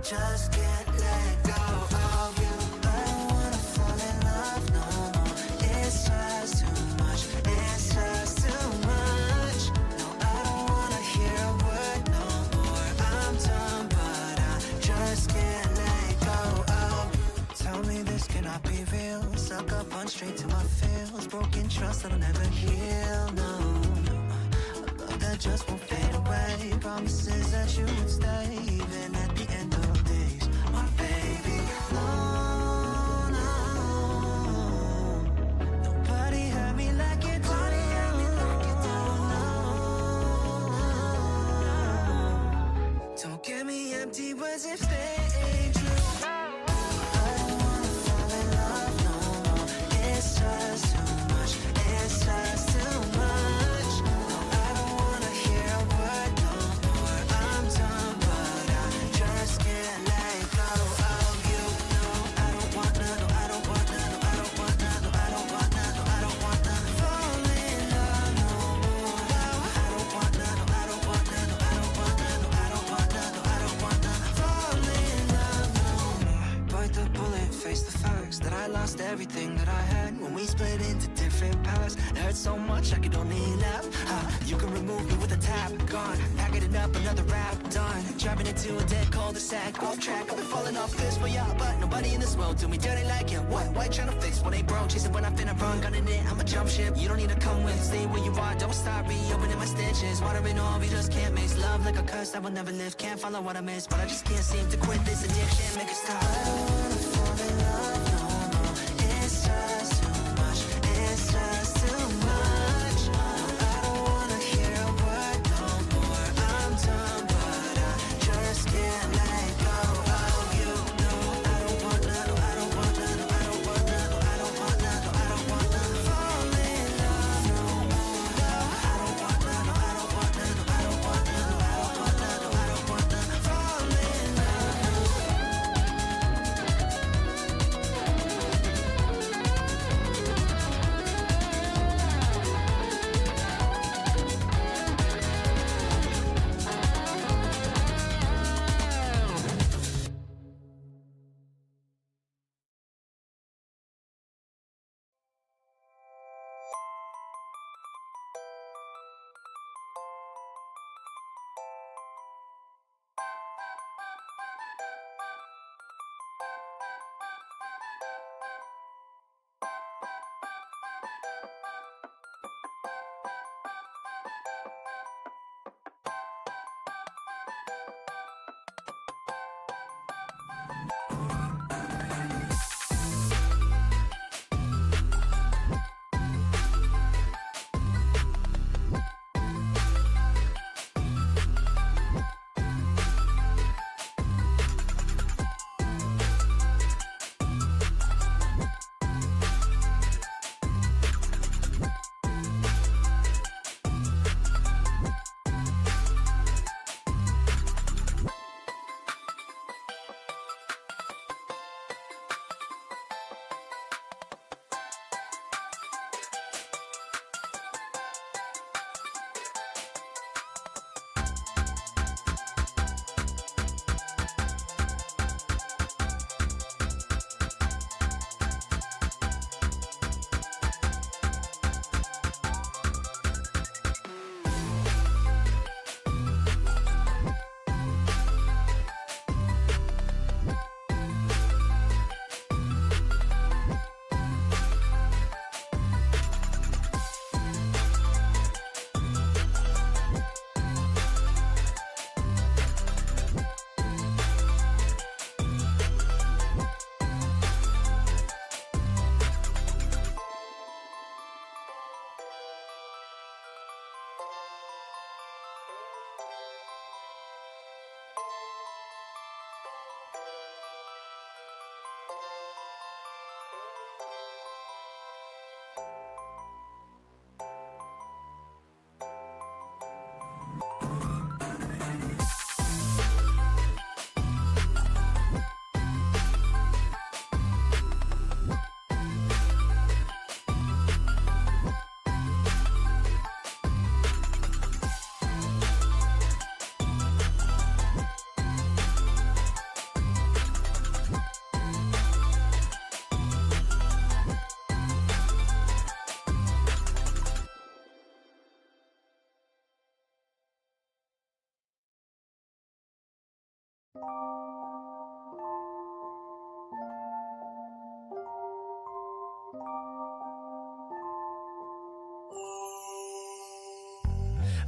just can't let go of you. I don't wanna fall in love no more. It's just too much, it's just too much. No, I don't wanna hear a word no more. I'm done, but I just can't let go of you. Tell me this cannot be real. Suck up on straight to my feels. Broken trust that'll never heal, no. A love that just won't fade away. Promises that you would stay even at the end of days, my baby. No, no, nobody hurt me like you do. No, don't give me empty words if they ain't true. I don't wanna fall in love no more. It's just too much, it's just too much. No, I don't wanna hear a word no more. I'm done, but I just can't let go of you. No, I don't want none, no, I don't want none, no, I don't want none, no, I don't want none, no, I don't want none. Fall in love no more. No, I don't want none, no, I don't want none, no, I don't want none, no, I don't want none, no, I don't want none. Fall in love no more. Bite the bullet, face the facts that I lost everything that I had when we split into different paths. It hurt so much I could only laugh. You can remove me with a tap, gone. Packing it up, another rap, done. Driving into a dead cul-de-sac, off track. I've been falling off this for ya, but nobody in this world do me dirty like you. What? Why trying to fix what ain't broke? Chasing when I'm finna run, gunning it, I'ma jump ship. You don't need to come with, stay where you are, don't stop reopening my stitches. Watering all, we just can't mix. Love like a curse that will never live. Can't follow what I miss, but I just can't seem to quit this addiction. Make it stop. I don't wanna fall in love no more. It's just too much, it's just too much. No, I don't wanna hear a word no more. I'm done, but I just can't let go of you. No, I don't want none, no, I don't want none, no, I don't want none, no, I don't want none, no, I don't want none. Fall in love no more. No, I don't want none, no, I don't want none, no, I don't want none, no, I don't want none, no, I don't want none. Fall in love no more.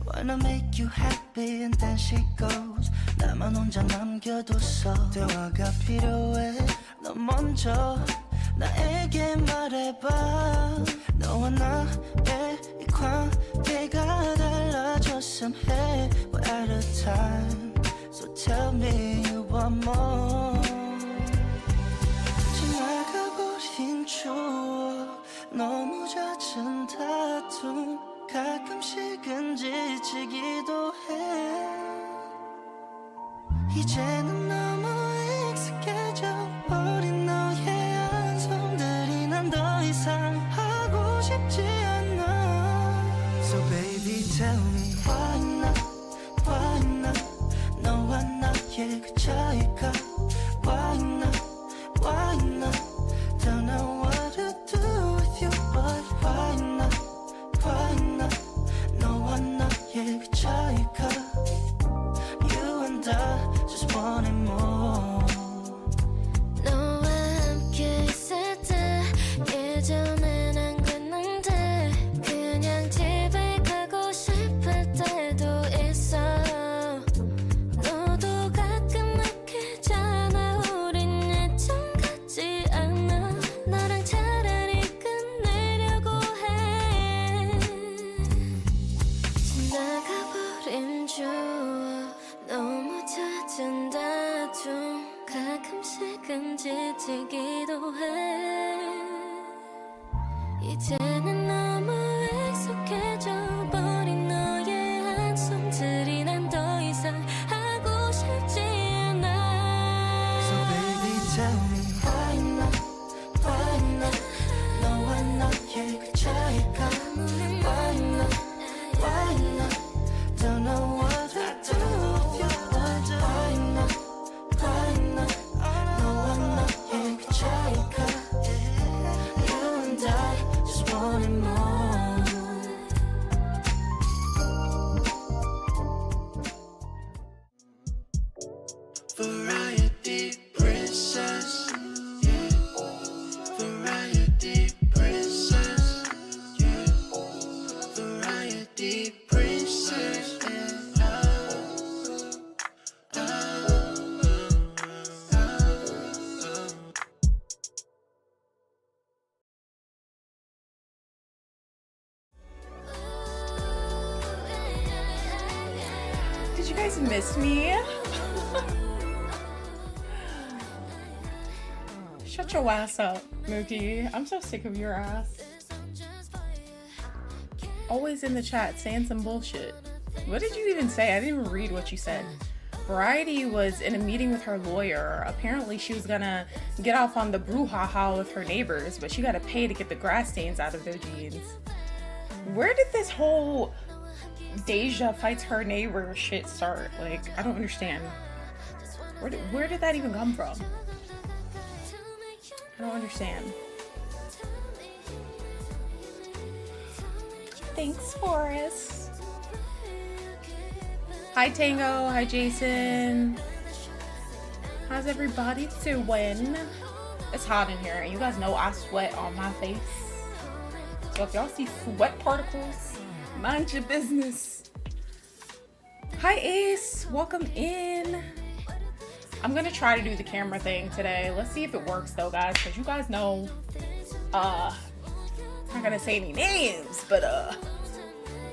Wanna make you happy and then she goes. 나만 혼자 남겨뒀어. 대화가 필요해. 너 먼저 나에게 말해봐. 너와 나의 이 관계가 달라졌음 해. We're out of time, so tell me you want more. 지나가버린 추억, 너무 잦은 다툼, 가끔씩은 지치기도 해. 이제는 너무 익숙해져 버린 너의 안성들이 난 더 이상 하고 싶지 않아. So baby tell me why not, why not. 너와 나의 그 차이가 why not, why not. Don't know what to do with you but why not, why not. 너와 나의 그 차이가 you and I just wanted more. 너와 함께 있을 때 예전엔 안 그랬는데 그냥 집에 가고 싶을 때도 있어. 너도 가끔 느끼잖아. 우린 예전 같지 않아. 너랑 차라리 끝내려고 해. 지나가버린 추억, 너무 잦은 다툼, 가끔씩은 지치기도 해. 이제는 너무 익숙해져 버린 너의 한숨들이 난 더 이상 하고 싶지 않아. So baby tell me why not, why not. 너와 나의 그 차이가 why not, why not. Don't know what to do with you but why not, why not. 너와 나의 그 차이가 you and I just wanted more. Variety princess, yeah. Variety princess, yeah. Variety princess, yeah. Did you guys miss me? Shut your ass up, Mookie. I'm so sick of your ass. Always in the chat saying some bullshit. What did you even say? I didn't even read what you said. Variety was in a meeting with her lawyer. Apparently she was gonna get off on the brouhaha with her neighbors, but she gotta pay to get the grass stains out of their jeans. Where did this whole Deja fights her neighbor shit start? Like, I don't understand. Where did that even come from? I don't understand. Thanks, Forrest. Hi, Tango. Hi, Jason. How's everybody doing? It's hot in here, and you guys know I sweat on my face. So if y'all see sweat particles, mind your business. Hi, Ace. Welcome in. I'm gonna try to do the camera thing today. Let's see if it works though, guys, because you guys know I'm not gonna say any names, but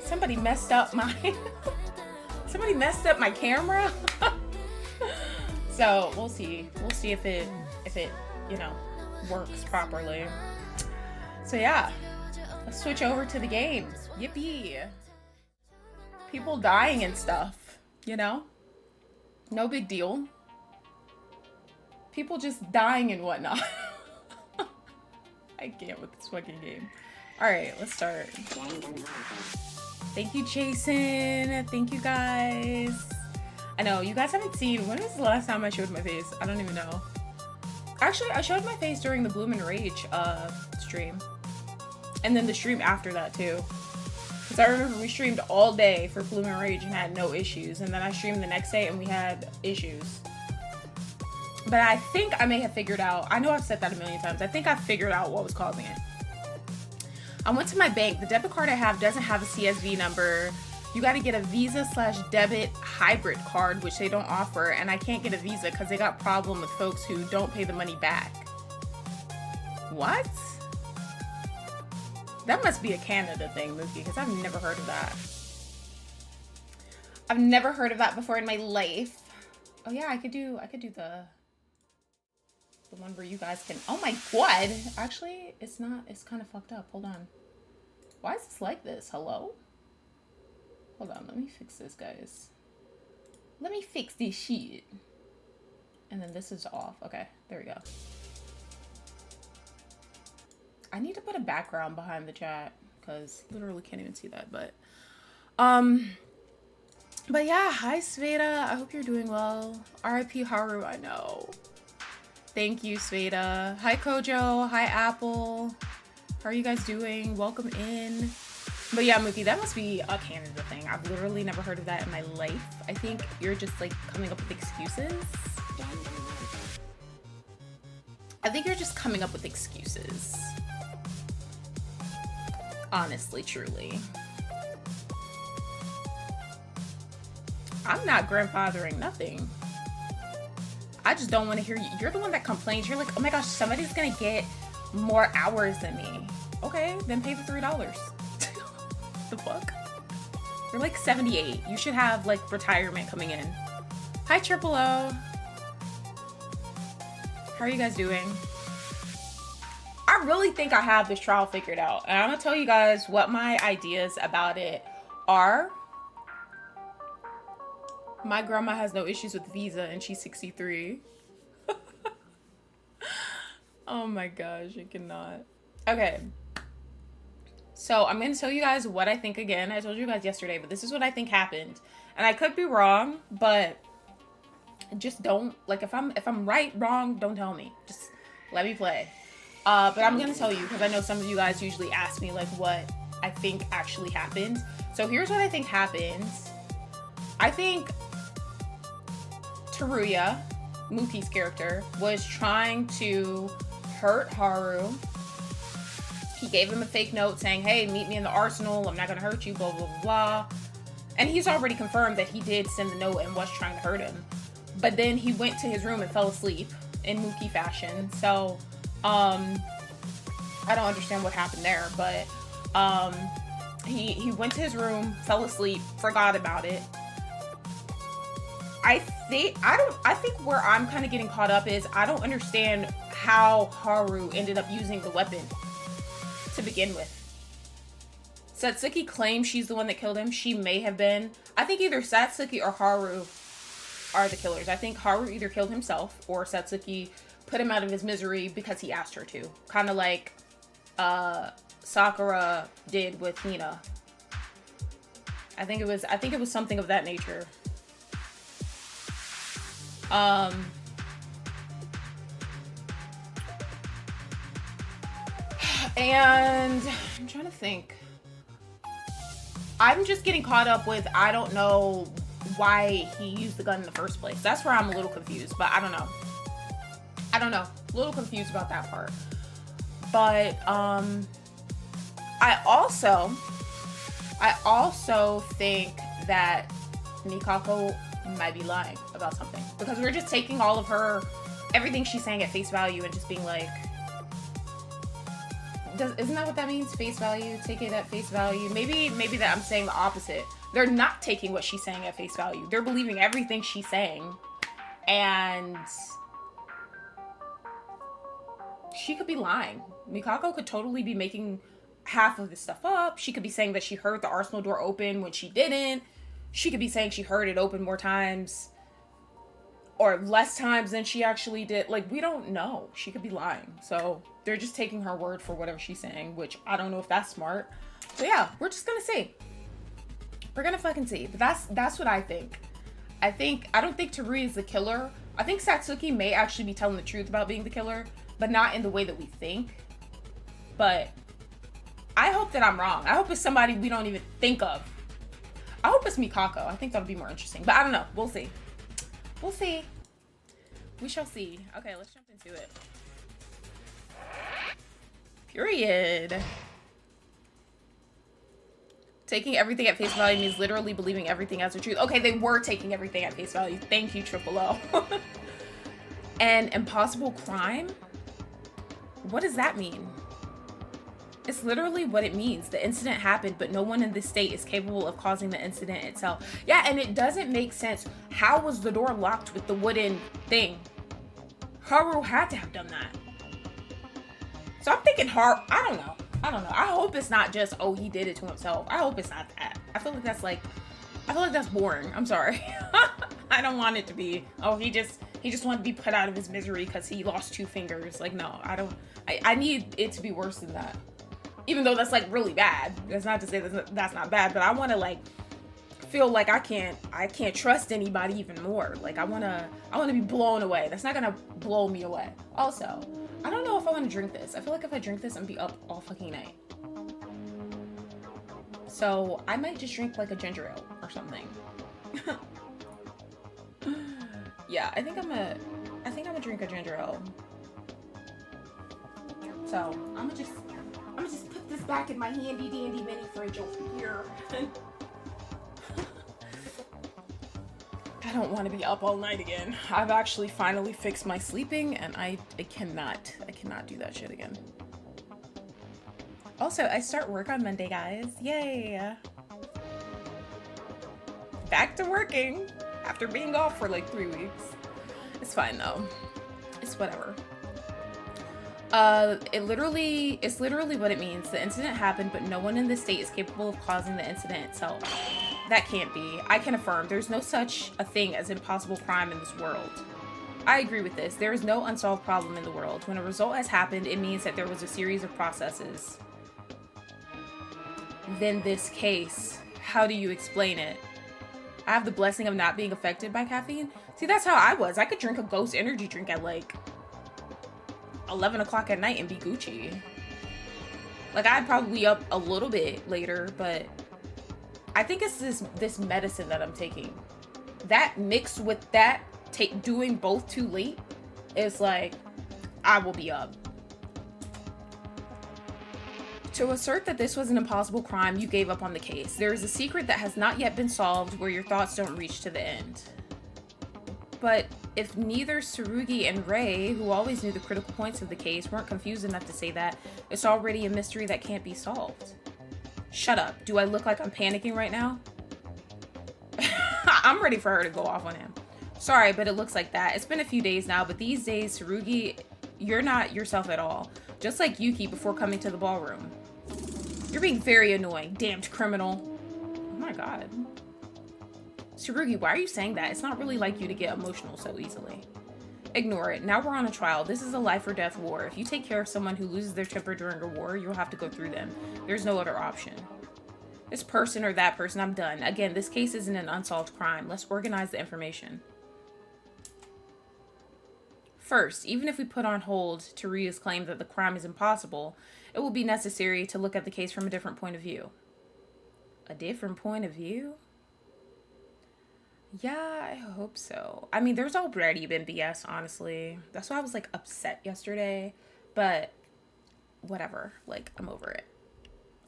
somebody messed up my camera. So we'll see if it you know works properly. So yeah, let's switch over to the game. Yippee. People dying and stuff, you know, no big deal. People just dying and whatnot. I can't with this fucking game. All right, let's start. Thank you, Jason. Thank you, guys. I know you guys haven't seen. When was the last time I showed my face? I don't even know. Actually, I showed my face during the Bloom and Rage stream, and then the stream after that too. Because I remember we streamed all day for Bloom and Rage and had no issues, and then I streamed the next day and we had issues. But I think I may have figured out, I know I've said that a million times, I think I figured out what was causing it. I went to my bank. The debit card I have doesn't have a CSV number. You got to get a Visa/debit hybrid card, which they don't offer, and I can't get a Visa because they got problem with folks who don't pay the money back. What? That must be a Canada thing, Mookie, because I've never heard of that. I've never heard of that before in my life. Oh yeah, I could do the one where you guys can, oh my god. Actually, it's not, it's kind of fucked up. Hold on. Why is this like this? Hello? Hold on, let me fix this, guys. Let me fix this shit. And then this is off. Okay, there we go. I need to put a background behind the chat because literally can't even see that, but yeah, hi Sveta. I hope you're doing well. R.I.P. Haru, I know. Thank you, Sveta. Hi Kojo, hi Apple. How are you guys doing? Welcome in. But yeah, Mookie, that must be a Canada thing. I've literally never heard of that in my life. I think you're just like coming up with excuses. I think you're just coming up with excuses. Honestly, truly. I'm not grandfathering nothing. I just don't want to hear you. You're the one that complains. You're like, oh my gosh, somebody's gonna get more hours than me. Okay, then pay the $3. The fuck? You're like 78. You should have like retirement coming in. Hi, Triple O. How are you guys doing? I really think I have this trial figured out. And I'm gonna tell you guys what my ideas about it are. My grandma has no issues with Visa and she's 63. Oh my gosh, I cannot. Okay. So I'm going to tell you guys what I think again. I told you guys yesterday, but this is what I think happened. And I could be wrong, but just don't, like, if I'm right, wrong, don't tell me. Just let me play. But I'm going to tell you because I know some of you guys usually ask me like what I think actually happened. So here's what I think happened. I think Teruya, Mookie's character, was trying to hurt Haru. He gave him a fake note saying, hey, meet me in the arsenal. I'm not going to hurt you, blah, blah, blah, blah. And he's already confirmed that he did send the note and was trying to hurt him. But then he went to his room and fell asleep in Mookie fashion. So, I don't understand what happened there. But he went to his room, fell asleep, forgot about it. I think where I'm kind of getting caught up is I don't understand how Haru ended up using the weapon to begin with. Satsuki claims she's the one that killed him. She may have been. I think either Satsuki or Haru are the killers. I think Haru either killed himself or Satsuki put him out of his misery because he asked her to. Kind of like Sakura did with Hina. I think it was something of that nature. And I'm trying to think. I'm just getting caught up with, I don't know why he used the gun in the first place. That's where I'm a little confused, but I don't know. A little confused about that part. But I also think that Mikako might be lying about something, because we're just taking all of her, everything she's saying at face value and just being like, isn't that what that means? Face value? Take it at face value? Maybe that I'm saying the opposite. They're not taking what she's saying at face value. They're believing everything she's saying. And she could be lying. Mikako could totally be making half of this stuff up. She could be saying that she heard the arsenal door open when she didn't. She could be saying she heard it open more times or less times than she actually did. Like, we don't know. She could be lying. So they're just taking her word for whatever she's saying, which I don't know if that's smart. So yeah, we're just gonna see. We're gonna fucking see. But that's what I think. I don't think Teruya is the killer. I think Satsuki may actually be telling the truth about being the killer, but not in the way that we think. But I hope that I'm wrong. I hope it's somebody we don't even think of. I hope it's Mikako. I think that'll be more interesting. But I don't know. We'll see. We'll see. We shall see. Okay, let's jump into it. Period. Taking everything at face value means literally believing everything as the truth. Okay, they were taking everything at face value. Thank you, Triple O. An impossible crime? What does that mean? It's literally what it means. The incident happened, but no one in this state is capable of causing the incident itself. Yeah, and it doesn't make sense. How was the door locked with the wooden thing? Haru had to have done that. So I'm thinking I don't know. I hope it's not just, oh, he did it to himself. I hope it's not that. I feel like that's boring. I'm sorry. I don't want it to be, oh, he just wanted to be put out of his misery because he lost 2 fingers. Like, no, I need it to be worse than that. Even though that's like really bad. That's not to say that's not bad, but I want to like feel like I can't trust anybody even more. Like I want to be blown away. That's not going to blow me away. Also, I don't know if I want to drink this. I feel like if I drink this, I'm gonna be up all fucking night. So I might just drink like a ginger ale or something. Yeah, I think I'm gonna drink a ginger ale. So I'm gonna just put this back in my handy dandy mini fridge over here. I don't want to be up all night again. I've actually finally fixed my sleeping and I cannot do that shit again. Also, I start work on Monday, guys. Yay! Back to working after being off for like 3 weeks. It's fine though. It's whatever. It's literally what it means. The incident happened, but no one in the state is capable of causing the incident itself. That can't be. I can affirm there's no such a thing as impossible crime in this world. I agree with this. There is no unsolved problem in the world. When a result has happened, it means that there was a series of processes. Then this case, how do you explain it? I have the blessing of not being affected by caffeine. See, that's how I was. I could drink a Ghost energy drink at like 11 o'clock at night and be Gucci. Like I'd probably be up a little bit later, but I think it's this medicine that I'm taking. That mixed with that, doing both too late, is like, I will be up. To assert that this was an impossible crime, you gave up on the case. There is a secret that has not yet been solved where your thoughts don't reach to the end. But if neither Tsurugi and Rei, who always knew the critical points of the case, weren't confused enough to say that, it's already a mystery that can't be solved. Shut up. Do I look like I'm panicking right now? I'm ready for her to go off on him. Sorry, but it looks like that. It's been a few days now, but these days, Tsurugi, you're not yourself at all. Just like Yuki before coming to the ballroom. You're being very annoying, damned criminal. Oh my god. Tsurugi, why are you saying that? It's not really like you to get emotional so easily. Ignore it. Now we're on a trial. This is a life or death war. If you take care of someone who loses their temper during a war, you'll have to go through them. There's no other option. This person or that person, I'm done. Again, this case isn't an unsolved crime. Let's organize the information. First, even if we put on hold Teria's claim that the crime is impossible, it will be necessary to look at the case from a different point of view. A different point of view? Yeah, I hope so. I mean, there's already been BS, honestly. That's why I was, like, upset yesterday. But, whatever. Like, I'm over it.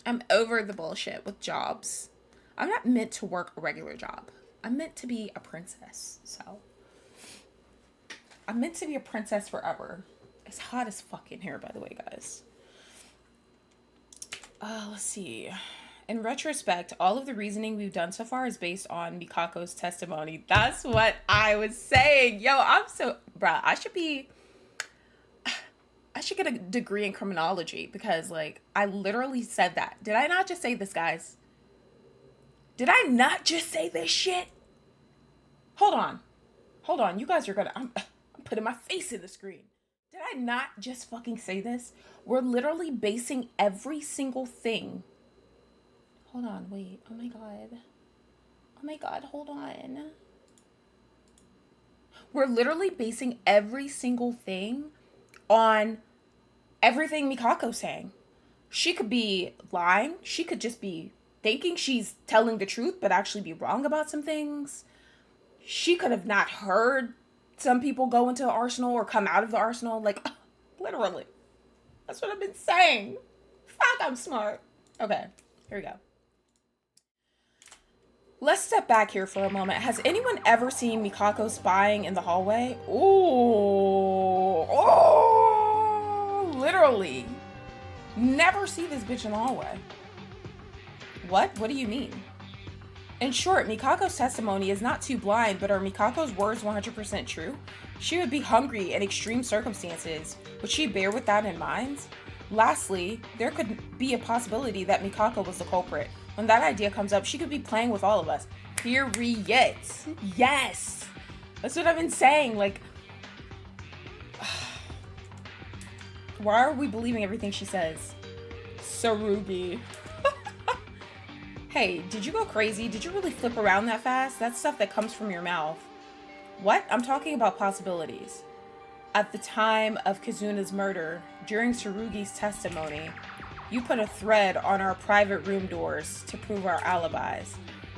I'm over the bullshit with jobs. I'm not meant to work a regular job. I'm meant to be a princess, so. I'm meant to be a princess forever. It's hot as fuck in here, by the way, guys. Let's see. In retrospect, all of the reasoning we've done so far is based on Mikako's testimony. That's what I was saying. Yo, bruh, I should get a degree in criminology because, like, I literally said that. Did I not just say this, guys? Did I not just say this shit? Hold on. You guys are gonna, I'm putting my face in the screen. Did I not just fucking say this? We're literally basing every single thing. Hold on, wait. Oh my god, hold on. We're literally basing every single thing on everything Mikako's saying. She could be lying. She could just be thinking she's telling the truth, but actually be wrong about some things. She could have not heard some people go into the arsenal or come out of the arsenal. Like, literally. That's what I've been saying. Fuck, I'm smart. Okay, here we go. Let's step back here for a moment. Has anyone ever seen Mikako spying in the hallway? Ooh. Oh, literally. Never see this bitch in the hallway. What? What do you mean? In short, Mikako's testimony is not too blind, but are Mikako's words 100% true? She would be hungry in extreme circumstances. Would she bear with that in mind? Lastly, there could be a possibility that Mikako was the culprit. When that idea comes up, she could be playing with all of us. Period. Yes! That's what I've been saying. Like, why are we believing everything she says? Tsurugi. Hey, did you go crazy? Did you really flip around that fast? That's stuff that comes from your mouth. What? I'm talking about possibilities. At the time of Kazuna's murder, during Tsurugi's testimony, you put a thread on our private room doors to prove our alibis.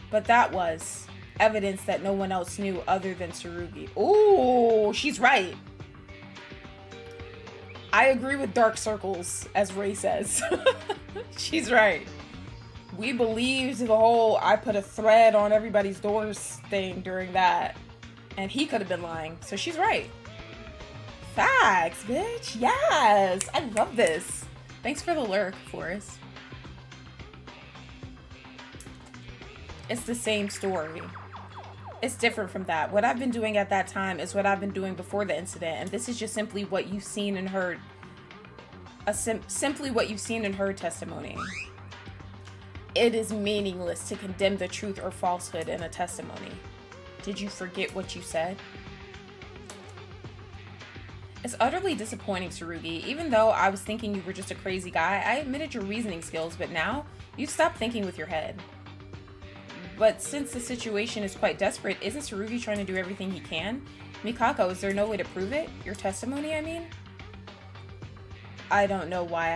But that was evidence that no one else knew other than Tsurugi. Ooh, she's right. I agree with Dark Circles, as Ray says. She's right. We believed the whole I put a thread on everybody's doors thing during that. And he could have been lying. So she's right. Facts, bitch. Yes. I love this. Thanks for the lurk, Forrest. It's the same story. It's different from that. What I've been doing at that time is what I've been doing before the incident. And this is just simply what you've seen and heard. Simply what you've seen and heard testimony. It is meaningless to condemn the truth or falsehood in a testimony. Did you forget what you said? It's utterly disappointing, Tsurugi. Even though I was thinking you were just a crazy guy, I admitted your reasoning skills, but now you've stopped thinking with your head. But since the situation is quite desperate, isn't Tsurugi trying to do everything he can? Mikako, is there no way to prove it? Your testimony, I mean? I don't know why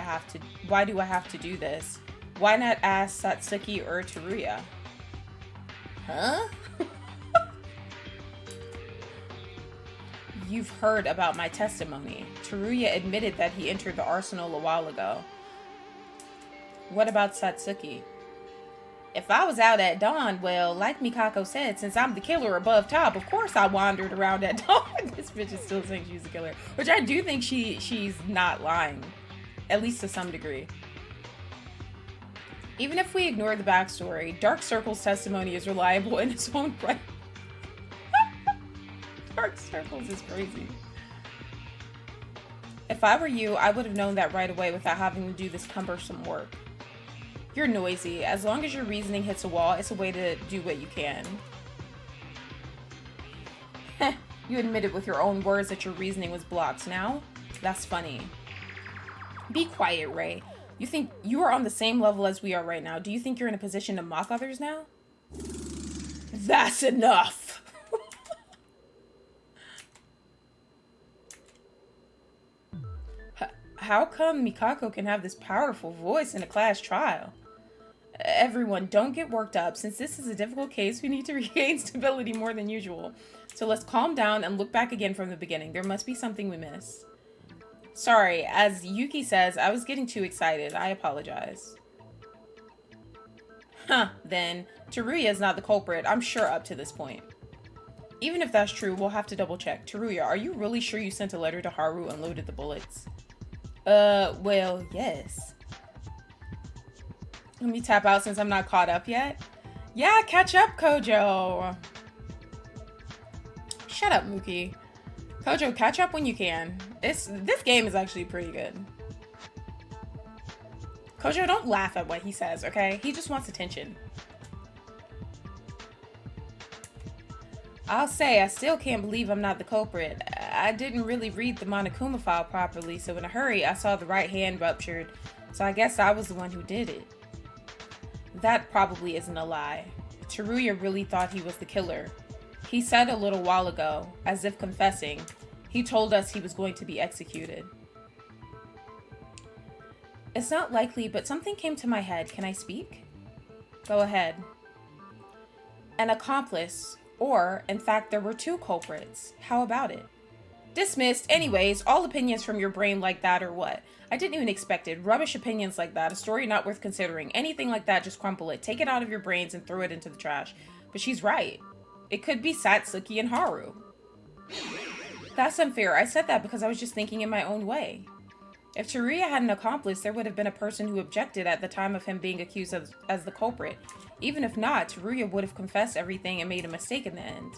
do I have to do this? Why not ask Satsuki or Teruya? Huh? You've heard about my testimony. Teruya admitted that he entered the arsenal a while ago. What about Satsuki? If I was out at dawn, well, like Mikako said, since I'm the killer above top, of course I wandered around at dawn. This bitch is still saying she's a killer. Which I do think she's not lying. At least to some degree. Even if we ignore the backstory, Dark Circle's testimony is reliable in its own right. Dark Circles is crazy. If I were you, I would have known that right away without having to do this cumbersome work. You're noisy. As long as your reasoning hits a wall, it's a way to do what you can. Heh, you admitted with your own words that your reasoning was blocked. Now, that's funny. Be quiet, Ray. You think you are on the same level as we are right now? Do you think you're in a position to mock others now? That's enough! How come Mikako can have this powerful voice in a class trial? Everyone, don't get worked up. Since this is a difficult case, we need to regain stability more than usual. So let's calm down and look back again from the beginning. There must be something we missed. Sorry, as Yuki says, I was getting too excited. I apologize. Huh, then. Teruya is not the culprit, I'm sure, up to this point. Even if that's true, we'll have to double check. Teruya, are you really sure you sent a letter to Haru and loaded the bullets? Well, yes. Let me tap out since I'm not caught up yet. Yeah, catch up, Kojo. Shut up, Mookie. Kojo, catch up when you can. This game is actually pretty good. Kojo, don't laugh at what he says, okay? He just wants attention. I'll say, I still can't believe I'm not the culprit. I didn't really read the Monokuma file properly, so in a hurry, I saw the right hand ruptured, so I guess I was the one who did it. That probably isn't a lie. Teruya really thought he was the killer. He said a little while ago, as if confessing, he told us he was going to be executed. It's not likely, but something came to my head. Can I speak? Go ahead. An accomplice, Or, in fact, there were 2 culprits. How about it? Dismissed. Anyways, all opinions from your brain like that or what? I didn't even expect it. Rubbish opinions like that. A story not worth considering. Anything like that, just crumple it. Take it out of your brains and throw it into the trash. But she's right. It could be Satsuki and Haru. That's unfair. I said that because I was just thinking in my own way. If Teruya had an accomplice, there would have been a person who objected at the time of him being accused as the culprit. Even if not, Teruya would have confessed everything and made a mistake in the end.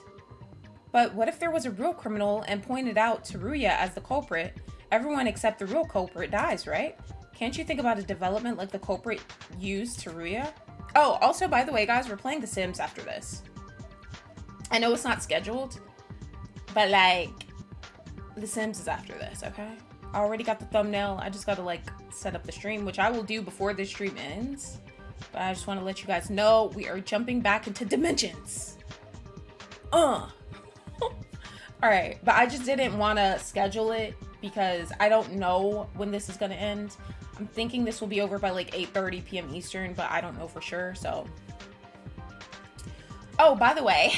But what if there was a real criminal and pointed out Teruya as the culprit? Everyone except the real culprit dies, right? Can't you think about a development like the culprit used Teruya? Oh, also, by the way, guys, we're playing The Sims after this. I know it's not scheduled, but, like, The Sims is after this, okay? I already got the thumbnail. I just gotta, like, set up the stream, which I will do before this stream ends. But I just want to let you guys know we are jumping back into dimensions. Alright, but I just didn't want to schedule it because I don't know when this is going to end. I'm thinking this will be over by like 8:30 p.m. Eastern, but I don't know for sure, so. Oh, by the way,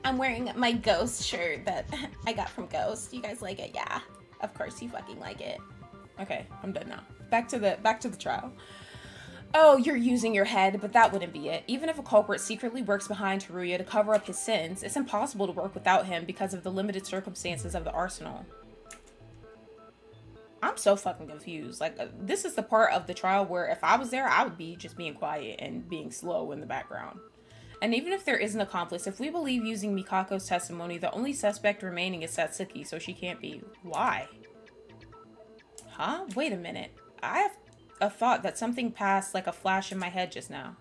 I'm wearing my Ghost shirt that I got from Ghost. You guys like it? Yeah. Of course you fucking like it. Okay, I'm done now. Back to the trial. Oh, you're using your head, but that wouldn't be it. Even if a culprit secretly works behind Teruya to cover up his sins, it's impossible to work without him because of the limited circumstances of the arsenal. I'm so fucking confused. Like, this is the part of the trial where if I was there, I would be just being quiet and being slow in the background. And even if there is an accomplice, if we believe using Mikako's testimony, the only suspect remaining is Satsuki, so she can't be. Why? Huh? Wait a minute. I have a thought that something passed like a flash in my head just now.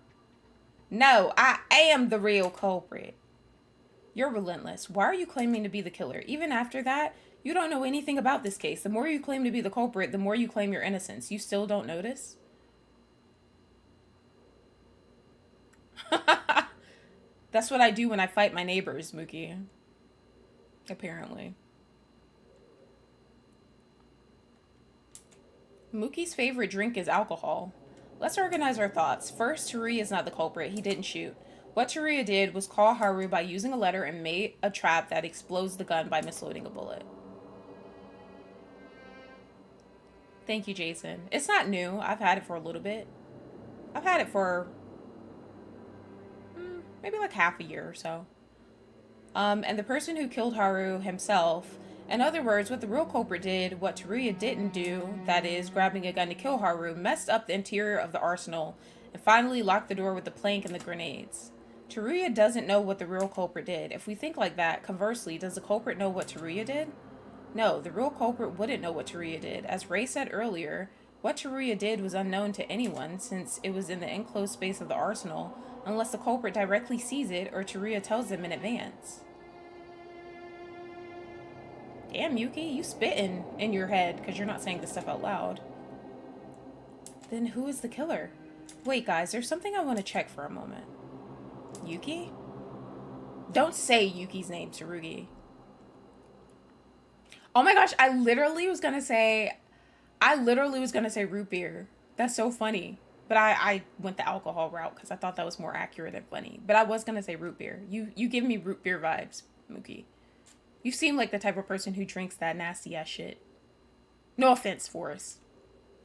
No, I am the real culprit. You're relentless. Why are you claiming to be the killer? Even after that, you don't know anything about this case. The more you claim to be the culprit, the more you claim your innocence. You still don't notice? That's what I do when I fight my neighbors, Mookie. Apparently. Mookie's favorite drink is alcohol. Let's organize our thoughts. First, Teruya is not the culprit. He didn't shoot. What Teruya did was call Haru by using a letter and made a trap that explodes the gun by misloading a bullet. Thank you, Jason. It's not new. I've had it for a little bit. I've had it for maybe like half a year or so. And the person who killed Haru himself, in other words, what the real culprit did, what Teruya didn't do, that is, grabbing a gun to kill Haru, messed up the interior of the arsenal, and finally locked the door with the plank and the grenades. Teruya doesn't know what the real culprit did. If we think like that, conversely, does the culprit know what Teruya did? No, the real culprit wouldn't know what Teruya did. As Ray said earlier, what Teruya did was unknown to anyone since it was in the enclosed space of the arsenal, unless the culprit directly sees it or Teruya tells them in advance. Damn, Yuki, you spitting in your head because you're not saying this stuff out loud. Then who is the killer? Wait, guys, there's something I want to check for a moment. Yuki? Don't say Yuki's name, Tsurugi. Oh my gosh, I literally was gonna say root beer. That's so funny. But I went the alcohol route because I thought that was more accurate and funny. But I was gonna say root beer. You give me root beer vibes, Mookie. You seem like the type of person who drinks that nasty ass shit. No offense, Forrest.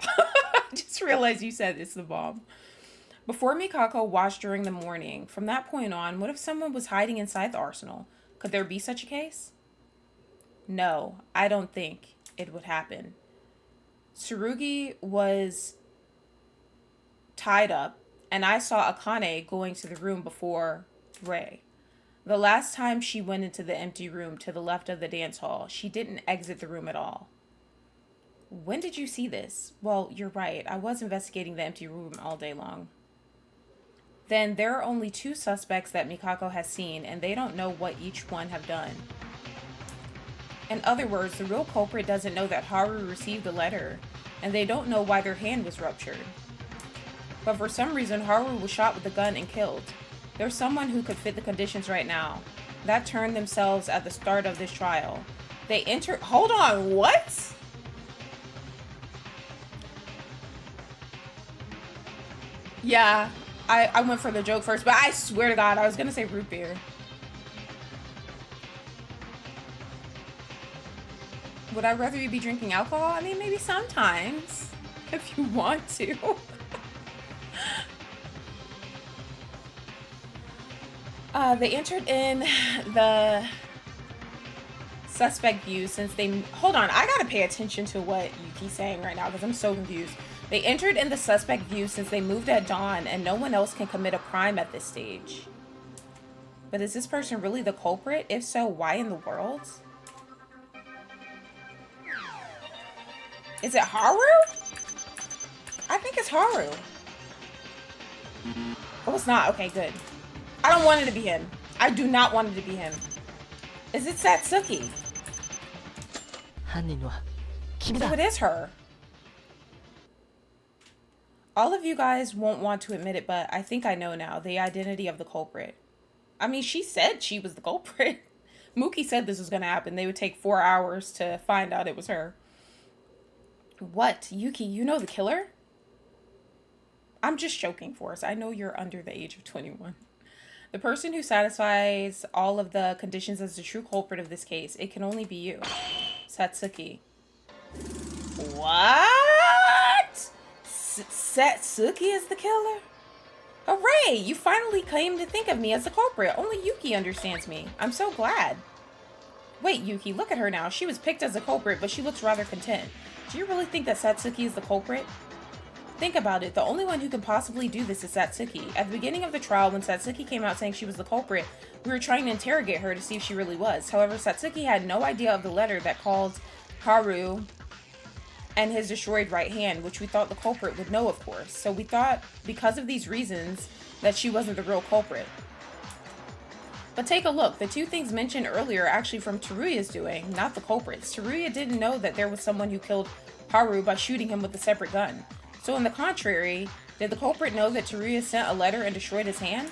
I just realized you said it's the bomb. Before Mikako watched during the morning, from that point on, what if someone was hiding inside the arsenal? Could there be such a case? No, I don't think it would happen. Tsurugi was tied up, and I saw Akane going to the room before Ray. The last time she went into the empty room to the left of the dance hall, she didn't exit the room at all. When did you see this? Well, you're right. I was investigating the empty room all day long. Then there are only 2 suspects that Mikako has seen, and they don't know what each one have done. In other words, the real culprit doesn't know that Haru received the letter, and they don't know why their hand was ruptured. But for some reason, Haru was shot with a gun and killed. There's someone who could fit the conditions right now. That turned themselves at the start of this trial. They entered... Hold on, what? Yeah, I went for the joke first, but I swear to God, I was gonna say root beer. Would I rather you be drinking alcohol? I mean, maybe sometimes, if you want to. They entered in the suspect view since they... Hold on, I gotta pay attention to what Yuki's saying right now because I'm so confused. They entered in the suspect view since they moved at dawn and no one else can commit a crime at this stage. But is this person really the culprit? If so, why in the world? Is it Haru? I think it's Haru. Oh, it's not. Okay, good. I don't want it to be him. I do not want it to be him. Is it Satsuki? So it is her. All of you guys won't want to admit it, but I think I know now the identity of the culprit. I mean, she said she was the culprit. Mookie said this was going to happen. They would take 4 hours to find out it was her. What? Yuki, you know the killer? I'm just joking, Forrest. I know you're under the age of 21. The person who satisfies all of the conditions as the true culprit of this case, it can only be you. Satsuki. What? Satsuki is the killer? Hooray! You finally came to think of me as the culprit. Only Yuki understands me. I'm so glad. Wait, Yuki, look at her now. She was picked as a culprit, but she looks rather content. Do you really think that Satsuki is the culprit? Think about it. The only one who can possibly do this is Satsuki. At the beginning of the trial, when Satsuki came out saying she was the culprit, we were trying to interrogate her to see if she really was. However, Satsuki had no idea of the letter that called Haru and his destroyed right hand, which we thought the culprit would know, of course. So we thought, because of these reasons, that she wasn't the real culprit. But take a look. The two things mentioned earlier are actually from Teruya's doing, not the culprits. Teruya didn't know that there was someone who killed Haru by shooting him with a separate gun. So on the contrary, did the culprit know that Teruya sent a letter and destroyed his hand?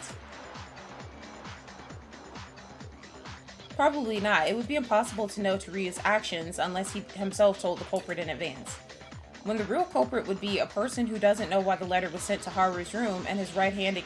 Probably not. It would be impossible to know Teruya's actions unless he himself told the culprit in advance. When the real culprit would be a person who doesn't know why the letter was sent to Haru's room and his right hand...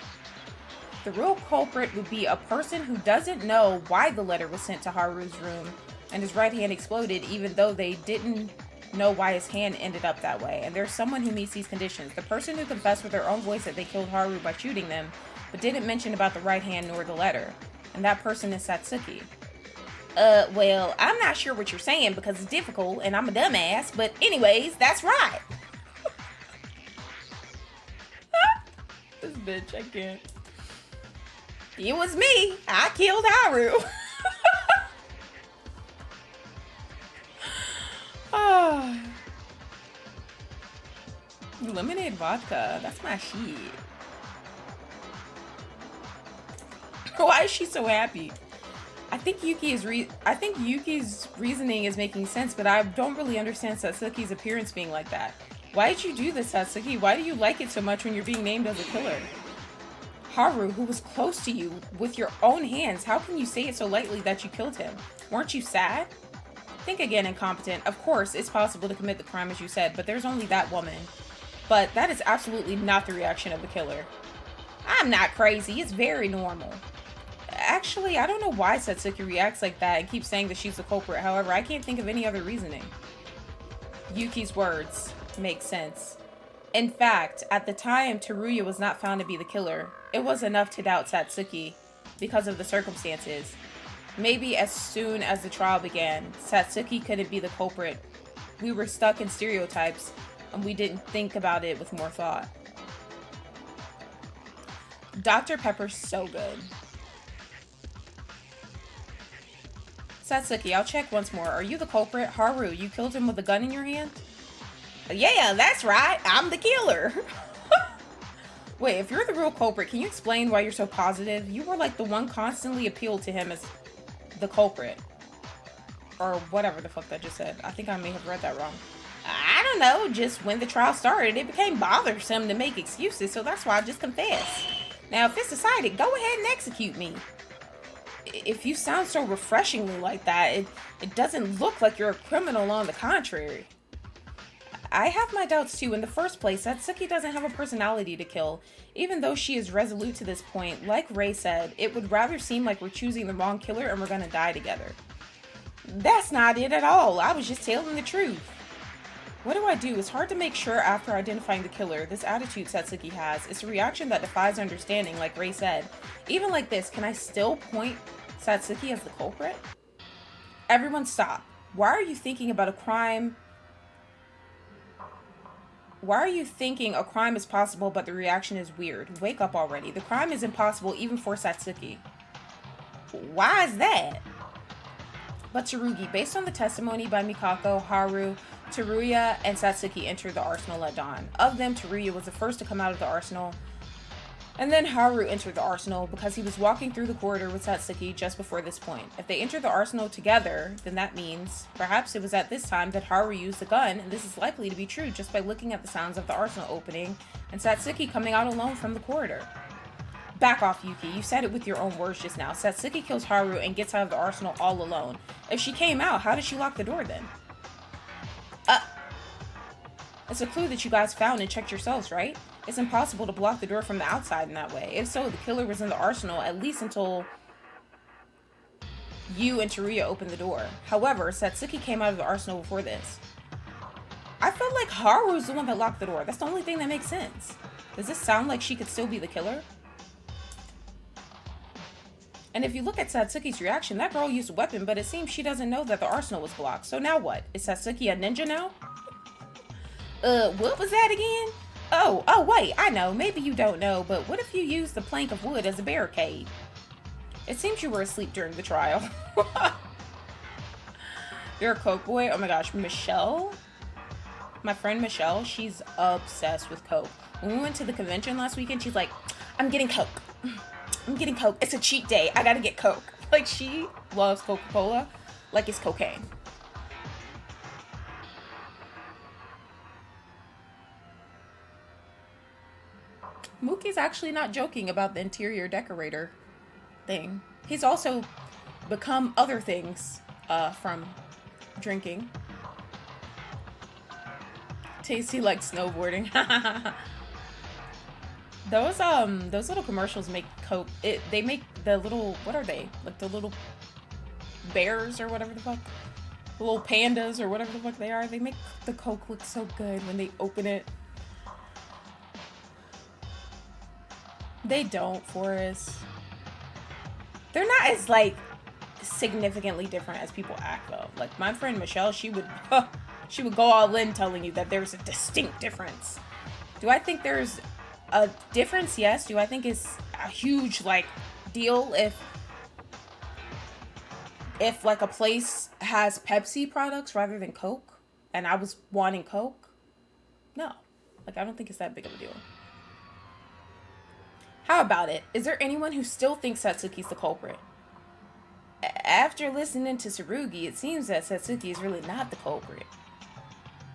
The real culprit would be a person who doesn't know why the letter was sent to Haru's room and his right hand exploded, even though they didn't know why his hand ended up that way. And there's someone who meets these conditions. The person who confessed with their own voice that they killed Haru by shooting them, but didn't mention about the right hand nor the letter. And that person is Satsuki. Well, I'm not sure what you're saying because it's difficult and I'm a dumbass, but anyways, that's right. This bitch, I can't. It was me. I killed Haru. Oh. Lemonade vodka. That's my shit. Why is she so happy? I think Yuki's reasoning is making sense, but I don't really understand Satsuki's appearance being like that. Why did you do this, Satsuki? Why do you like it so much when you're being named as a killer? Haru, who was close to you with your own hands, how can you say it so lightly that you killed him? Weren't you sad? Think again, incompetent. Of course, it's possible to commit the crime as you said, but there's only that woman. But that is absolutely not the reaction of the killer. I'm not crazy. It's very normal. Actually, I don't know why Satsuki reacts like that and keeps saying that she's the culprit. However, I can't think of any other reasoning. Yuki's words make sense. In fact, at the time, Teruya was not found to be the killer. It was enough to doubt Satsuki because of the circumstances. Maybe as soon as the trial began, Satsuki couldn't be the culprit. We were stuck in stereotypes, and we didn't think about it with more thought. Dr. Pepper's so good. Satsuki, I'll check once more. Are you the culprit? Haru, you killed him with a gun in your hand? Yeah, that's right. I'm the killer. Wait, if you're the real culprit, can you explain why you're so positive? You were like the one constantly appealed to him as the culprit. Or whatever the fuck that just said. I think I may have read that wrong. I don't know. Just when the trial started, it became bothersome to make excuses, so that's why I just confessed. Now, if it's decided, go ahead and execute me. If you sound so refreshingly like that, it doesn't look like you're a criminal, on the contrary. I have my doubts too. In the first place, Satsuki doesn't have a personality to kill. Even though she is resolute to this point, like Ray said, it would rather seem like we're choosing the wrong killer and we're gonna die together. That's not it at all. I was just telling the truth. What do I do? It's hard to make sure after identifying the killer. This attitude Satsuki has, it's a reaction that defies understanding, like Ray said. Even like this, can I still point Satsuki as the culprit? Everyone stop. Why are you thinking about a crime? Why are you thinking a crime is possible but the reaction is weird? Wake up already. The crime is impossible even for Satsuki. Why is that? But Tsurugi, based on the testimony by Mikako, Haru, Teruya, and Satsuki entered the arsenal at dawn. Of them, Teruya was the first to come out of the arsenal, and then Haru entered the arsenal because he was walking through the corridor with Satsuki just before this point. If they entered the arsenal together, then that means perhaps it was at this time that Haru used the gun, and this is likely to be true just by looking at the sounds of the arsenal opening and Satsuki coming out alone from the corridor. Back off, Yuki. You said it with your own words just now. Satsuki kills Haru and gets out of the arsenal all alone. If she came out, how did she lock the door then? It's a clue that you guys found and checked yourselves, right? It's impossible to block the door from the outside in that way. If so, the killer was in the arsenal at least until you and Teruya opened the door. However, Satsuki came out of the arsenal before this. I felt like Haru's the one that locked the door. That's the only thing that makes sense. Does this sound like she could still be the killer? And if you look at Satsuki's reaction, that girl used a weapon, but it seems she doesn't know that the arsenal was blocked. So now what? Is Satsuki a ninja now? What was that again? Oh, wait, I know. Maybe you don't know, but what if you used the plank of wood as a barricade? It seems you were asleep during the trial. You're a Coke boy? Oh my gosh, Michelle? My friend Michelle, she's obsessed with Coke. When we went to the convention last weekend, she's like, I'm getting Coke. I'm getting Coke. It's a cheat day. I gotta get Coke. Like, she loves Coca-Cola like it's cocaine. Mookie's actually not joking about the interior decorator thing. He's also become other things from drinking. Tasty like snowboarding. Those little commercials make Coke. They make the little, what are they? Like the little bears or whatever the fuck. The little pandas or whatever the fuck they are. They make the Coke look so good when they open it. They don't, Forrest. They're not as, like, significantly different as people act, though. Like, my friend Michelle, she would go all in telling you that there's a distinct difference. Do I think there's a difference? Yes. Do I think it's a huge, like, deal if like, a place has Pepsi products rather than Coke, and I was wanting Coke? No. Like, I don't think it's that big of a deal. How about it? Is there anyone who still thinks Satsuki's the culprit? After listening to Tsurugi, it seems that Satsuki is really not the culprit.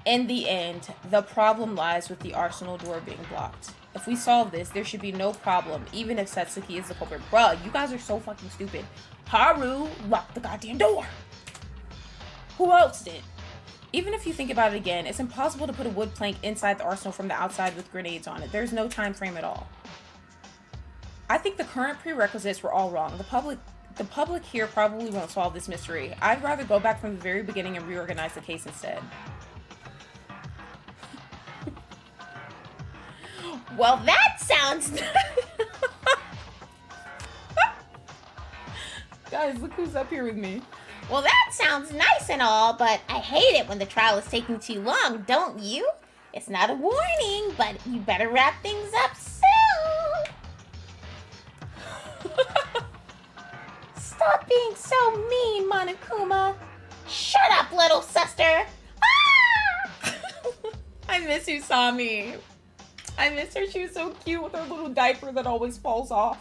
In the end, the problem lies with the arsenal door being blocked. If we solve this, there should be no problem, even if Satsuki is the culprit. Bruh, you guys are so fucking stupid. Haru locked the goddamn door. Who else did? Even if you think about it again, it's impossible to put a wood plank inside the arsenal from the outside with grenades on it. There's no time frame at all. I think the current prerequisites were all wrong. The public here probably won't solve this mystery. I'd rather go back from the very beginning and reorganize the case instead. Well, that sounds... Guys, look who's up here with me. Well, that sounds nice and all, but I hate it when the trial is taking too long, don't you? It's not a warning, but you better wrap things up soon. Stop being so mean, Monokuma. Shut up, little sister. Ah! I miss Usami. I miss her. She was so cute with her little diaper that always falls off.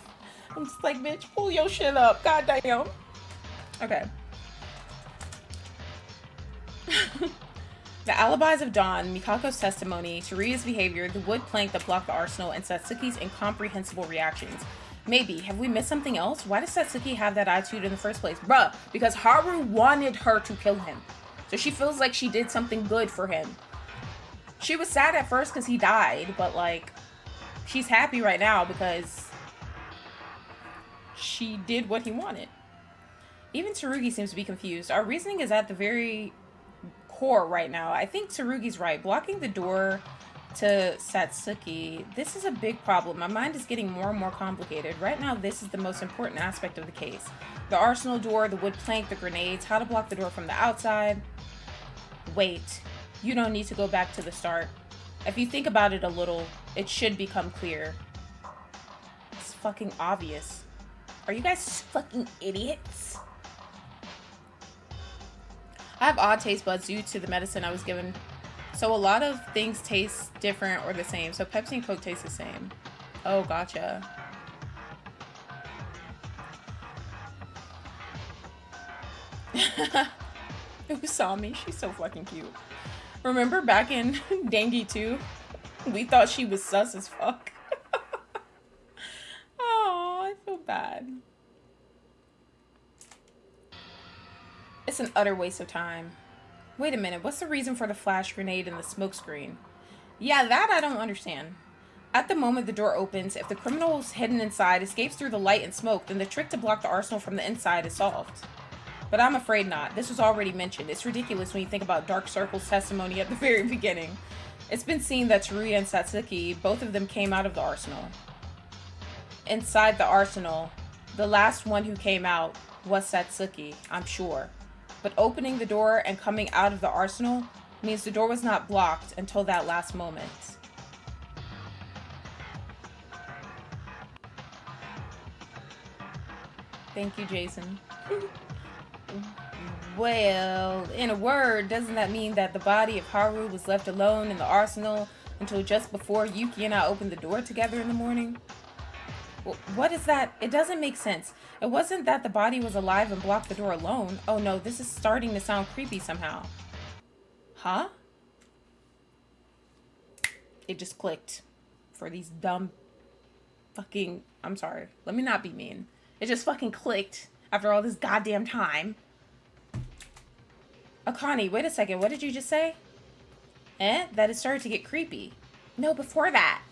I'm just like, bitch, pull your shit up. God damn. Okay. The alibis of Dawn, Mikako's testimony, Teruya's behavior, the wood plank that blocked the arsenal, and Satsuki's incomprehensible reactions. Maybe. Have we missed something else? Why does Satsuki have that attitude in the first place? Bruh, because Haru wanted her to kill him. So she feels like she did something good for him. She was sad at first because he died, but, like, she's happy right now because she did what he wanted. Even Tsurugi seems to be confused. Our reasoning is at the very core right now. I think Tsurugi's right. Blocking the door to Satsuki, this is a big problem. My mind is getting more and more complicated. Right now, this is the most important aspect of the case. The arsenal door, the wood plank, the grenades, how to block the door from the outside. Wait, you don't need to go back to the start. If you think about it a little, it should become clear. It's fucking obvious. Are you guys fucking idiots? I have odd taste buds due to the medicine I was given. So a lot of things taste different or the same. So Pepsi and Coke taste the same. Oh, gotcha. Who saw me? She's so fucking cute. Remember back in Dangi 2? We thought she was sus as fuck. Oh, I feel bad. It's an utter waste of time. Wait a minute, what's the reason for the flash grenade and the smoke screen? Yeah, that I don't understand. At the moment the door opens, if the criminals hidden inside escapes through the light and smoke, then the trick to block the arsenal from the inside is solved. But I'm afraid not. This was already mentioned. It's ridiculous when you think about Dark Circle's testimony at the very beginning. It's been seen that Teruya and Satsuki, both of them came out of the arsenal. Inside the arsenal, the last one who came out was Satsuki, I'm sure. But opening the door and coming out of the arsenal means the door was not blocked until that last moment. Thank you, Jason. Well, in a word, doesn't that mean that the body of Haru was left alone in the arsenal until just before Yuki and I opened the door together in the morning? What is that? It doesn't make sense. It wasn't that the body was alive and blocked the door alone. Oh no, this is starting to sound creepy somehow. Huh? It just clicked. For these dumb fucking... I'm sorry. Let me not be mean. It just fucking clicked after all this goddamn time. Akane, wait a second. What did you just say? That it started to get creepy. No, before that.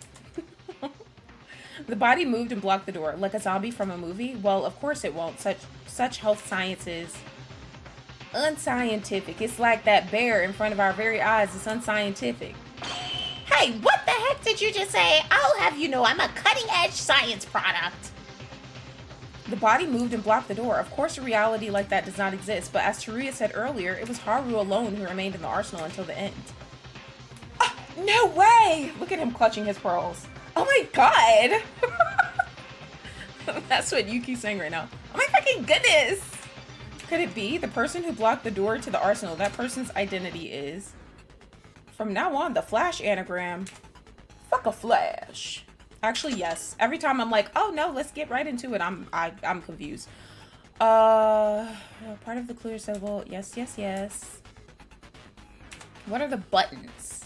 The body moved and blocked the door, like a zombie from a movie? Well, of course it won't. Such health science is unscientific. It's like that bear in front of our very eyes. It's unscientific. Hey, what the heck did you just say? I'll have you know I'm a cutting-edge science product. The body moved and blocked the door. Of course a reality like that does not exist, but as Teruya said earlier, it was Haru alone who remained in the arsenal until the end. Oh, no way! Look at him clutching his pearls. Oh my god! That's what Yuki's saying right now. Oh my fucking goodness! Could it be the person who blocked the door to the arsenal? That person's identity is... From now on, the Flash anagram. Fuck a Flash. Actually, yes. Every time I'm like, oh no, let's get right into it. I'm confused. Part of the clear symbol. Yes, yes, yes. What are the buttons?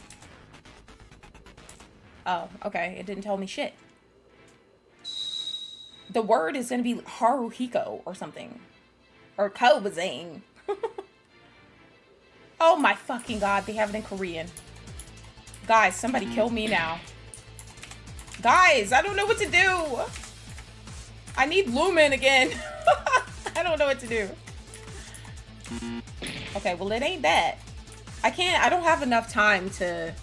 Oh, okay. It didn't tell me shit. The word is going to be Haruhiko or something. Or Kobazane. Oh my fucking god. They have it in Korean. Guys, somebody kill me now. Guys, I don't know what to do. I need Lumen again. I don't know what to do. Okay, well it ain't that. I don't have enough time to...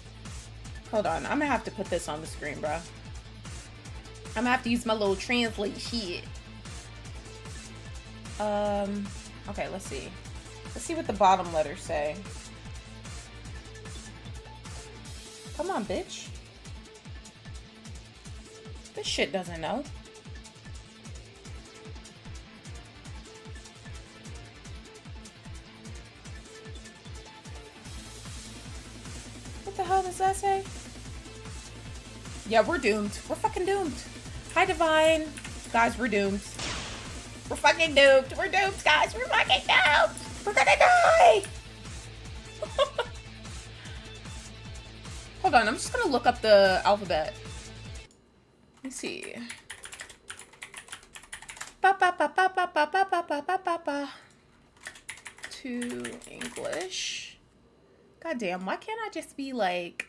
Hold on, I'm gonna have to put this on the screen, bro. I'm gonna have to use my little translate shit. Okay, let's see. Let's see what the bottom letters say. Come on, bitch. This shit doesn't know. What the hell does that say? Yeah, we're doomed. We're fucking doomed. Hi, Divine. Guys, we're doomed. We're fucking doomed. We're doomed, guys. We're fucking doomed. We're gonna die. Hold on, I'm just gonna look up the alphabet. Let's see. To English. Goddamn, why can't I just be like...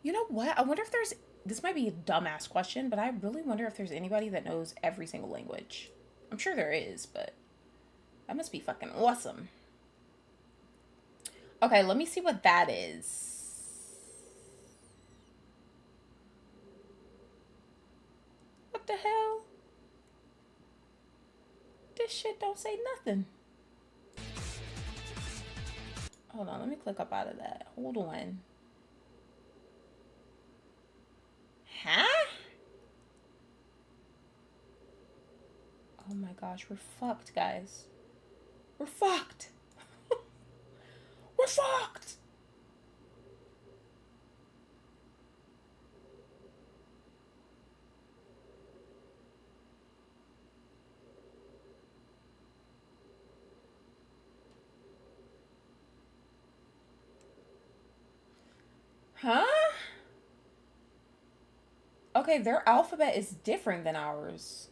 You know what? I wonder if there's... This might be a dumbass question, but I really wonder if there's anybody that knows every single language. I'm sure there is, but... That must be fucking awesome. Okay, let me see what that is. What the hell? This shit don't say nothing. Hold on, let me click up out of that. Hold on. Huh? Oh my gosh, we're fucked, guys. We're fucked. We're fucked. Huh? Okay, their alphabet is different than ours.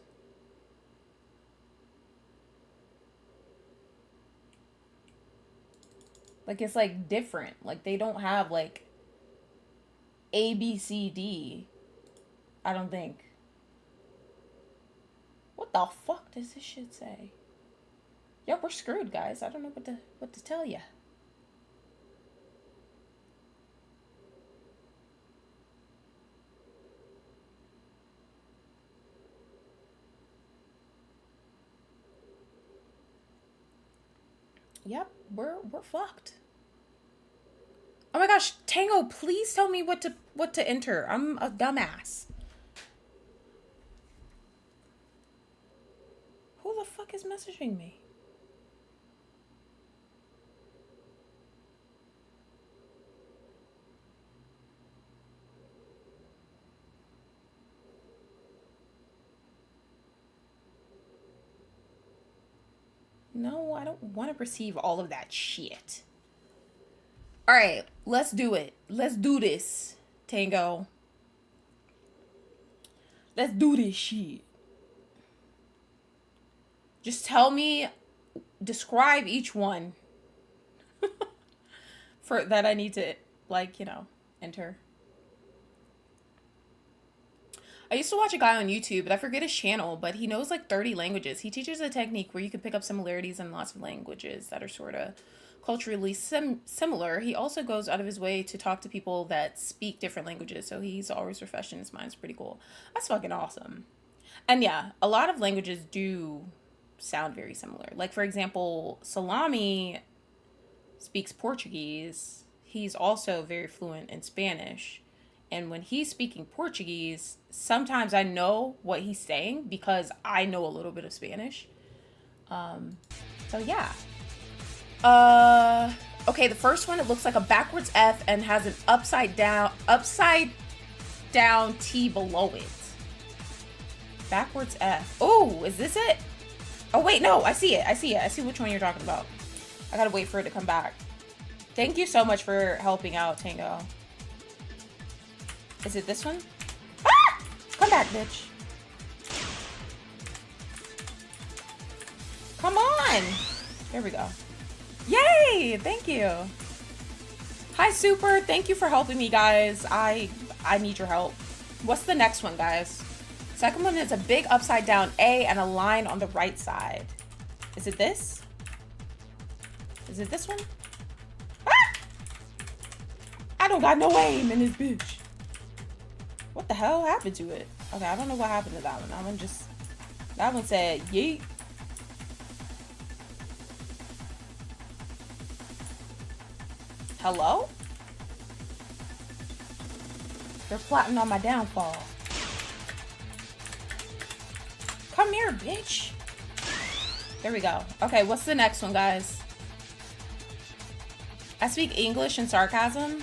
Like, it's like different. Like, they don't have like A, B, C, D. I don't think. What the fuck does this shit say? Yeah, we're screwed, guys. I don't know what to tell you. Yep, we're fucked. Oh my gosh, Tango, please tell me what to enter. I'm a dumbass. Who the fuck is messaging me? No, I don't want to receive all of that shit. All right, let's do it. Let's do this, Tango. Let's do this shit. Just tell me, describe each one for that I need to, like, you know, enter. I used to watch a guy on YouTube, but I forget his channel, but he knows like 30 languages. He teaches a technique where you can pick up similarities in lots of languages that are sort of culturally similar. He also goes out of his way to talk to people that speak different languages, so he's always refreshed in his mind. It's pretty cool. That's fucking awesome. And yeah, a lot of languages do sound very similar. Like, for example, Salami speaks Portuguese. He's also very fluent in Spanish. And when he's speaking Portuguese, sometimes I know what he's saying because I know a little bit of Spanish. So yeah. Okay, the first one, it looks like a backwards F and has an upside down T below it. Backwards F. Oh, is this it? Oh wait, no, I see it. I see which one you're talking about. I gotta wait for it to come back. Thank you so much for helping out, Tango. Is it this one? Ah! Come back, bitch. Come on. There we go. Yay! Thank you. Hi, Super. Thank you for helping me, guys. I need your help. What's the next one, guys? Second one is a big upside down A and a line on the right side. Is it this? Is it this one? Ah! I don't got no aim in this bitch. What the hell happened to it? Okay, I don't know what happened to that one. That one said yeet. Hello? They're plotting on my downfall. Come here, bitch. There we go. Okay, what's the next one, guys? I speak English and sarcasm.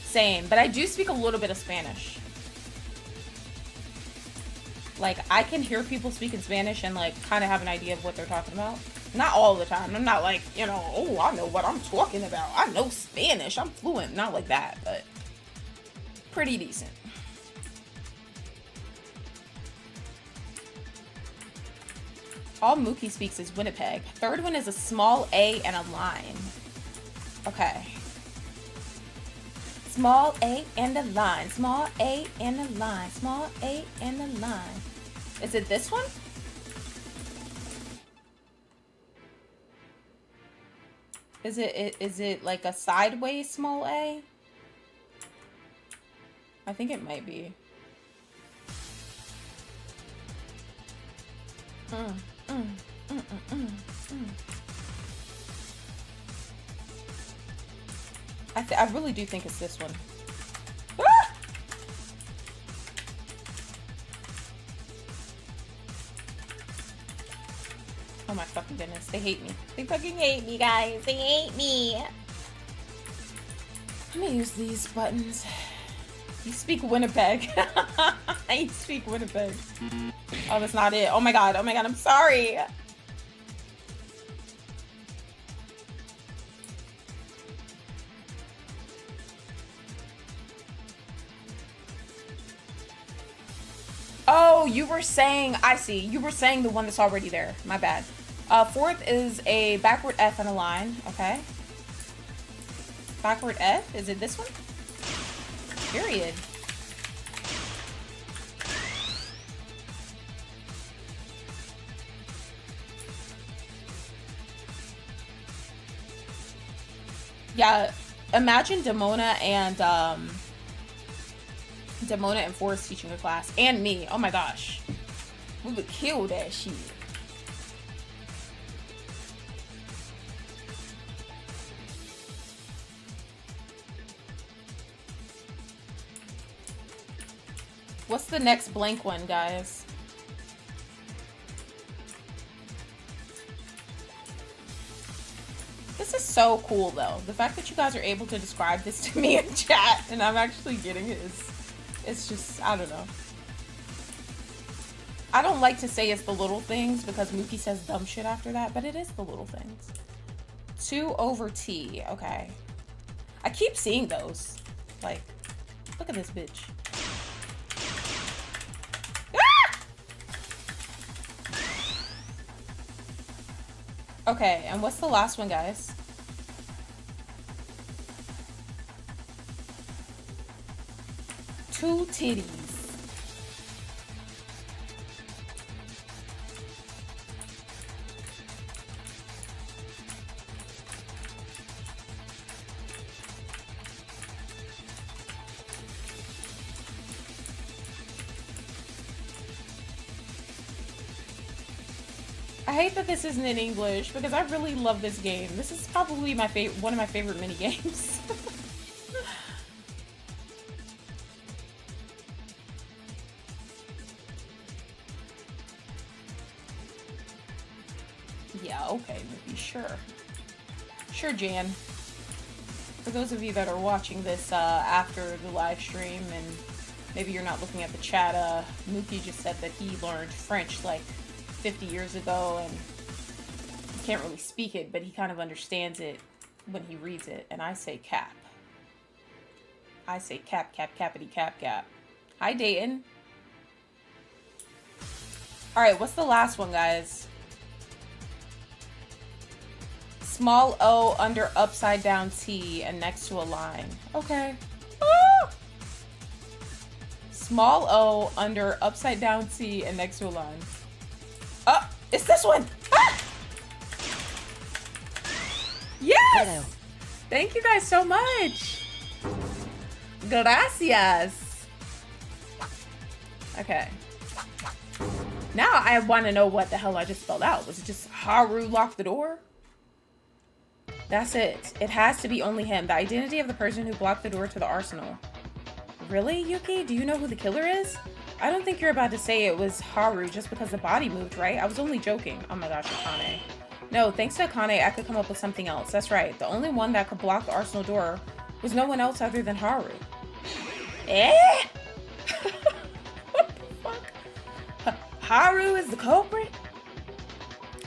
Same, but I do speak a little bit of Spanish. Like, I can hear people speaking Spanish and, like, kind of have an idea of what they're talking about. Not all the time. I'm not like, you know, oh, I know what I'm talking about. I know Spanish. I'm fluent. Not like that, but pretty decent. All Mookie speaks is Winnipeg. Third one is a small A and a line. Okay. Small A and a line. Small A and a line. Small A and a line. Is it this one? Is it like a sideways small A? I think it might be. I really do think it's this one. Ah! Oh my fucking goodness. They hate me. They fucking hate me, guys. They hate me. Let me use these buttons. You speak Winnipeg. I speak Winnipeg. Oh, that's not it. Oh my god. Oh my god. I'm sorry. Oh, you were saying, I see. You were saying the one that's already there. My bad. Fourth is a backward F and a line. Okay. Backward F? Is it this one? Period. Yeah, imagine Demona and Forrest teaching a class. And me. Oh my gosh. We would kill that shit. What's the next blank one, guys? This is so cool, though. The fact that you guys are able to describe this to me in chat and I'm actually getting it is, it's just, I don't know. I don't like to say it's the little things because Mookie says dumb shit after that, but it is the little things. 2 over T, okay. I keep seeing those. Like, look at this bitch. Okay, and what's the last one, guys? Two titties. I hate that this isn't in English because I really love this game. This is probably my one of my favorite mini games. Yeah, okay, maybe, sure. Sure, Jan. For those of you that are watching this after the live stream and maybe you're not looking at the chat, Mookie just said that he learned French like 50 years ago and he can't really speak it, but he kind of understands it when he reads it. And I say cap. I say cap, cap, cappity, cap, cap. Hi, Dayton. Alright, what's the last one, guys? Small O under upside down T and next to a line. Okay. Ah! Small O under upside down T and next to a line. Oh, it's this one. Ah! Yes! Hello. Thank you guys so much. Gracias. Okay. Now I want to know what the hell I just spelled out. Was it just Haru locked the door? That's it. It has to be only him. The identity of the person who blocked the door to the arsenal. Really, Yuki? Do you know who the killer is? I don't think you're about to say it was Haru just because the body moved, right? I was only joking. Oh my gosh, Akane. No, thanks to Akane, I could come up with something else. That's right. The only one that could block the arsenal door was no one else other than Haru. Eh? What the fuck? Haru is the culprit?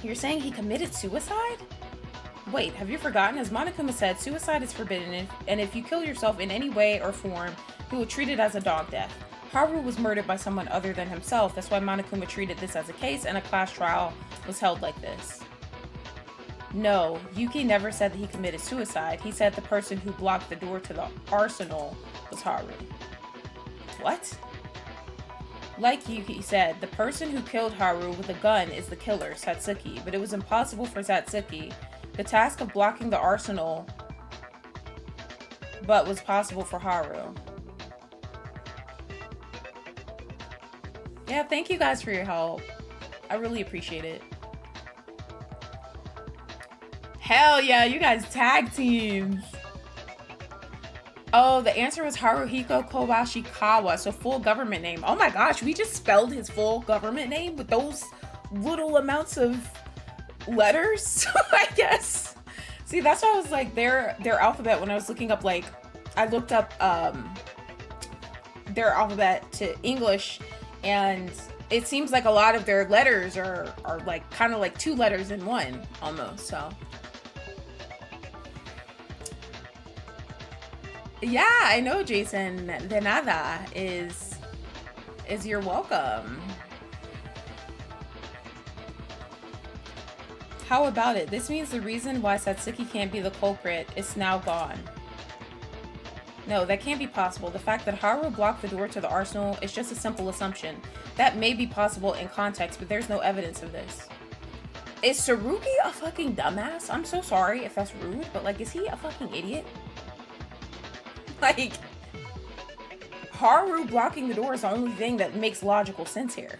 You're saying he committed suicide? Wait, have you forgotten? As Monokuma said, suicide is forbidden, and if you kill yourself in any way or form, he will treat it as a dog death. Haru was murdered by someone other than himself. That's why Monokuma treated this as a case, and a class trial was held like this. No, Yuki never said that he committed suicide. He said the person who blocked the door to the arsenal was Haru. What? Like Yuki said, the person who killed Haru with a gun is the killer, Satsuki, but it was impossible for Satsuki The task of blocking the arsenal, but was possible for Haru. Yeah, thank you guys for your help. I really appreciate it. Hell yeah, you guys tag teams. Oh, the answer was Haruhiko Kobashikawa, so full government name. Oh my gosh, we just spelled his full government name with those little amounts of letters, I guess. See, that's why I was like, their alphabet, when I was looking up, like, I looked up their alphabet to English, and it seems like a lot of their letters are like kind of like two letters in one almost. So yeah, I know, Jason. De nada is you're welcome. How about it? This means the reason why Satsuki can't be the culprit is now gone. No, that can't be possible. The fact that Haru blocked the door to the arsenal is just a simple assumption. That may be possible in context, but there's no evidence of this. Is Tsurugi a fucking dumbass? I'm so sorry if that's rude, but like, is he a fucking idiot? Like, Haru blocking the door is the only thing that makes logical sense here.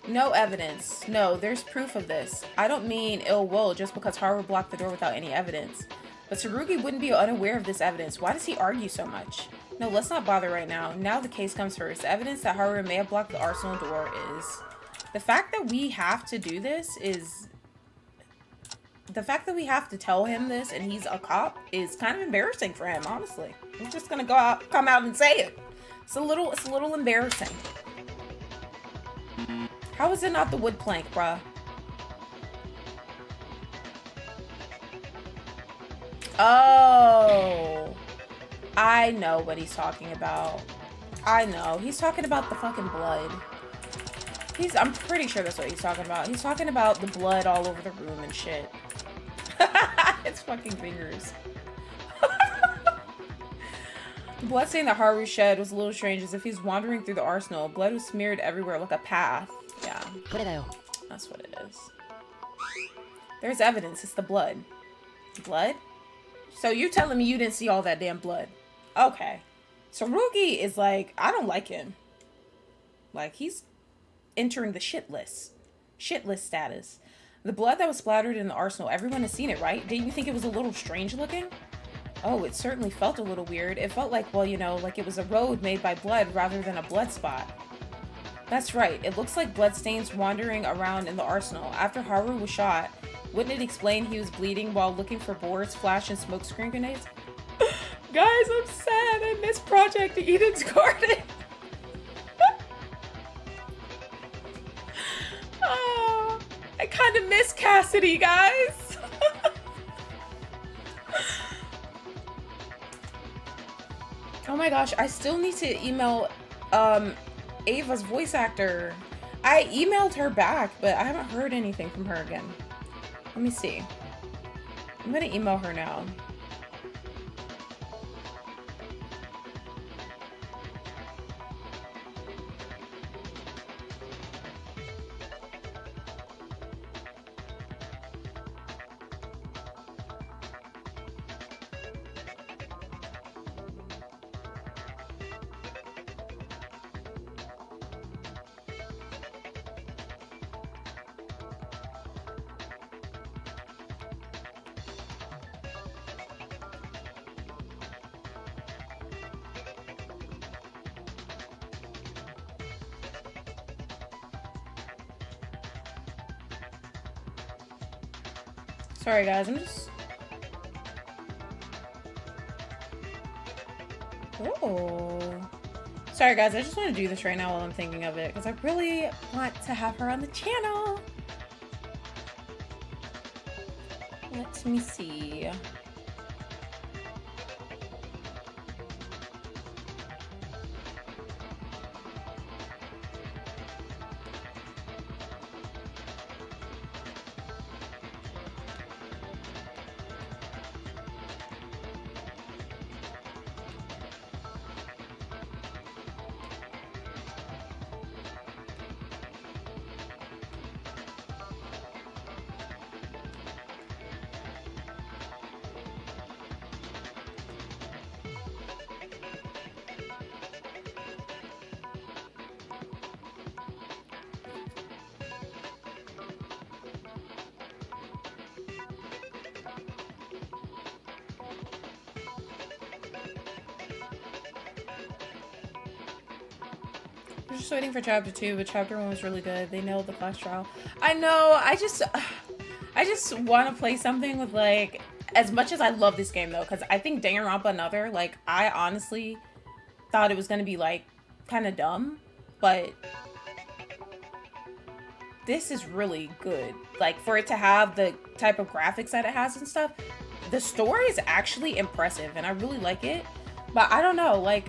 No evidence. No, there's proof of this. I don't mean ill will just because Haru blocked the door without any evidence. But Tsurugi wouldn't be unaware of this evidence. Why does he argue so much? No, let's not bother right now. Now the case comes first. The evidence that Haru may have blocked the arsenal door is... The fact that we have to do this is... The fact that we have to tell him this and he's a cop is kind of embarrassing for him, honestly. He's just gonna come out and say it. It's a little embarrassing. How is it not the wood plank, bruh? Oh, I know what he's talking about. I know. He's talking about the fucking blood. I'm pretty sure that's what he's talking about. He's talking about the blood all over the room and shit. It's fucking fingers. The blood stain that Haru shed was a little strange, as if he's wandering through the arsenal. Blood was smeared everywhere like a path. Yeah, that's what it is. There's evidence. It's the blood. Blood? So you telling me you didn't see all that damn blood? Okay. Tsurugi is like, I don't like him. Like, he's entering the shit list. Shit list status. The blood that was splattered in the arsenal, everyone has seen it, right? Didn't you think it was a little strange looking? Oh, it certainly felt a little weird. It felt like, well, you know, like it was a road made by blood rather than a blood spot. That's right. It looks like bloodstains wandering around in the arsenal. After Haru was shot, wouldn't it explain he was bleeding while looking for boards, flash, and smokescreen grenades? Guys, I'm sad. I missed Project Eden's Garden. Oh, I kind of miss Cassidy, guys. Oh my gosh, I still need to email Ava's voice actor. I emailed her back, but I haven't heard anything from her again. Let me see. I'm gonna email her now. Sorry guys, I'm just... Oh. Sorry guys, I just want to do this right now while I'm thinking of it, because I really want to have her on the channel. Let me see. We're just waiting for chapter 2, but chapter 1 was really good. They nailed the class trial. I know, I just want to play something with, like, as much as I love this game, though, because I think Danganronpa Another, like, I honestly thought it was going to be, like, kind of dumb, but this is really good. Like, for it to have the type of graphics that it has and stuff, the story is actually impressive, and I really like it, but I don't know, like,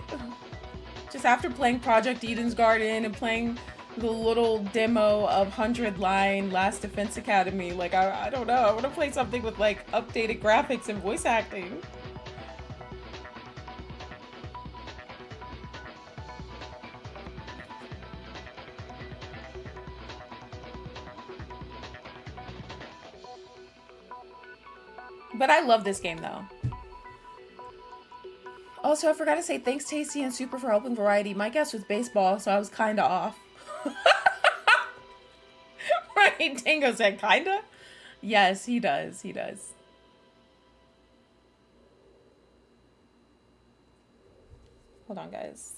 just after playing Project Eden's Garden and playing the little demo of 100 Line Last Defense Academy, like, I don't know. I want to play something with, like, updated graphics and voice acting. But I love this game, though. Also, I forgot to say thanks Tasty and Super for helping Variety. My guess was baseball, so I was kinda off. Right, Tango said kinda? Yes, he does. He does. Hold on, guys.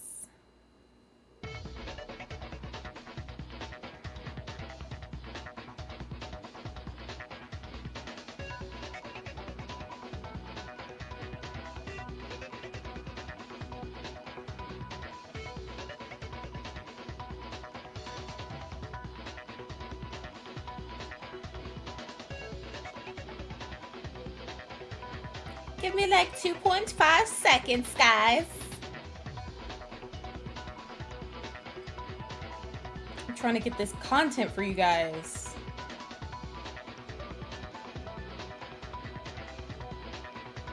Give me like 2.5 seconds, guys. I'm trying to get this content for you guys.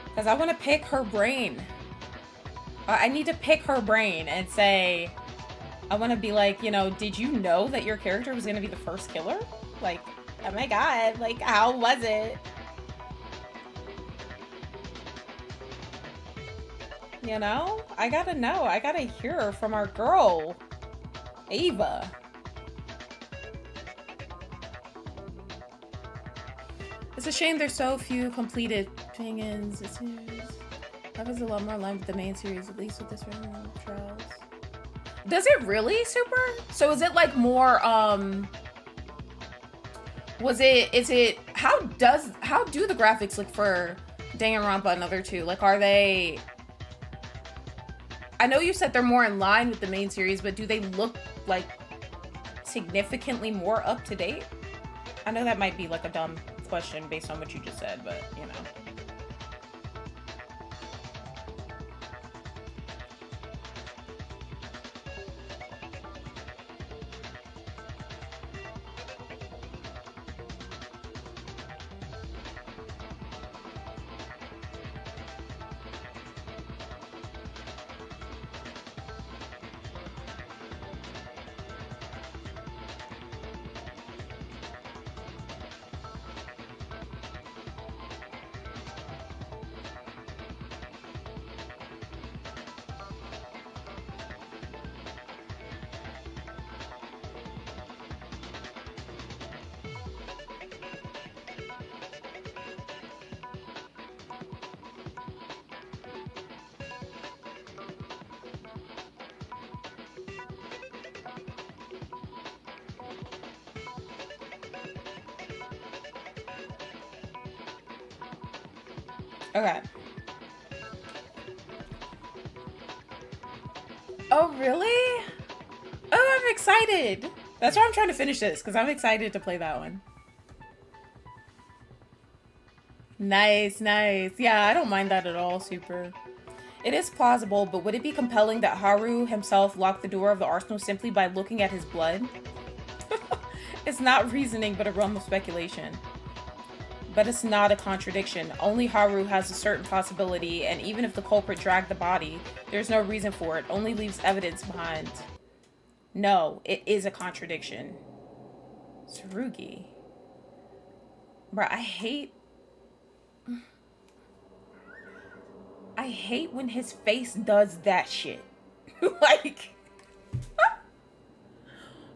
Because I want to pick her brain. I need to pick her brain and say, I want to be like, you know, did you know that your character was going to be the first killer? Like, oh my god, like, how was it? You know? I gotta know. I gotta hear from our girl, Ava. It's a shame there's so few completed things. That was a lot more aligned with the main series, at least with this round of trials. Does it really, Super? So is it like more, how do the graphics look for Danganronpa Another 2? Like, are they... I know you said they're more in line with the main series, but do they look like significantly more up to date? I know that might be like a dumb question based on what you just said, but you know. Okay. Oh, really? Oh, I'm excited. That's why I'm trying to finish this, because I'm excited to play that one. Nice, nice. Yeah, I don't mind that at all, Super. It is plausible, but would it be compelling that Haru himself locked the door of the arsenal simply by looking at his blood? It's not reasoning, but a realm of speculation. But it's not a contradiction. Only Haru has a certain possibility, and even if the culprit dragged the body, there's no reason for it. Only leaves evidence behind. No, it is a contradiction. Tsurugi. Bruh, I hate when his face does that shit. Like,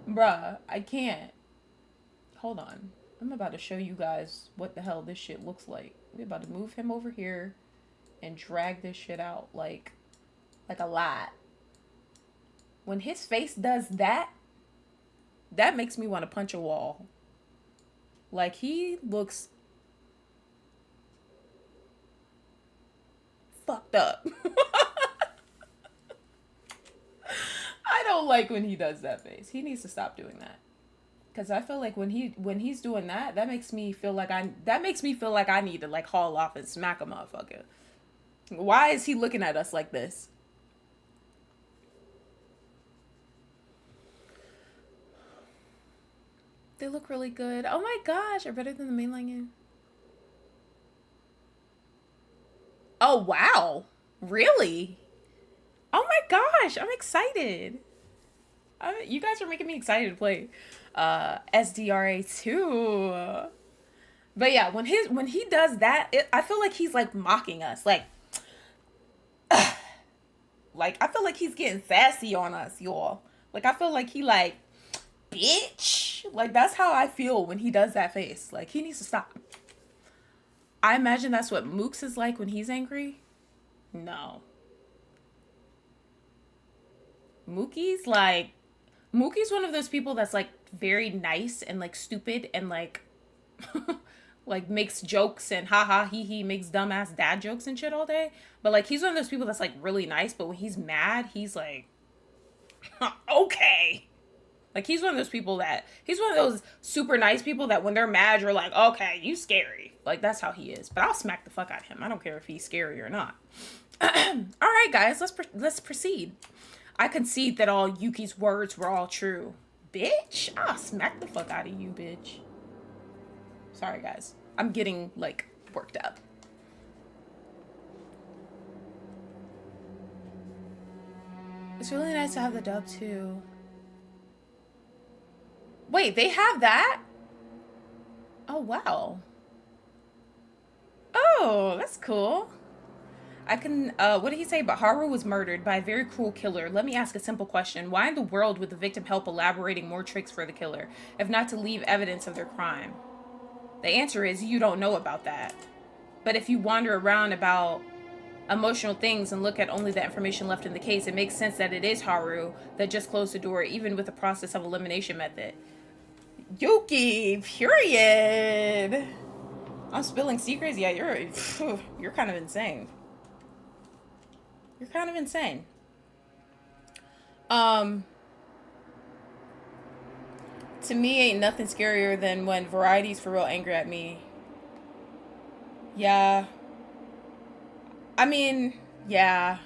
bruh, I can't. Hold on. I'm about to show you guys what the hell this shit looks like. We're about to move him over here and drag this shit out like a lot. When his face does that, that makes me want to punch a wall. Like, he looks fucked up. I don't like when he does that face. He needs to stop doing that. Cause I feel like when he's doing that, that makes me feel like I need to like haul off and smack a motherfucker. Why is he looking at us like this? They look really good. Oh my gosh, they're better than the mainline game. Oh wow. Really? Oh my gosh, I'm excited. You guys are making me excited to play SDRA 2. But yeah, when he does that, I feel like he's like mocking us. Like I feel like he's getting sassy on us, y'all. Like I feel like he like, bitch. Like that's how I feel when he does that face. Like he needs to stop. I imagine that's what Mooks is like when he's angry. No. Mookie's one of those people that's like very nice and like stupid and like like makes jokes and haha he makes dumbass dad jokes and shit all day. But like he's one of those people that's like really nice, but when he's mad, he's like okay. Like he's one of those super nice people that when they're mad, you're like, okay, you scary. Like that's how he is. But I'll smack the fuck out of him. I don't care if he's scary or not. All right, guys, let's proceed. I concede that all Yuki's words were all true. Bitch, I'll smack the fuck out of you, bitch. Sorry, guys. I'm getting, like, worked up. It's really nice to have the dub, too. Wait, they have that? Oh, wow. Oh, that's cool. What did he say? But Haru was murdered by a very cruel killer. Let me ask a simple question. Why in the world would the victim help elaborating more tricks for the killer, if not to leave evidence of their crime? The answer is you don't know about that. But if you wander around about emotional things and look at only the information left in the case, it makes sense that it is Haru that just closed the door, even with the process of elimination method. Yuki, period. I'm spilling secrets? Yeah, you're kind of insane. You're kind of insane. To me, ain't nothing scarier than when Variety's for real angry at me. Yeah. I mean, yeah.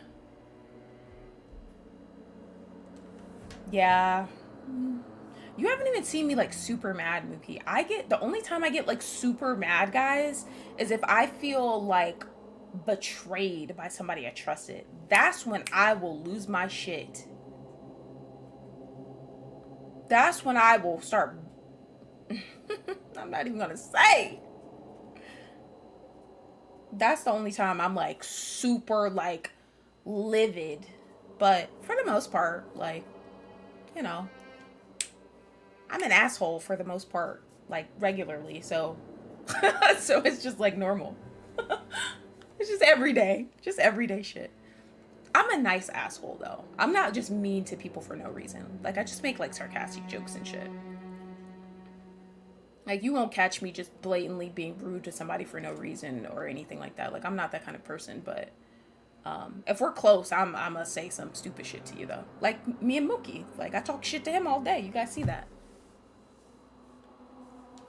Yeah. You haven't even seen me like super mad, Mookie. The only time I get like super mad, guys, is if I feel like betrayed by somebody I trusted. That's when I will lose my shit. That's when I will start I'm not even gonna say. That's the only time I'm like super like livid. But for the most part, like, you know, I'm an asshole for the most part, like regularly, so so it's just like normal. It's just everyday shit. I'm a nice asshole though. I'm not just mean to people for no reason. Like I just make like sarcastic jokes and shit. Like you won't catch me just blatantly being rude to somebody for no reason or anything like that. Like I'm not that kind of person, but if we're close, I'm gonna say some stupid shit to you though. Like me and Mookie. Like I talk shit to him all day. You guys see that?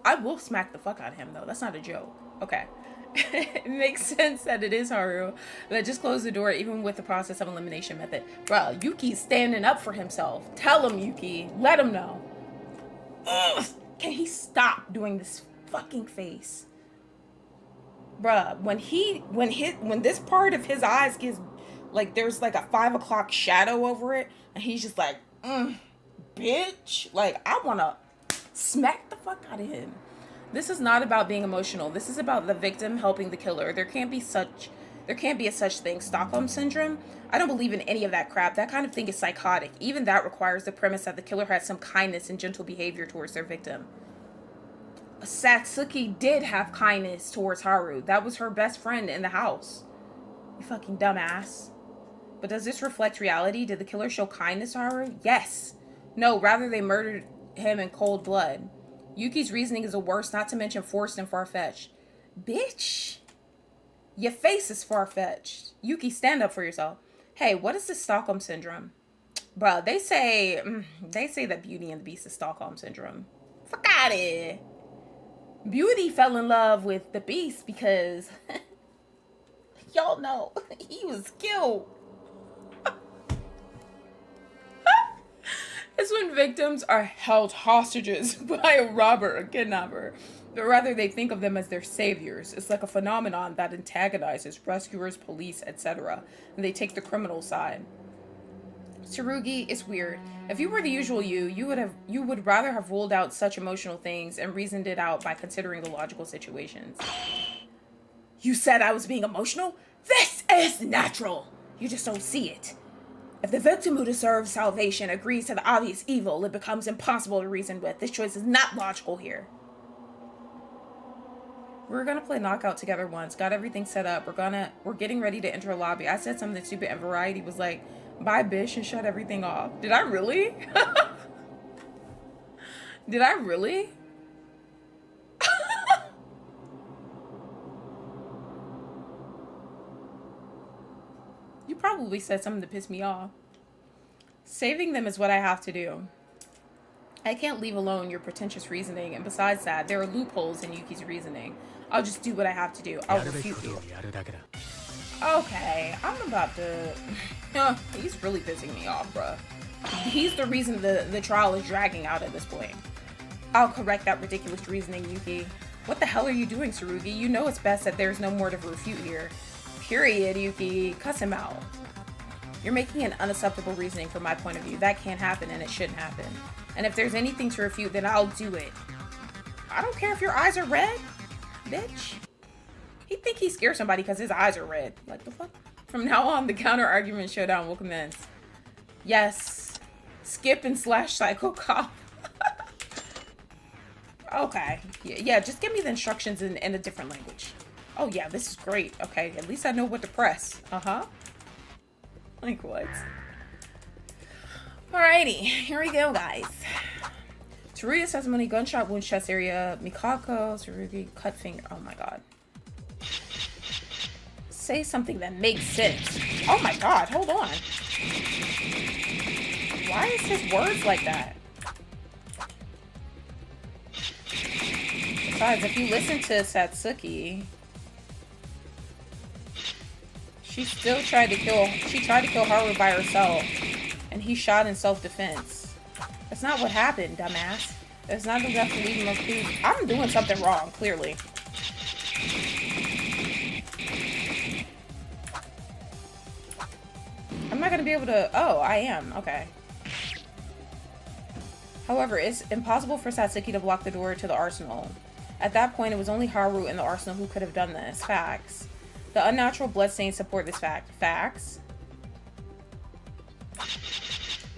I will smack the fuck out of him though. That's not a joke. Okay. It makes sense that it is Haru that just closed the door even with the process of elimination method. Bro, Yuki's standing up for himself. Tell him, Yuki. Let him know. Ugh. Can he stop doing this fucking face? Bruh, when this part of his eyes gets like there's like a 5 o'clock shadow over it and he's just like, bitch. Like I wanna smack the fuck out of him. This is not about being emotional. This is about the victim helping the killer. There can't be a such thing. Stockholm syndrome? I don't believe in any of that crap. That kind of thing is psychotic. Even that requires the premise that the killer has some kindness and gentle behavior towards their victim. Satsuki did have kindness towards Haru. That was her best friend in the house. You fucking dumbass. But does this reflect reality? Did the killer show kindness to Haru? Yes. No, rather they murdered him in cold blood. Yuki's reasoning is the worst, not to mention forced and far-fetched. Bitch. Your face is far-fetched. Yuki, stand up for yourself. Hey, what is this Stockholm Syndrome? Bruh, they say that Beauty and the Beast is Stockholm Syndrome. Fuck out of here. Beauty fell in love with the Beast because y'all know he was killed. It's when victims are held hostages by a robber or kidnapper, but rather they think of them as their saviors. It's like a phenomenon that antagonizes rescuers, police, etc., and they take the criminal side. Tsurugi, it's weird. If you were the usual you would rather have ruled out such emotional things and reasoned it out by considering the logical situations. You said I was being emotional? This is natural. You just don't see it. If the victim who deserves salvation agrees to the obvious evil, it becomes impossible to reason with. This choice is not logical here. We're gonna play Knockout together once. Got everything set up. We're getting ready to enter a lobby. I said something stupid and Variety was like, bye bish, and shut everything off. Did I really? Did I really? You probably said something to piss me off. Saving them is what I have to do. I can't leave alone your pretentious reasoning, and besides that, there are loopholes in Yuki's reasoning. I'll just do what I have to do. I'll refute you. Okay, I'm about to... He's really pissing me off, bruh. He's the reason the trial is dragging out at this point. I'll correct that ridiculous reasoning, Yuki. What the hell are you doing, Tsurugi? You know it's best that there's no more to refute here. Period, Yuki. Cuss him out. You're making an unacceptable reasoning from my point of view. That can't happen and it shouldn't happen. And if there's anything to refute, then I'll do it. I don't care if your eyes are red, bitch. He think he scared somebody because his eyes are red. Like the fuck? From now on, the counter-argument showdown will commence. Yes. Skip and slash psycho cop. Okay. Yeah, just give me the instructions in a different language. Oh yeah, this is great. Okay, at least I know what to press. Uh-huh. Like what? Alrighty, here we go, guys. Tsuruya's testimony, gunshot wound, chest area. Mikako, Tsurugi, cut finger. Oh my god. Say something that makes sense. Oh my god, hold on. Why is his words like that? Besides, if you listen to Satsuki, she tried to kill Haru by herself, and he shot in self-defense. That's not what happened, dumbass. There's not enough to leave him of clues. I'm doing something wrong, clearly. I'm not gonna be able to... Oh, I am. Okay. However, it's impossible for Satsuki to block the door to the arsenal. At that point, it was only Haru in the arsenal who could have done this. Facts. The unnatural bloodstains support this fact. Facts.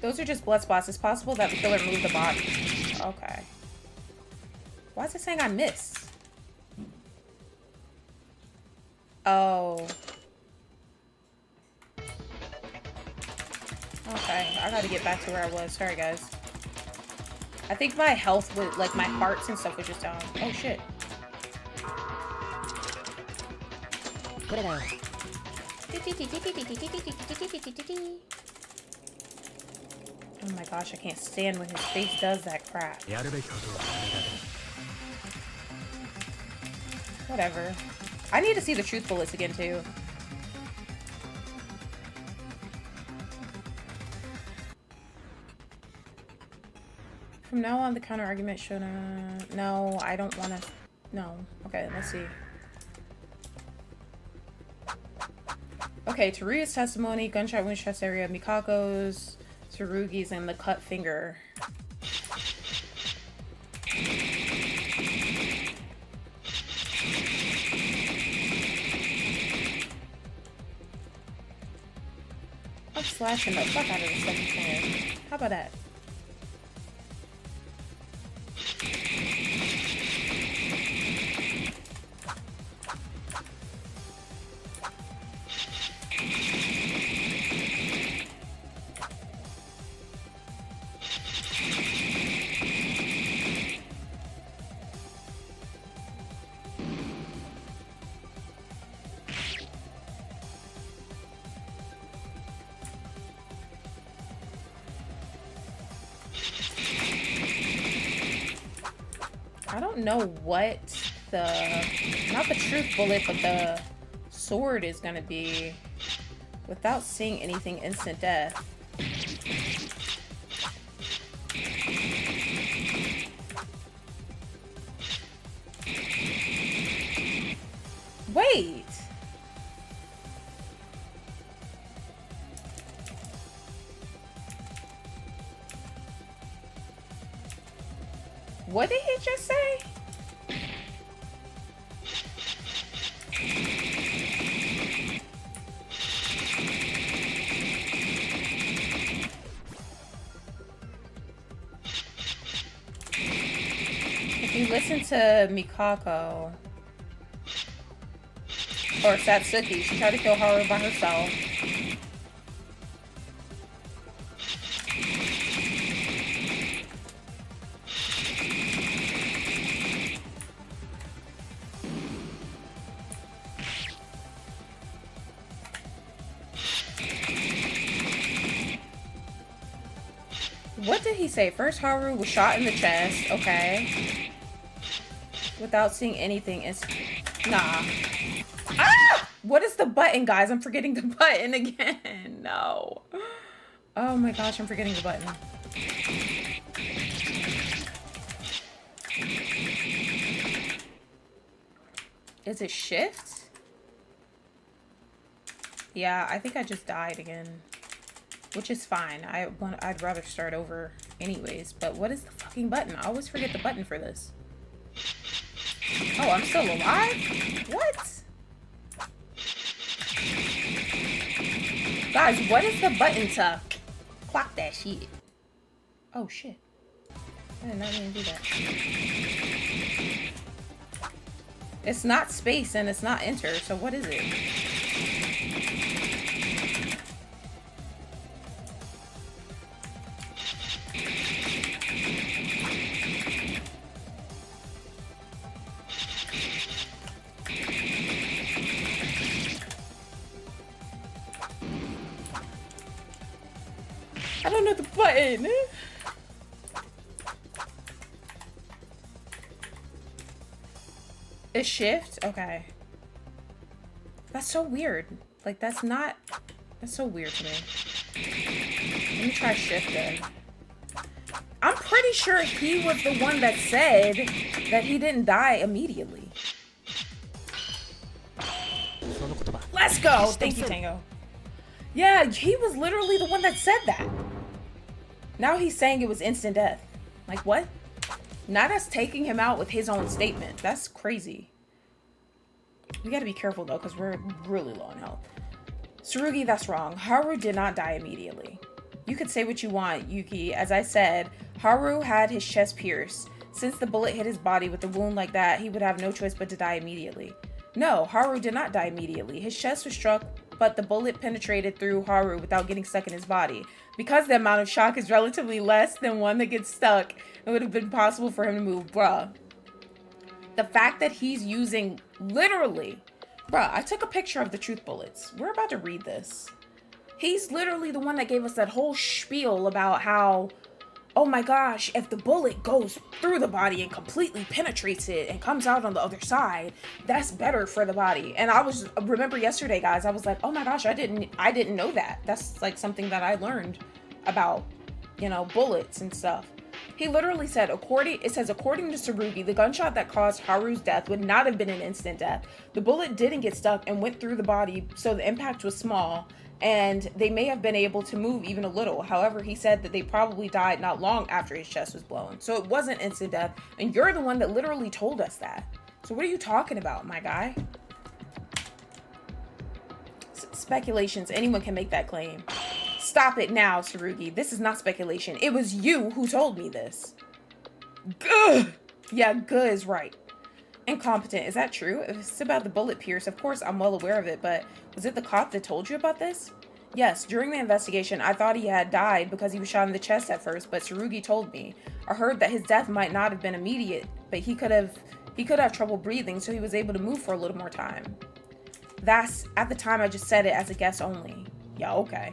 Those are just blood spots. It's possible that the killer moved the body. Okay. Why is it saying I missed? Oh. Okay, I gotta get back to where I was. Sorry, guys. I think my health with, like, my hearts and stuff was just down. Oh, shit. Oh my gosh, I can't stand when his face does that crap. Whatever. I need to see the truth bullets again, too. From now on, the counter-argument should... No, I don't want to... No. Okay, let's see. Okay, Teruya's testimony, gunshot wound, chest area, Mikako's, Tsurugi's, and the cut finger. I'm slashing the fuck out of the second finger. How about that? I don't know what not the truth bullet, but the sword is gonna be without seeing anything instant death. Wait. What did he just say? If you listen to Mikako or Satsuki, she tried to kill Haru by herself. What did he say? First, Haru was shot in the chest. Okay. Without seeing anything. Nah. Ah! What is the button, guys? I'm forgetting the button again. No. Oh my gosh, I'm forgetting the button. Is it shift? Yeah, I think I just died again. Which is fine. I'd rather start over anyways. But what is the fucking button? I always forget the button for this. Oh, I'm still alive? What? Guys, what is the button to clock that shit? Oh, shit. I did not even do that. It's not space and it's not enter, so what is it? I don't know the button. Is shift? Okay. That's so weird. Like, that's so weird to me. Let me try shift then. I'm pretty sure he was the one that said that he didn't die immediately. Let's go! Thank you, Tango. Yeah, he was literally the one that said that. Now he's saying it was instant death. Like, what? Not us taking him out with his own statement. That's crazy. We gotta be careful, though, because we're really low on health. Tsurugi, that's wrong. Haru did not die immediately. You could say what you want, Yuki. As I said, Haru had his chest pierced. Since the bullet hit his body with a wound like that, he would have no choice but to die immediately. No, Haru did not die immediately. His chest was struck, but the bullet penetrated through Haru without getting stuck in his body. Because the amount of shock is relatively less than one that gets stuck, it would have been possible for him to move. Bruh. The fact that he's using literally... Bruh, I took a picture of the truth bullets. We're about to read this. He's literally the one that gave us that whole spiel about how, oh my gosh, if the bullet goes through the body and completely penetrates it and comes out on the other side, that's better for the body. And remember yesterday, guys, I was like, oh my gosh, I didn't know that. That's like something that I learned about, you know, bullets and stuff. He literally said, according to Tsurugi, the gunshot that caused Haru's death would not have been an instant death. The bullet didn't get stuck and went through the body, so the impact was small, and they may have been able to move even a little. However, he said that they probably died not long after his chest was blown. So it wasn't instant death, and you're the one that literally told us that. So what are you talking about, my guy? Speculations. Anyone can make that claim. Stop it now, Tsurugi. This is not speculation. It was you who told me this. Gah! Yeah, gah is right. Incompetent. Is that true? If it's about the bullet pierce, of course I'm well aware of it, but was it the cop that told you about this? Yes, during the investigation, I thought he had died because he was shot in the chest at first, but Tsurugi told me. I heard that his death might not have been immediate, but he could have trouble breathing, so he was able to move for a little more time. At the time I just said it as a guess only. Yeah, okay.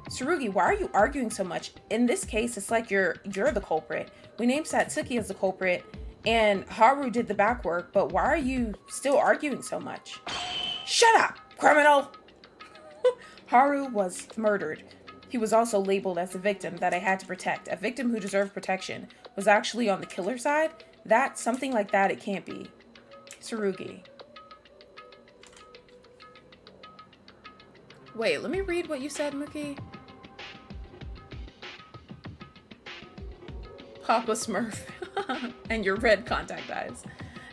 Tsurugi, why are you arguing so much? In this case, it's like you're the culprit. We named Satsuki as the culprit, and Haru did the back work, but why are you still arguing so much? Shut up, criminal! Haru was murdered. He was also labeled as the victim that I had to protect. A victim who deserved protection was actually on the killer side? Something like that, it can't be. Tsurugi. Wait, let me read what you said, Mookie. Papa Smurf. And your red contact eyes.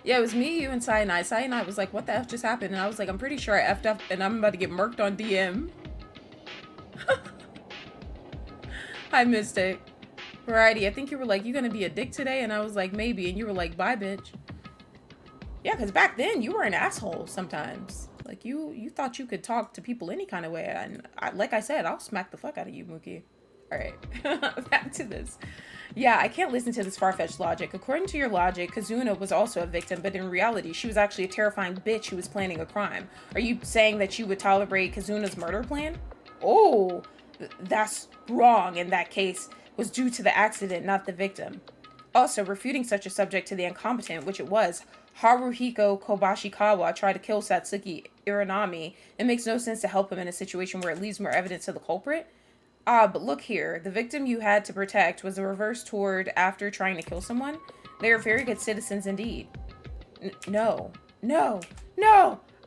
Yeah, it was me, you, and Cyanide. Cyanide was like, what the F just happened? And I was like, I'm pretty sure I effed up and I'm about to get murked on DM. Hi, Mystic. Variety, I think you were like, you gonna be a dick today? And I was like, maybe. And you were like, bye, bitch. Yeah, because back then, you were an asshole sometimes. Like, you thought you could talk to people any kind of way. And like I said, I'll smack the fuck out of you, Mookie. Alright, back to this. Yeah, I can't listen to this far-fetched logic. According to your logic, Kazuna was also a victim, but in reality, she was actually a terrifying bitch who was planning a crime. Are you saying that you would tolerate Kazuna's murder plan? Oh, that's wrong. In that case, was due to the accident, not the victim. Also, refuting such a subject to the incompetent, which it was, Haruhiko Kobashikawa tried to kill Satsuki Iranami. It makes no sense to help him in a situation where it leaves more evidence to the culprit. But look here, the victim you had to protect was a reverse toward after trying to kill someone. They are very good citizens indeed. No.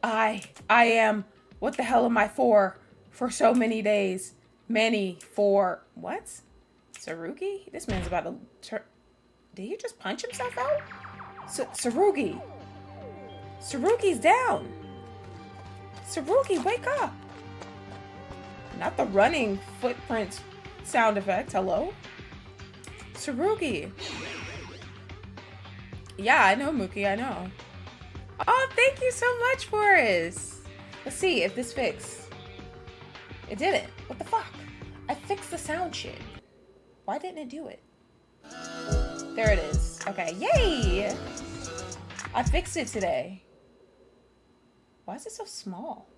I am, what the hell am I for so many days? What? Tsurugi? This man's about to did he just punch himself out? Tsurugi! Tsurugi's down! Tsurugi, wake up! Not the running footprint sound effect. Hello? Tsurugi. Yeah, I know, Mookie. I know. Oh, thank you so much, Forrest. Let's see if this fixed. It didn't. What the fuck? I fixed the sound shit. Why didn't it do it? There it is. Okay. Yay! I fixed it today. Why is it so small?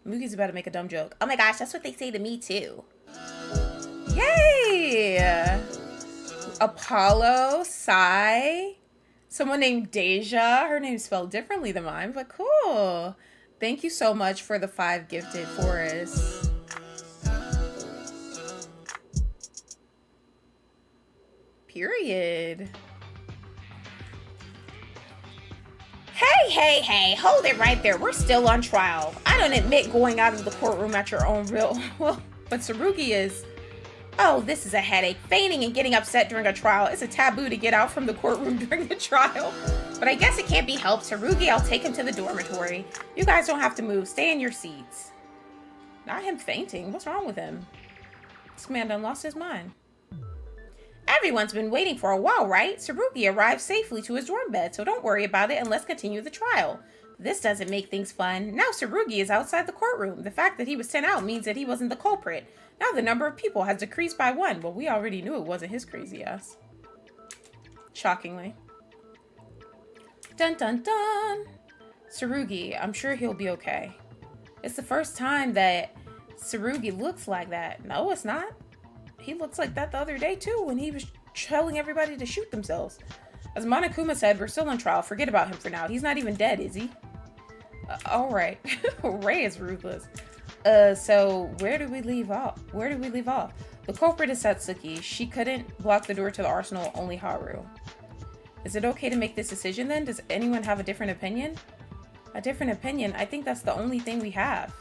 Mookie's about to make a dumb joke. Oh my gosh, that's what they say to me too. Yay! Apollo, Sai, someone named Deja. Her name's spelled differently than mine, but cool. Thank you so much for the 5 gifted, Forrest. Period. Hey, hold it right there. We're still on trial. I don't admit going out of the courtroom at your own will. Well, but Tsurugi is. Oh, this is a headache. Fainting and getting upset during a trial. It's a taboo to get out from the courtroom during a trial. But I guess it can't be helped. Tsurugi, I'll take him to the dormitory. You guys don't have to move. Stay in your seats. Not him fainting. What's wrong with him? This man done lost his mind. Everyone's been waiting for a while, right? Tsurugi arrived safely to his dorm bed, so don't worry about it and let's continue the trial. This doesn't make things fun. Now Tsurugi is outside the courtroom. The fact that he was sent out means that he wasn't the culprit. Now the number of people has decreased by 1. Well, we already knew it wasn't his crazy ass. Shockingly. Dun dun dun! Tsurugi, I'm sure he'll be okay. It's the first time that Tsurugi looks like that. No, it's not. He looks like that the other day too when he was telling everybody to shoot themselves. As Monokuma said, we're still on trial. Forget about him for now. He's not even dead, is he? Alright. Ray is ruthless. So where do we leave off? The culprit is Satsuki. She couldn't block the door to the arsenal, only Haru. Is it okay to make this decision then? Does anyone have a different opinion? A different opinion? I think that's the only thing we have.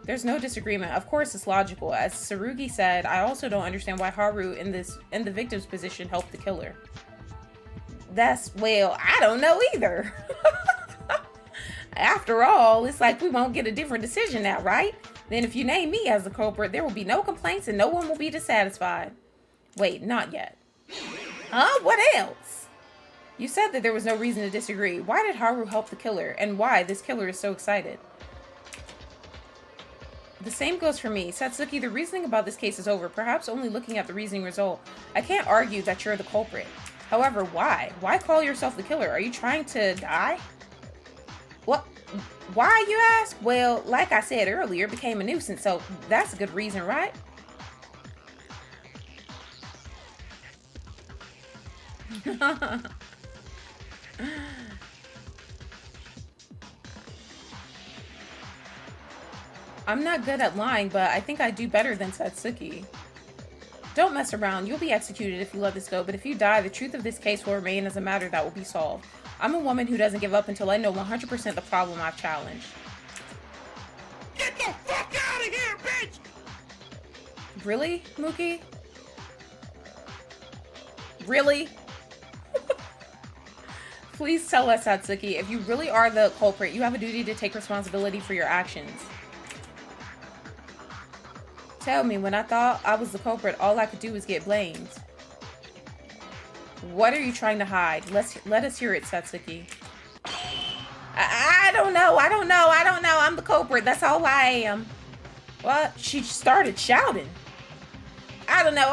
There's no disagreement. Of course, it's logical. As Tsurugi said, I also don't understand why Haru in the victim's position helped the killer. Well, I don't know either. After all, it's like we won't get a different decision now, right? Then if you name me as the culprit, there will be no complaints and no one will be dissatisfied. Wait, not yet. Huh? What else? You said that there was no reason to disagree. Why did Haru help the killer? And why this killer is so excited? The same goes for me. Satsuki, the reasoning about this case is over. Perhaps only looking at the reasoning result. I can't argue that you're the culprit. However, why? Why call yourself the killer? Are you trying to die? What? Why, you ask? Well, like I said earlier, it became a nuisance, so that's a good reason, right? I'm not good at lying, but I think I do better than Satsuki. Don't mess around. You'll be executed if you let this go, but if you die, the truth of this case will remain as a matter that will be solved. I'm a woman who doesn't give up until I know 100% the problem I've challenged. Get the fuck out of here, bitch! Really, Mookie? Really? Please tell us, Satsuki. If you really are the culprit, you have a duty to take responsibility for your actions. Tell me, when I thought I was the culprit, all I could do was get blamed. What are you trying to hide? Let us hear it, Satsuki. I don't know. I'm the culprit. That's all I am. What? She started shouting. I don't know.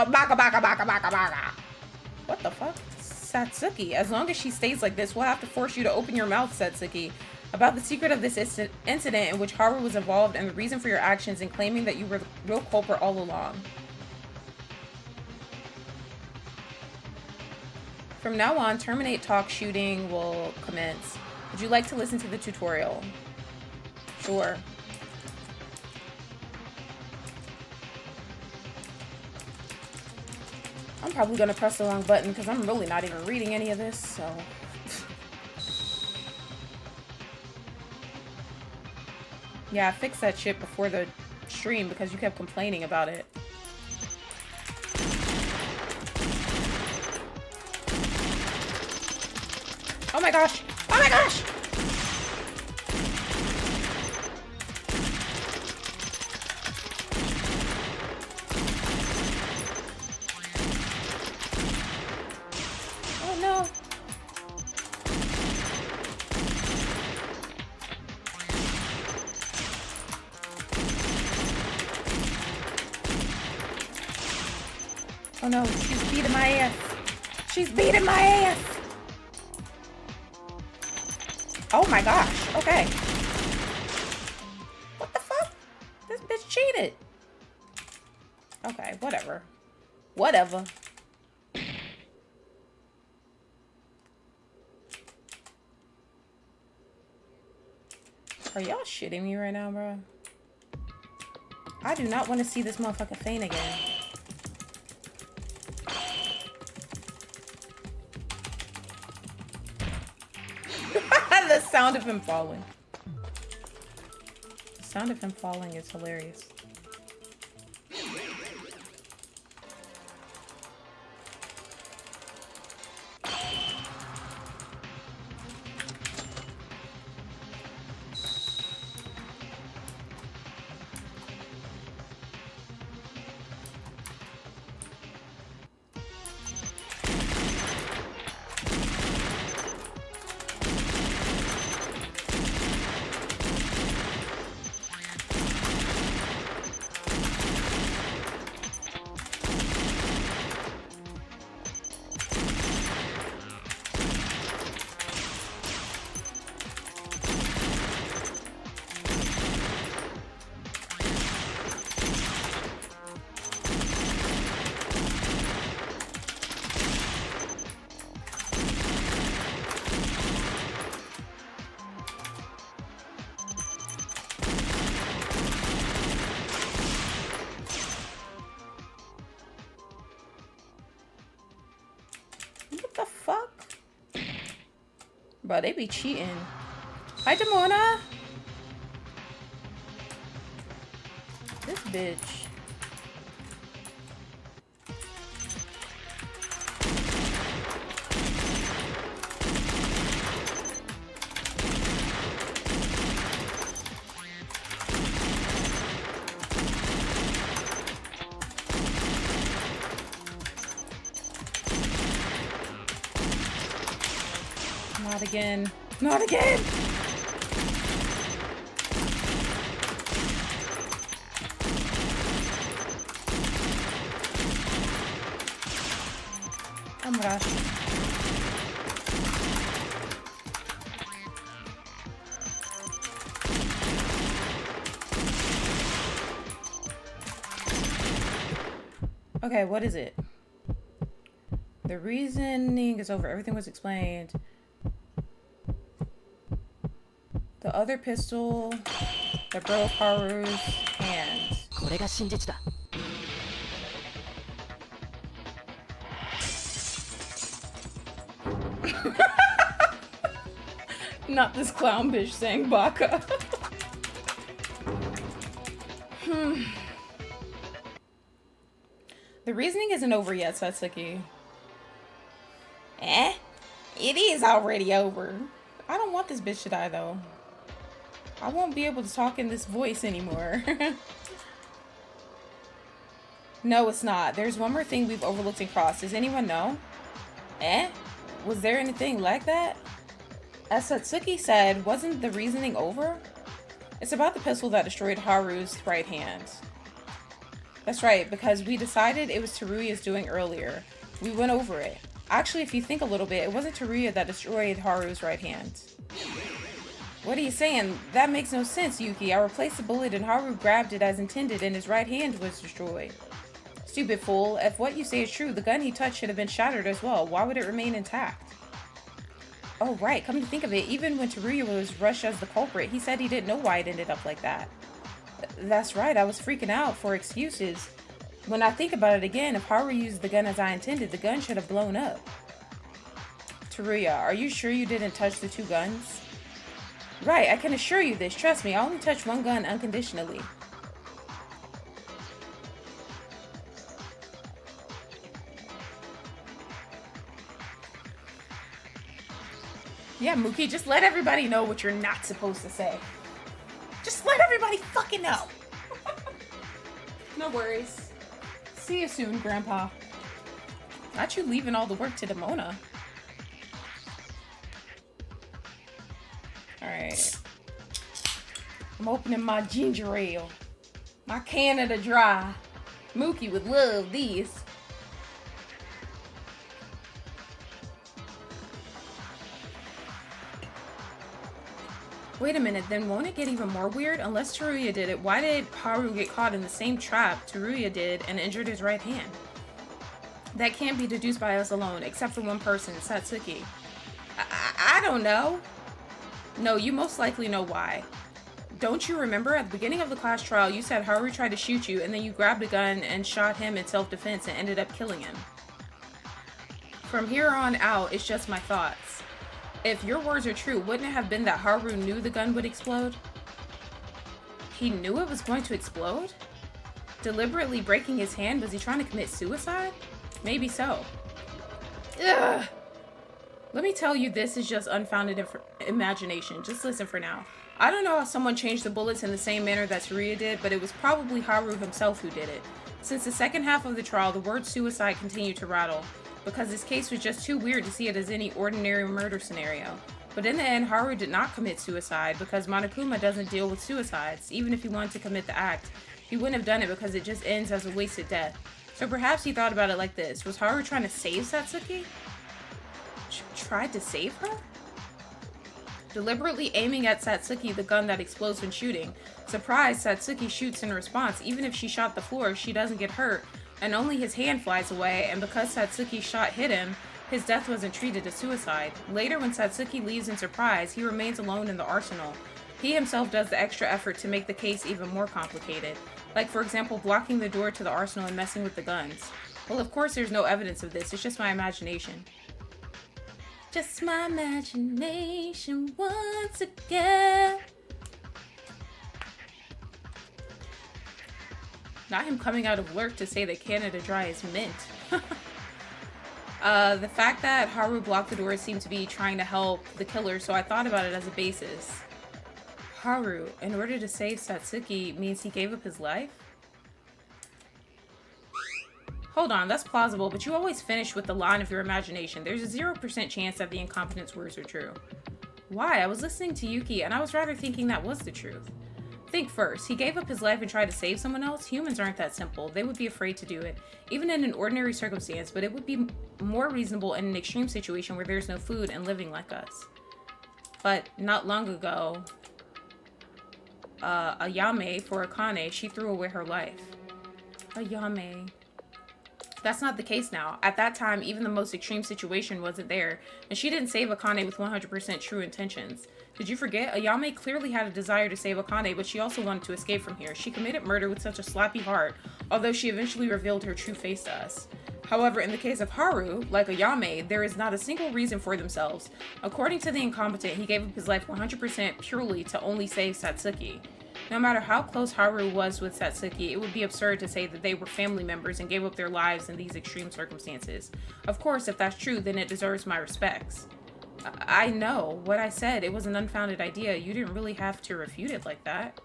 Baka, baka, baka, baka, baka. What the fuck? Satsuki, as long as she stays like this, we'll have to force you to open your mouth, Satsuki, about the secret of this incident in which Haru was involved and the reason for your actions in claiming that you were the real culprit all along. From now on, terminate talk shooting will commence. Would you like to listen to the tutorial? Sure. I'm probably gonna press the wrong button because I'm really not even reading any of this, so. Yeah, I fixed that shit before the stream because you kept complaining about it. Oh my gosh! Oh my gosh! Oh no! Oh no, she's beating my ass. She's beating my ass. Oh my gosh, okay. What the fuck? This bitch cheated. Okay, whatever. Whatever. Are y'all shitting me right now, bro? I do not want to see this motherfucker faint again. The sound of him falling. The sound of him falling is hilarious. What the fuck? Bro, they be cheating. Hi, Demona. This bitch. Not again. Not again! Oh my gosh. Okay, what is it? The reasoning is over. Everything was explained. The other pistol that broke Haru's hand. これが真実だ Not this clown bitch saying baka. The reasoning isn't over yet, Satsuki. Eh? It is already over. I don't want this bitch to die, though. I won't be able to talk in this voice anymore. No, it's not. There's one more thing we've overlooked and crossed. Does anyone know? Eh? Was there anything like that? As Satsuki said, wasn't the reasoning over? It's about the pistol that destroyed Haru's right hand. That's right, because we decided it was Teruya's doing earlier. We went over it. Actually, if you think a little bit, it wasn't Teruya that destroyed Haru's right hand. What are you saying? That makes no sense, Yuki. I replaced the bullet and Haru grabbed it as intended and his right hand was destroyed. Stupid fool. If what you say is true, the gun he touched should have been shattered as well. Why would it remain intact? Oh, right. Come to think of it, even when Teruya was rushed as the culprit, he said he didn't know why it ended up like that. That's right. I was freaking out for excuses. When I think about it again, if Haru used the gun as I intended, the gun should have blown up. Teruya, are you sure you didn't touch the two guns? Right, I can assure you this. Trust me, I only touched one gun unconditionally. Yeah, Mookie, just let everybody know what you're not supposed to say. Just let everybody fucking know. No worries. See you soon, Grandpa. Not you leaving all the work to Demona. Alright. I'm opening my ginger ale. My Canada Dry. Mookie would love these. Wait a minute, then won't it get even more weird? Unless Teruya did it, why did Haru get caught in the same trap Teruya did and injured his right hand? That can't be deduced by us alone, except for one person, Satsuki. I don't know. No, you most likely know why. Don't you remember at the beginning of the class trial, you said Haru tried to shoot you and then you grabbed a gun and shot him in self-defense and ended up killing him? From here on out, it's just my thoughts. If your words are true, wouldn't it have been that Haru knew the gun would explode? He knew it was going to explode? Deliberately breaking his hand, was he trying to commit suicide? Maybe so. Ugh. Let me tell you, this is just unfounded imagination. Just listen for now. I don't know how someone changed the bullets in the same manner that Teruya did, but it was probably Haru himself who did it. Since the second half of the trial, the word suicide continued to rattle, because this case was just too weird to see it as any ordinary murder scenario. But in the end, Haru did not commit suicide because Monokuma doesn't deal with suicides. Even if he wanted to commit the act, he wouldn't have done it because it just ends as a wasted death. So perhaps he thought about it like this. Was Haru trying to save Satsuki? Tried to save her? Deliberately aiming at Satsuki the gun that explodes when shooting. Surprised, Satsuki shoots in response. Even if she shot the floor, she doesn't get hurt, and only his hand flies away, and because Satsuki's shot hit him, his death wasn't treated as suicide. Later, when Satsuki leaves in surprise, he remains alone in the arsenal. He himself does the extra effort to make the case even more complicated. Like, for example, blocking the door to the arsenal and messing with the guns. Well, of course there's no evidence of this, it's just my imagination. Just my imagination once again. Not him coming out of work to say that Canada Dry is mint. The fact that Haru blocked the door seemed to be trying to help the killer, so I thought about it as a basis. Haru, in order to save Satsuki, means he gave up his life? Hold on, that's plausible, but you always finish with the line of your imagination. There's a 0% chance that the incompetent's words are true. Why? I was listening to Yuki, and I was rather thinking that was the truth. Think first, he gave up his life and tried to save someone else? Humans aren't that simple. They would be afraid to do it, even in an ordinary circumstance, but it would be more reasonable in an extreme situation where there's no food and living like us. But not long ago, Ayame, for Akane, she threw away her life. Ayame. That's not the case now. At that time, even the most extreme situation wasn't there, and she didn't save Akane with 100% true intentions. Did you forget? Ayame clearly had a desire to save Akane, but she also wanted to escape from here. She committed murder with such a slappy heart, although she eventually revealed her true face to us. However, in the case of Haru, like Ayame, there is not a single reason for themselves. According to the incompetent, he gave up his life 100% purely to only save Satsuki. No matter how close Haru was with Satsuki, it would be absurd to say that they were family members and gave up their lives in these extreme circumstances. Of course, if that's true, then it deserves my respects. I know. What I said, it was an unfounded idea. You didn't really have to refute it like that.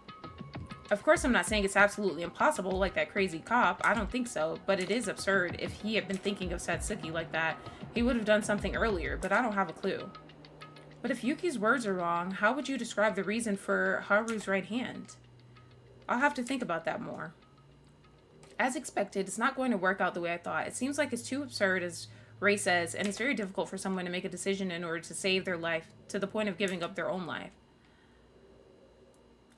Of course, I'm not saying it's absolutely impossible like that crazy cop. I don't think so, but it is absurd. If he had been thinking of Satsuki like that, he would have done something earlier, but I don't have a clue. But if Yuki's words are wrong, how would you describe the reason for Haru's right hand? I'll have to think about that more. As expected, it's not going to work out the way I thought. It seems like it's too absurd, as Ray says, and it's very difficult for someone to make a decision in order to save their life to the point of giving up their own life.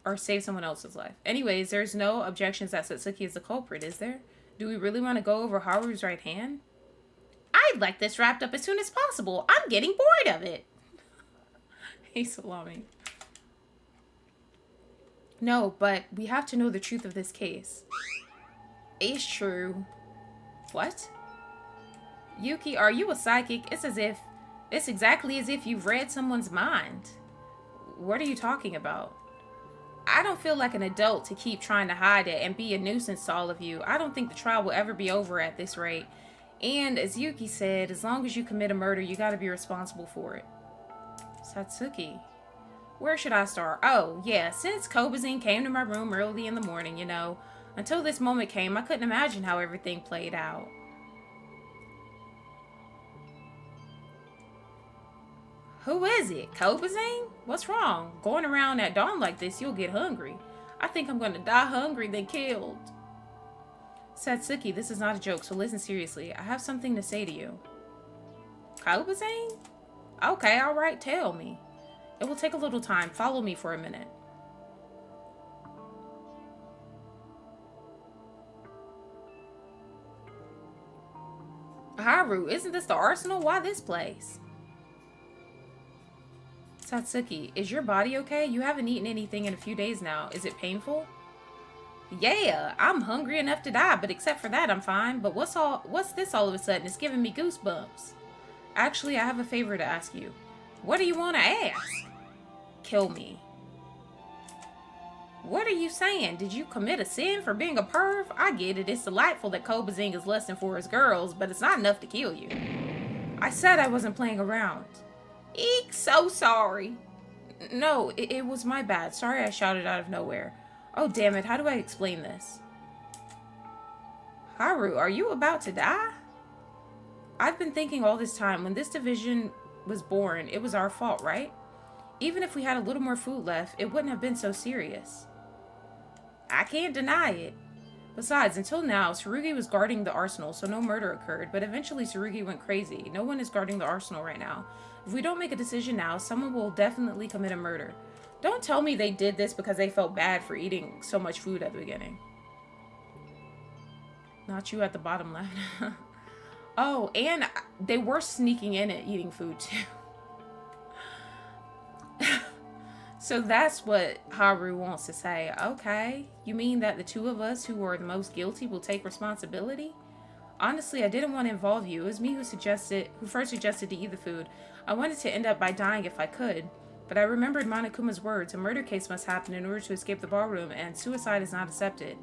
Or save someone else's life. Anyways, there's no objections that Satsuki is the culprit, is there? Do we really want to go over Haru's right hand? I'd like this wrapped up as soon as possible. I'm getting bored of it. Hey, Salami. No, but we have to know the truth of this case. It's true. What? Yuki, are you a psychic? It's exactly as if you've read someone's mind. What are you talking about? I don't feel like an adult to keep trying to hide it and be a nuisance to all of you. I don't think the trial will ever be over at this rate. And as Yuki said, as long as you commit a murder, you gotta be responsible for it. Satsuki. Where should I start? Oh, yeah, since Kobazin came to my room early in the morning, you know. Until this moment came, I couldn't imagine how everything played out. Who is it? Kobazin? What's wrong? Going around at dawn like this, you'll get hungry. I think I'm gonna die hungry than killed. Satsuki, this is not a joke, so listen seriously. I have something to say to you. Kobazin? Okay, alright, tell me. It will take a little time. Follow me for a minute. Haru, isn't this the arsenal? Why this place? Satsuki, is your body okay? You haven't eaten anything in a few days now. Is it painful? Yeah, I'm hungry enough to die, but except for that, I'm fine. But what's this all of a sudden? It's giving me goosebumps. Actually, I have a favor to ask you. What do you want to ask? Kill me. What are you saying? Did you commit a sin for being a perv? I get it. It's delightful that Kobazin is lusting for his girls, but it's not enough to kill you. I said I wasn't playing around. Eek, so sorry. No, it was my bad. Sorry I shouted out of nowhere. Oh, damn it. How do I explain this? Haru, are you about to die? I've been thinking all this time, when this division was born, it was our fault, right? Even if we had a little more food left, it wouldn't have been so serious. I can't deny it. Besides, until now, Tsurugi was guarding the arsenal, so no murder occurred, but eventually Tsurugi went crazy. No one is guarding the arsenal right now. If we don't make a decision now, someone will definitely commit a murder. Don't tell me they did this because they felt bad for eating so much food at the beginning. Not you at the bottom left. Oh, and they were sneaking in and eating food too. So that's what Haru wants to say. Okay, you mean that the two of us who are the most guilty will take responsibility? Honestly, I didn't want to involve you. It was me who first suggested to eat the food. I wanted to end up by dying if I could. But I remembered Monokuma's words. A murder case must happen in order to escape the ballroom, and suicide is not accepted.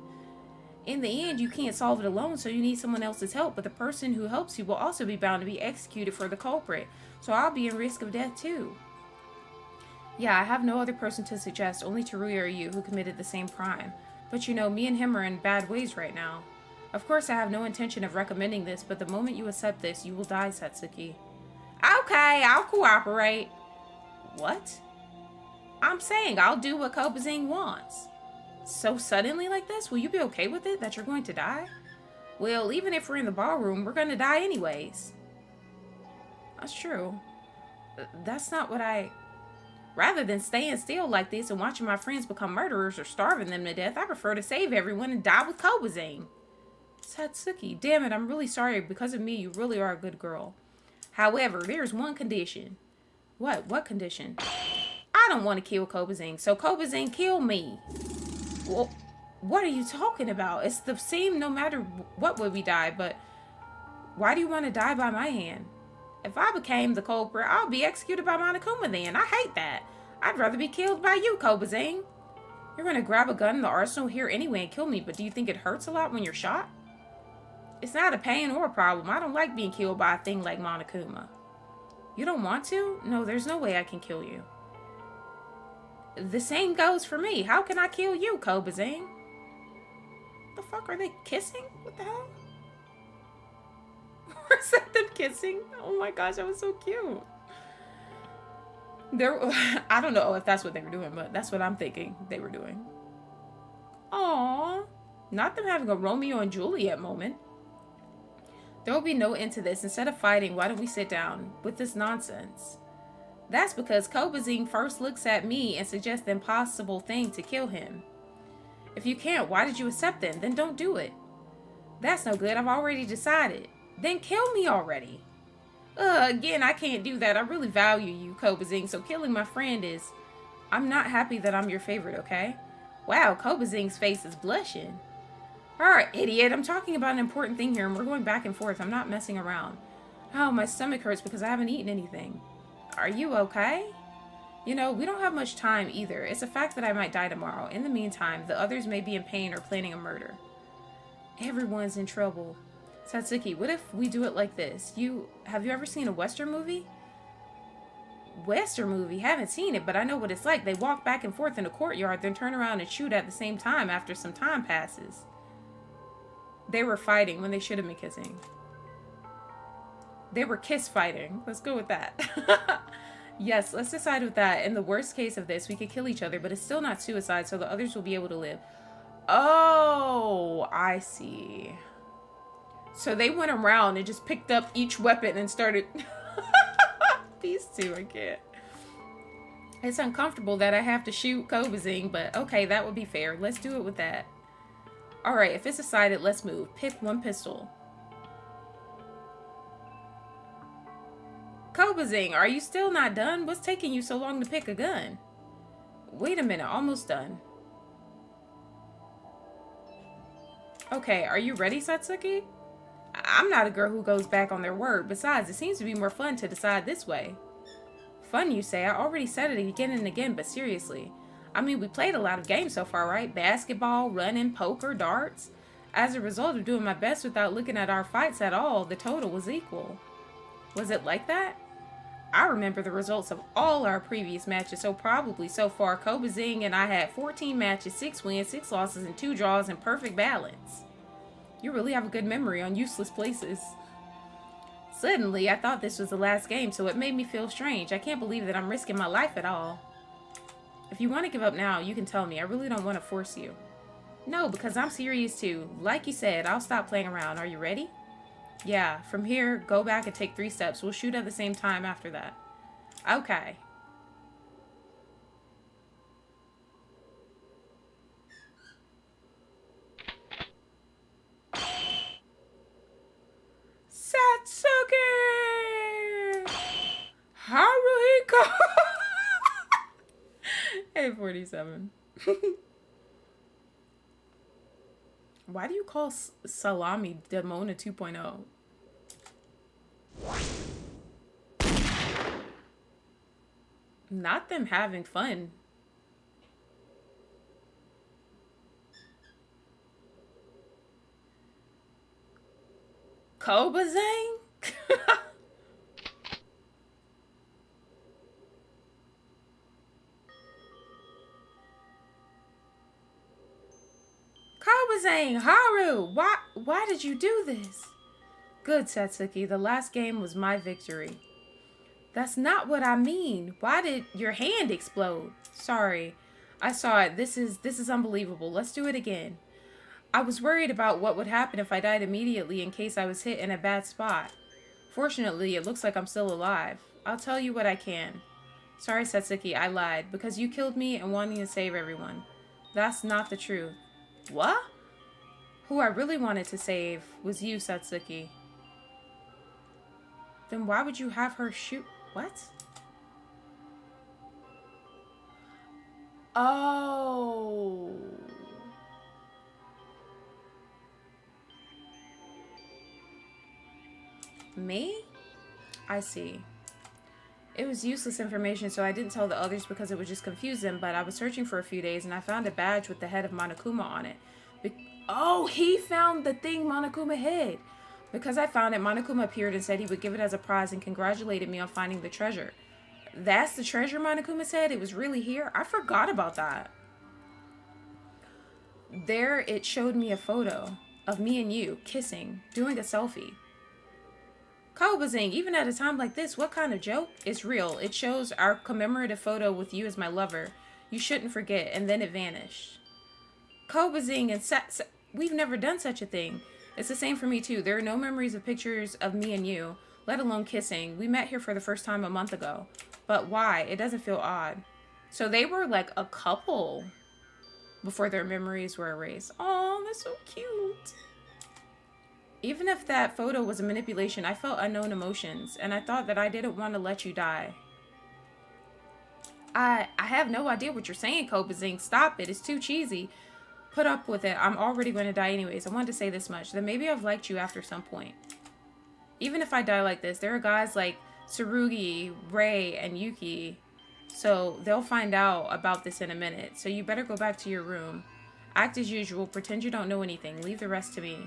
In the end, you can't solve it alone, so you need someone else's help. But the person who helps you will also be bound to be executed for the culprit. So I'll be in risk of death too. Yeah, I have no other person to suggest, only Teruya or you, who committed the same crime. But you know, me and him are in bad ways right now. Of course, I have no intention of recommending this, but the moment you accept this, you will die, Satsuki. Okay, I'll cooperate. What? I'm saying I'll do what Kobazin wants. So suddenly like this, will you be okay with it, that you're going to die? Well, even if we're in the ballroom, we're going to die anyways. That's true. That's not what Rather than staying still like this and watching my friends become murderers or starving them to death, I prefer to save everyone and die with Kobazin. Satsuki, damn it, I'm really sorry. Because of me, you really are a good girl. However, there's one condition. What? What condition? I don't want to kill Kobazing, so Kobazing, kill me. Well, what are you talking about? It's the same no matter what way we die, but why do you want to die by my hand? If I became the culprit, I'll be executed by Monokuma then. I hate that. I'd rather be killed by you, Kobazing. You're gonna grab a gun in the arsenal here anyway and kill me, but do you think it hurts a lot when you're shot? It's not a pain or a problem. I don't like being killed by a thing like Monokuma. You don't want to? No, there's no way I can kill you. The same goes for me. How can I kill you, Kobazing? The fuck, are they kissing? What the hell? Or is that them kissing? Oh my gosh, that was so cute. I don't know if that's what they were doing, but that's what I'm thinking they were doing. Aww. Not them having a Romeo and Juliet moment. There will be no end to this. Instead of fighting, why don't we sit down with this nonsense? That's because Kobazing first looks at me and suggests the impossible thing to kill him. If you can't, why did you accept them? Then don't do it. That's no good. I've already decided. Then kill me already. Again, I can't do that. I really value you, Kobazing, so killing my friend is... I'm not happy that I'm your favorite, okay? Wow, Kobazing's face is blushing. Alright, idiot, I'm talking about an important thing here and we're going back and forth. I'm not messing around. Oh, my stomach hurts because I haven't eaten anything. Are you okay? You know, we don't have much time either. It's a fact that I might die tomorrow. In the meantime, the others may be in pain or planning a murder. Everyone's in trouble. Satsuki, what if we do it like this? Have you ever seen a Western movie? Western movie? Haven't seen it, but I know what it's like. They walk back and forth in a courtyard, then turn around and shoot at the same time after some time passes. They were fighting when they should have been kissing. They were kiss fighting. Let's go with that. Yes, let's decide with that. In the worst case of this, we could kill each other, but it's still not suicide, so the others will be able to live. Oh, I see. So they went around and just picked up each weapon and started... These two, I can't. It's uncomfortable that I have to shoot Kobazing, but okay, that would be fair. Let's do it with that. Alright, if it's decided, let's move. Pick one pistol. Kobazing, are you still not done? What's taking you so long to pick a gun? Wait a minute, almost done. Okay, are you ready, Satsuki? I'm not a girl who goes back on their word. Besides, it seems to be more fun to decide this way. Fun, you say? I already said it again and again, but seriously. I mean, we played a lot of games so far, right? Basketball, running, poker, darts. As a result of doing my best without looking at our fights at all, the total was equal. Was it like that? I remember the results of all our previous matches, so probably so far, Kobazing and I had 14 matches, 6 wins, 6 losses, and 2 draws in perfect balance. You really have a good memory on useless places. Suddenly, I thought this was the last game, so it made me feel strange. I can't believe that I'm risking my life at all. If you want to give up now, you can tell me. I really don't want to force you. No, because I'm serious too. Like you said, I'll stop playing around. Are you ready? Yeah, from here, go back and take 3 steps. We'll shoot at the same time after that. Okay. Satsuki! Haruhiko! 847. Why do you call Salami Demona 2.0? Not them having fun. Kobazing? Kobazing, Haru, why did you do this? Good, Satsuki, the last game was my victory. That's not what I mean. Why did your hand explode? Sorry, I saw it. This is unbelievable. Let's do it again. I was worried about what would happen if I died immediately in case I was hit in a bad spot. Fortunately, it looks like I'm still alive. I'll tell you what I can. Sorry, Satsuki, I lied. Because you killed me and wanting to save everyone. That's not the truth. What? Who I really wanted to save was you, Satsuki. Then why would you have her shoot? What? Oh. Me? I see. It was useless information, so I didn't tell the others because it would just confuse them, but I was searching for a few days and I found a badge with the head of Monokuma on it. Oh, he found the thing Monokuma hid. Because I found it, Monokuma appeared and said he would give it as a prize and congratulated me on finding the treasure. That's the treasure, Monokuma said? It was really here? I forgot about that. There, it showed me a photo of me and you kissing, doing a selfie. Kobazing, even at a time like this, what kind of joke? It's real. It shows our commemorative photo with you as my lover. You shouldn't forget. And then it vanished. Kobazing and we've never done such a thing. It's the same for me too. There are no memories of pictures of me and you, let alone kissing. We met here for the first time a month ago. But why? It doesn't feel odd. So they were like a couple before their memories were erased. Oh, that's so cute. Even if that photo was a manipulation, I felt unknown emotions, and I thought that I didn't want to let you die. I have no idea what you're saying, Kobazing. Stop it. It's too cheesy. Put up with it. I'm already going to die anyways. I wanted to say this much. Then maybe I've liked you after some point. Even if I die like this, there are guys like Tsurugi, Rei, and Yuki. So they'll find out about this in a minute. So you better go back to your room. Act as usual. Pretend you don't know anything. Leave the rest to me.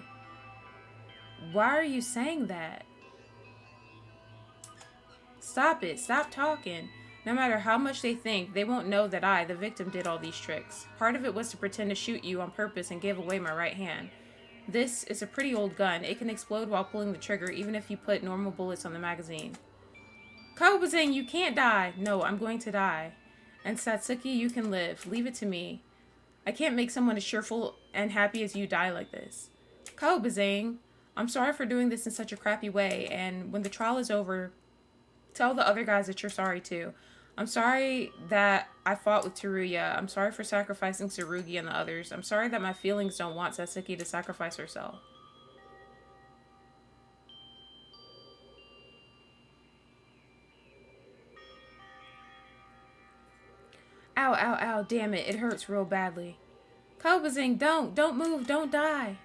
Why are you saying that? Stop it. Stop talking. No matter how much they think, they won't know that I, the victim, did all these tricks. Part of it was to pretend to shoot you on purpose and give away my right hand. This is a pretty old gun. It can explode while pulling the trigger, even if you put normal bullets on the magazine. Kobazing, you can't die. No, I'm going to die. And Satsuki, you can live. Leave it to me. I can't make someone as cheerful and happy as you die like this. Kobazing, I'm sorry for doing this in such a crappy way, and when the trial is over, tell the other guys that you're sorry too. I'm sorry that I fought with Teruya. I'm sorry for sacrificing Tsurugi and the others. I'm sorry that my feelings don't want Satsuki to sacrifice herself. Ow, ow, ow, damn it, it hurts real badly. Kobazing, don't move, don't die.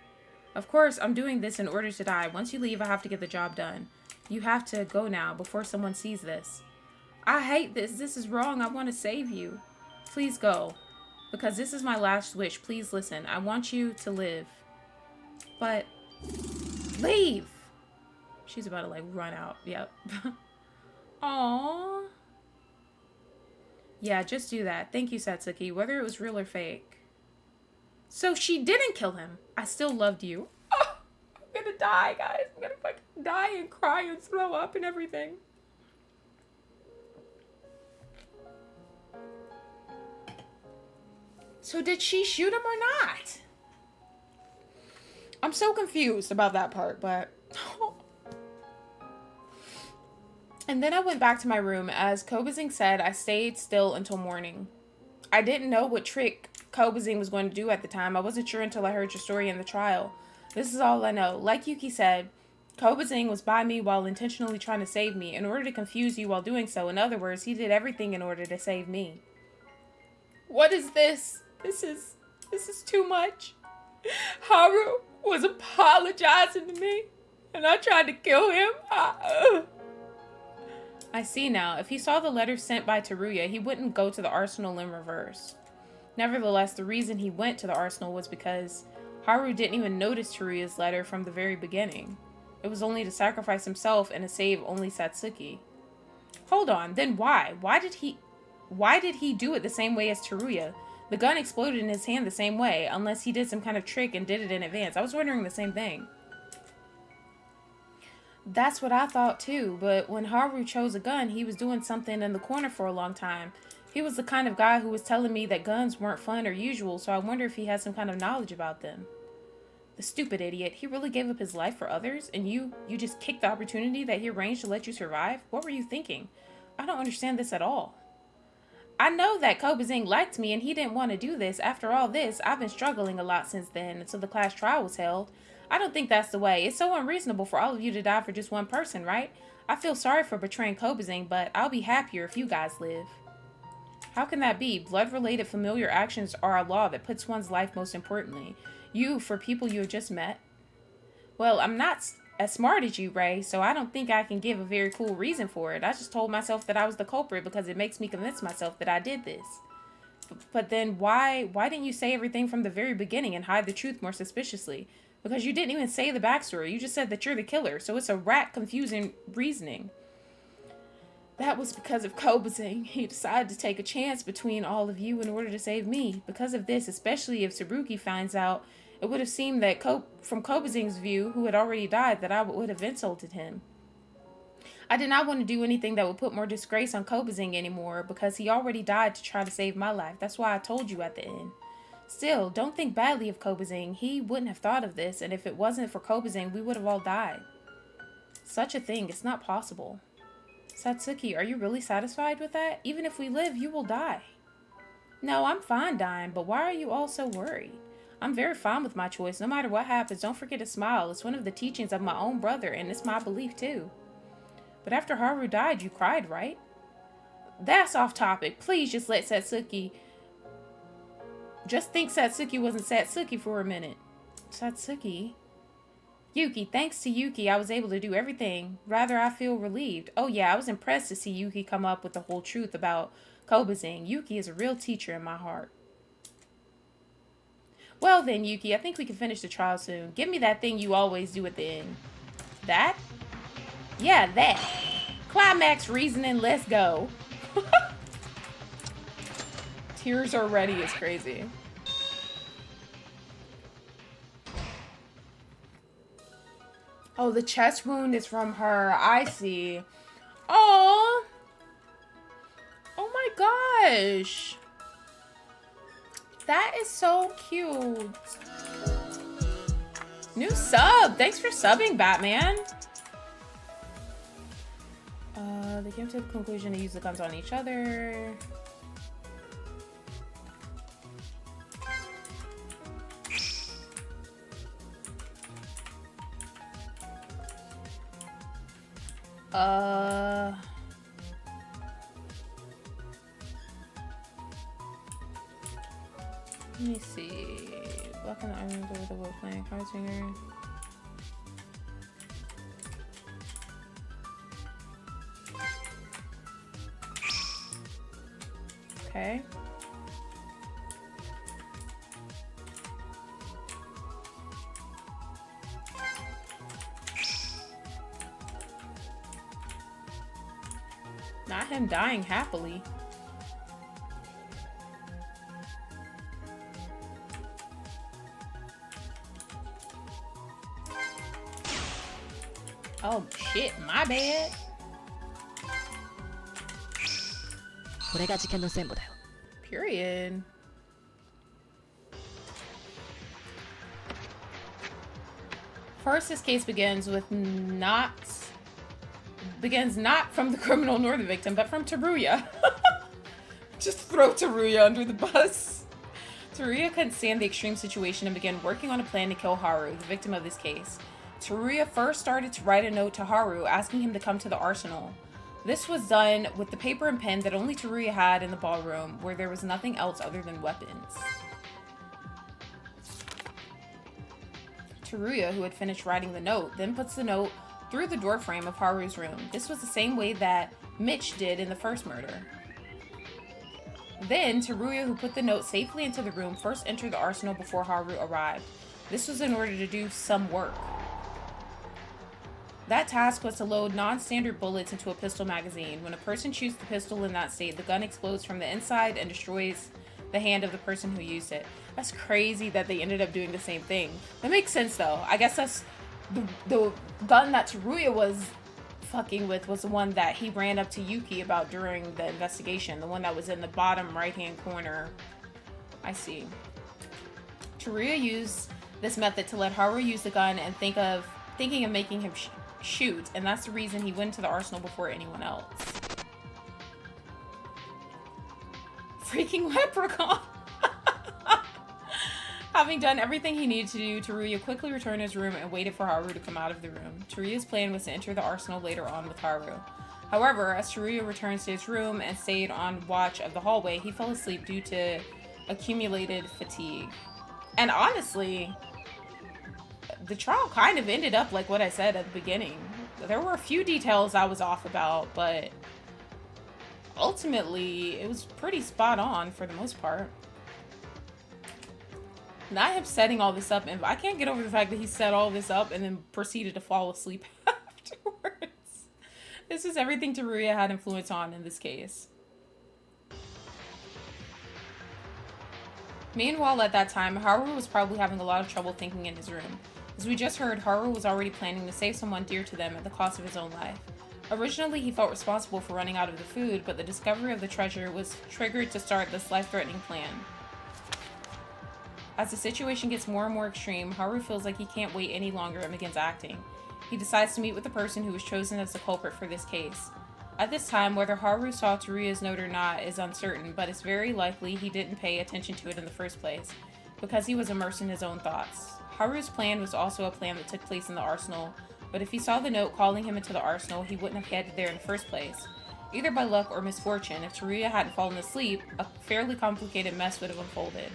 Of course, I'm doing this in order to die. Once you leave, I have to get the job done. You have to go now before someone sees this. I hate this. This is wrong. I want to save you. Please go. Because this is my last wish. Please listen. I want you to live. But leave. She's about to like run out. Yep. Aww. Yeah, just do that. Thank you, Satsuki. Whether it was real or fake. So she didn't kill him. I still loved you. Oh, I'm gonna die, guys. I'm gonna fucking die and cry and throw up and everything. So did she shoot him or not? I'm so confused about that part, but... And then I went back to my room. As Kobazing said, I stayed still until morning. I didn't know what trick Kobazing was going to do at the time. I wasn't sure until I heard your story in the trial. This is all I know. Like Yuki said, Kobazing was by me while intentionally trying to save me, in order to confuse you while doing so. In other words, he did everything in order to save me. What is this? This is too much. Haru was apologizing to me, and I tried to kill him. I see now. If he saw the letter sent by Teruya, he wouldn't go to the arsenal in reverse. Nevertheless, the reason he went to the arsenal was because Haru didn't even notice Teruya's letter from the very beginning. It was only to sacrifice himself and to save only Satsuki. Hold on, then why? Why did he do it the same way as Teruya? The gun exploded in his hand the same way, unless he did some kind of trick and did it in advance. I was wondering the same thing. That's what I thought too, but when Haru chose a gun, he was doing something in the corner for a long time. He was the kind of guy who was telling me that guns weren't fun or usual, so I wonder if he had some kind of knowledge about them. The stupid idiot. He really gave up his life for others, and you just kicked the opportunity that he arranged to let you survive? What were you thinking? I don't understand this at all. I know that Kobazing liked me and he didn't want to do this. After all this, I've been struggling a lot since then, until the class trial was held. I don't think that's the way. It's so unreasonable for all of you to die for just one person, right? I feel sorry for betraying Kobazing, but I'll be happier if you guys live. How can that be? Blood-related familiar actions are a law that puts one's life most importantly. You, for people you have just met. Well, I'm not as smart as you, Ray, so I don't think I can give a very cool reason for it. I just told myself that I was the culprit because it makes me convince myself that I did this. But then why didn't you say everything from the very beginning and hide the truth more suspiciously? Because you didn't even say the backstory. You just said that you're the killer, so it's a rat confusing reasoning. That was because of Kobazing. He decided to take a chance between all of you in order to save me. Because of this, especially if Tsurugi finds out, it would have seemed that from Kobazing's view, who had already died, that I would have insulted him. I did not want to do anything that would put more disgrace on Kobazing anymore, because he already died to try to save my life. That's why I told you at the end. Still, don't think badly of Kobazing. He wouldn't have thought of this, and if it wasn't for Kobazing, we would have all died. Such a thing, it's not possible. Satsuki, are you really satisfied with that? Even if we live, you will die. No, I'm fine dying, but why are you all so worried? I'm very fine with my choice. No matter what happens, don't forget to smile. It's one of the teachings of my own brother, and it's my belief too. But after Haru died, you cried, right? That's off topic. Please just let Satsuki... Just think Satsuki wasn't Satsuki for a minute. Satsuki? Yuki, thanks to Yuki, I was able to do everything. Rather, I feel relieved. Oh yeah, I was impressed to see Yuki come up with the whole truth about Kobazing. Yuki is a real teacher in my heart. Well then, Yuki, I think we can finish the trial soon. Give me that thing you always do at the end. That? Yeah, that. Climax reasoning, let's go. Tears already is crazy. Oh, the chest wound is from her. I see. Oh. Oh my gosh. That is so cute. New sub. Thanks for subbing, Batman. They came to the conclusion to use the guns on each other. Let me see. Black and the Iron with the wolf playing card singer. Okay. Not him dying happily. Oh shit, my bad. Period. First, this case begins not from the criminal nor the victim, but from Teruya. Just throw Teruya under the bus. Teruya couldn't stand the extreme situation and began working on a plan to kill Haru, the victim of this case. Teruya first started to write a note to Haru asking him to come to the arsenal. This was done with the paper and pen that only Teruya had in the ballroom, where there was nothing else other than weapons. Teruya, who had finished writing the note, then puts the note through the doorframe of Haru's room. This was the same way that Mitch did in the first murder. Then, Teruya, who put the note safely into the room, first entered the arsenal before Haru arrived. This was in order to do some work. That task was to load non-standard bullets into a pistol magazine. When a person shoots the pistol in that state, the gun explodes from the inside and destroys the hand of the person who used it. That's crazy that they ended up doing the same thing. That makes sense though. I guess that's the gun that Teruya was fucking with was the one that he ran up to Yuki about during the investigation. The one that was in the bottom right-hand corner. I see. Teruya used this method to let Haru use the gun and thinking of making him shoot, and that's the reason he went to the arsenal before anyone else. freaking leprechaun. Having done everything he needed to do, Teruya quickly returned to his room and waited for Haru to come out of the room. Teruya's plan was to enter the arsenal later on with Haru. However, as Teruya returns to his room and stayed on watch of the hallway, he fell asleep due to accumulated fatigue. And honestly, the trial kind of ended up like what I said at the beginning. There were a few details I was off about, but ultimately, it was pretty spot on for the most part. Not him setting all this up, and I can't get over the fact that he set all this up and then proceeded to fall asleep afterwards. This is everything Teruya had influence on in this case. Meanwhile, at that time, Haru was probably having a lot of trouble thinking in his room. As we just heard, Haru was already planning to save someone dear to them at the cost of his own life. Originally, he felt responsible for running out of the food, but the discovery of the treasure was triggered to start this life-threatening plan. As the situation gets more and more extreme, Haru feels like he can't wait any longer and begins acting. He decides to meet with the person who was chosen as the culprit for this case. At this time, whether Haru saw Teruya's note or not is uncertain, but it's very likely he didn't pay attention to it in the first place, because he was immersed in his own thoughts. Haru's plan was also a plan that took place in the arsenal, but if he saw the note calling him into the arsenal, he wouldn't have headed there in the first place. Either by luck or misfortune, if Teruya hadn't fallen asleep, a fairly complicated mess would have unfolded.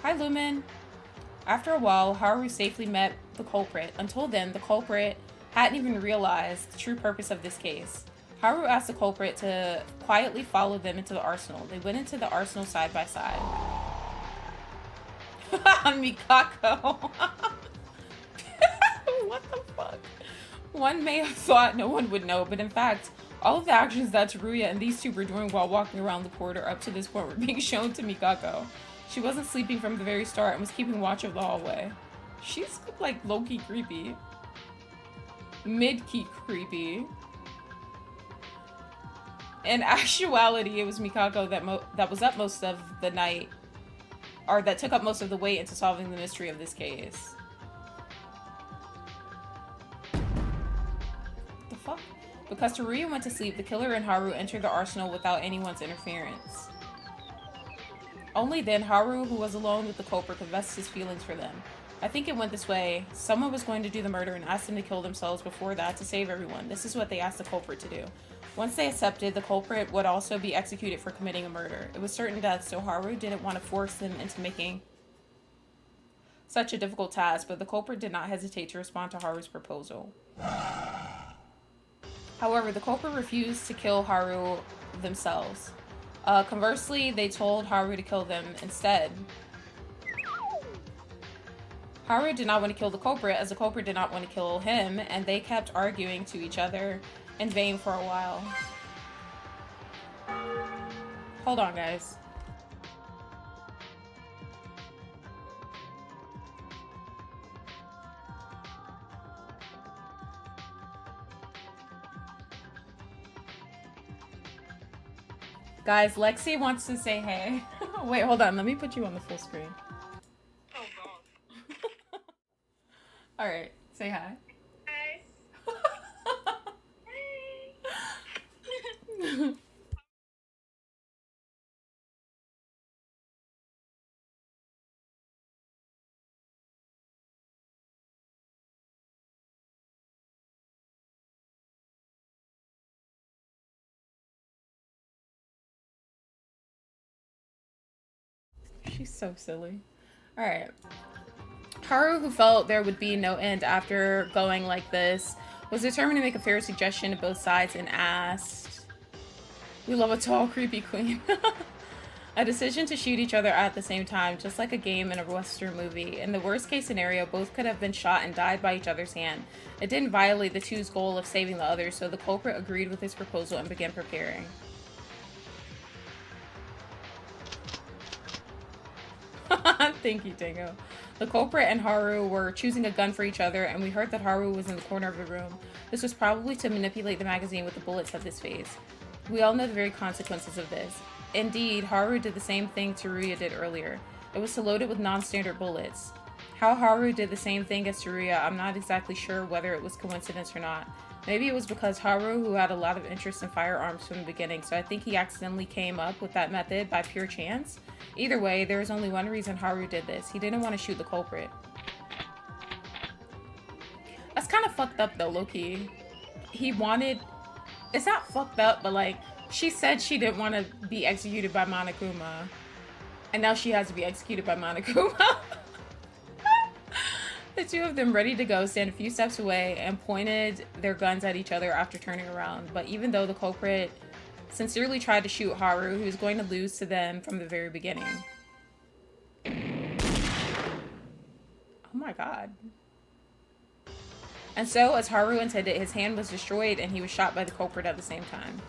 Hi, Lumen. After a while, Haru safely met the culprit. Until then, the culprit hadn't even realized the true purpose of this case. Haru asked the culprit to quietly follow them into the arsenal. They went into the arsenal side by side. Mikako. What the fuck? One may have thought no one would know, but in fact, all of the actions that Teruya and these two were doing while walking around the corridor up to this point were being shown to Mikako. She wasn't sleeping from the very start and was keeping watch of the hallway. She's like low-key creepy. Mid-key creepy. In actuality, it was Mikako that was up most of the night, or that took up most of the weight into solving the mystery of this case. The fuck? Because Teruya went to sleep, the killer and Haru entered the arsenal without anyone's interference. Only then, Haru, who was alone with the culprit, confessed his feelings for them. I think it went this way. Someone was going to do the murder and asked them to kill themselves before that to save everyone. This is what they asked the culprit to do. Once they accepted, the culprit would also be executed for committing a murder. It was certain death, so Haru didn't want to force them into making such a difficult task, but the culprit did not hesitate to respond to Haru's proposal. However, the culprit refused to kill Haru themselves. Conversely, they told Haru to kill them instead. Haru did not want to kill the culprit, as the culprit did not want to kill him, and they kept arguing to each other in vain for a while. Hold on, guys. Guys, Lexi wants to say hey. Wait, hold on. Let me put you on the full screen. Oh god. Alright, say hi. Hi. Hey. She's so silly. Alright. Haru, who felt there would be no end after going like this, was determined to make a fair suggestion to both sides and asked, "We love a tall, creepy queen." A decision to shoot each other at the same time, just like a game in a Western movie. In the worst case scenario, both could have been shot and died by each other's hand. It didn't violate the two's goal of saving the other, so the culprit agreed with his proposal and began preparing. Thank you, Tango. The culprit and Haru were choosing a gun for each other, and we heard that Haru was in the corner of the room. This was probably to manipulate the magazine with the bullets at this phase. We all know the very consequences of this. Indeed, Haru did the same thing Teruya did earlier. It was to load it with non-standard bullets. How Haru did the same thing as Teruya, I'm not exactly sure whether it was coincidence or not. Maybe it was because Haru, who had a lot of interest in firearms from the beginning, so I think he accidentally came up with that method by pure chance. Either way, there was only one reason Haru did this. He didn't want to shoot the culprit. That's kind of fucked up though, low-key. He wanted... It's not fucked up, but like, she said she didn't want to be executed by Monokuma. And now she has to be executed by Monokuma. The two of them, ready to go, stand a few steps away and pointed their guns at each other after turning around. But even though the culprit sincerely tried to shoot Haru, he was going to lose to them from the very beginning. Oh my god. And so, as Haru intended, his hand was destroyed and he was shot by the culprit at the same time.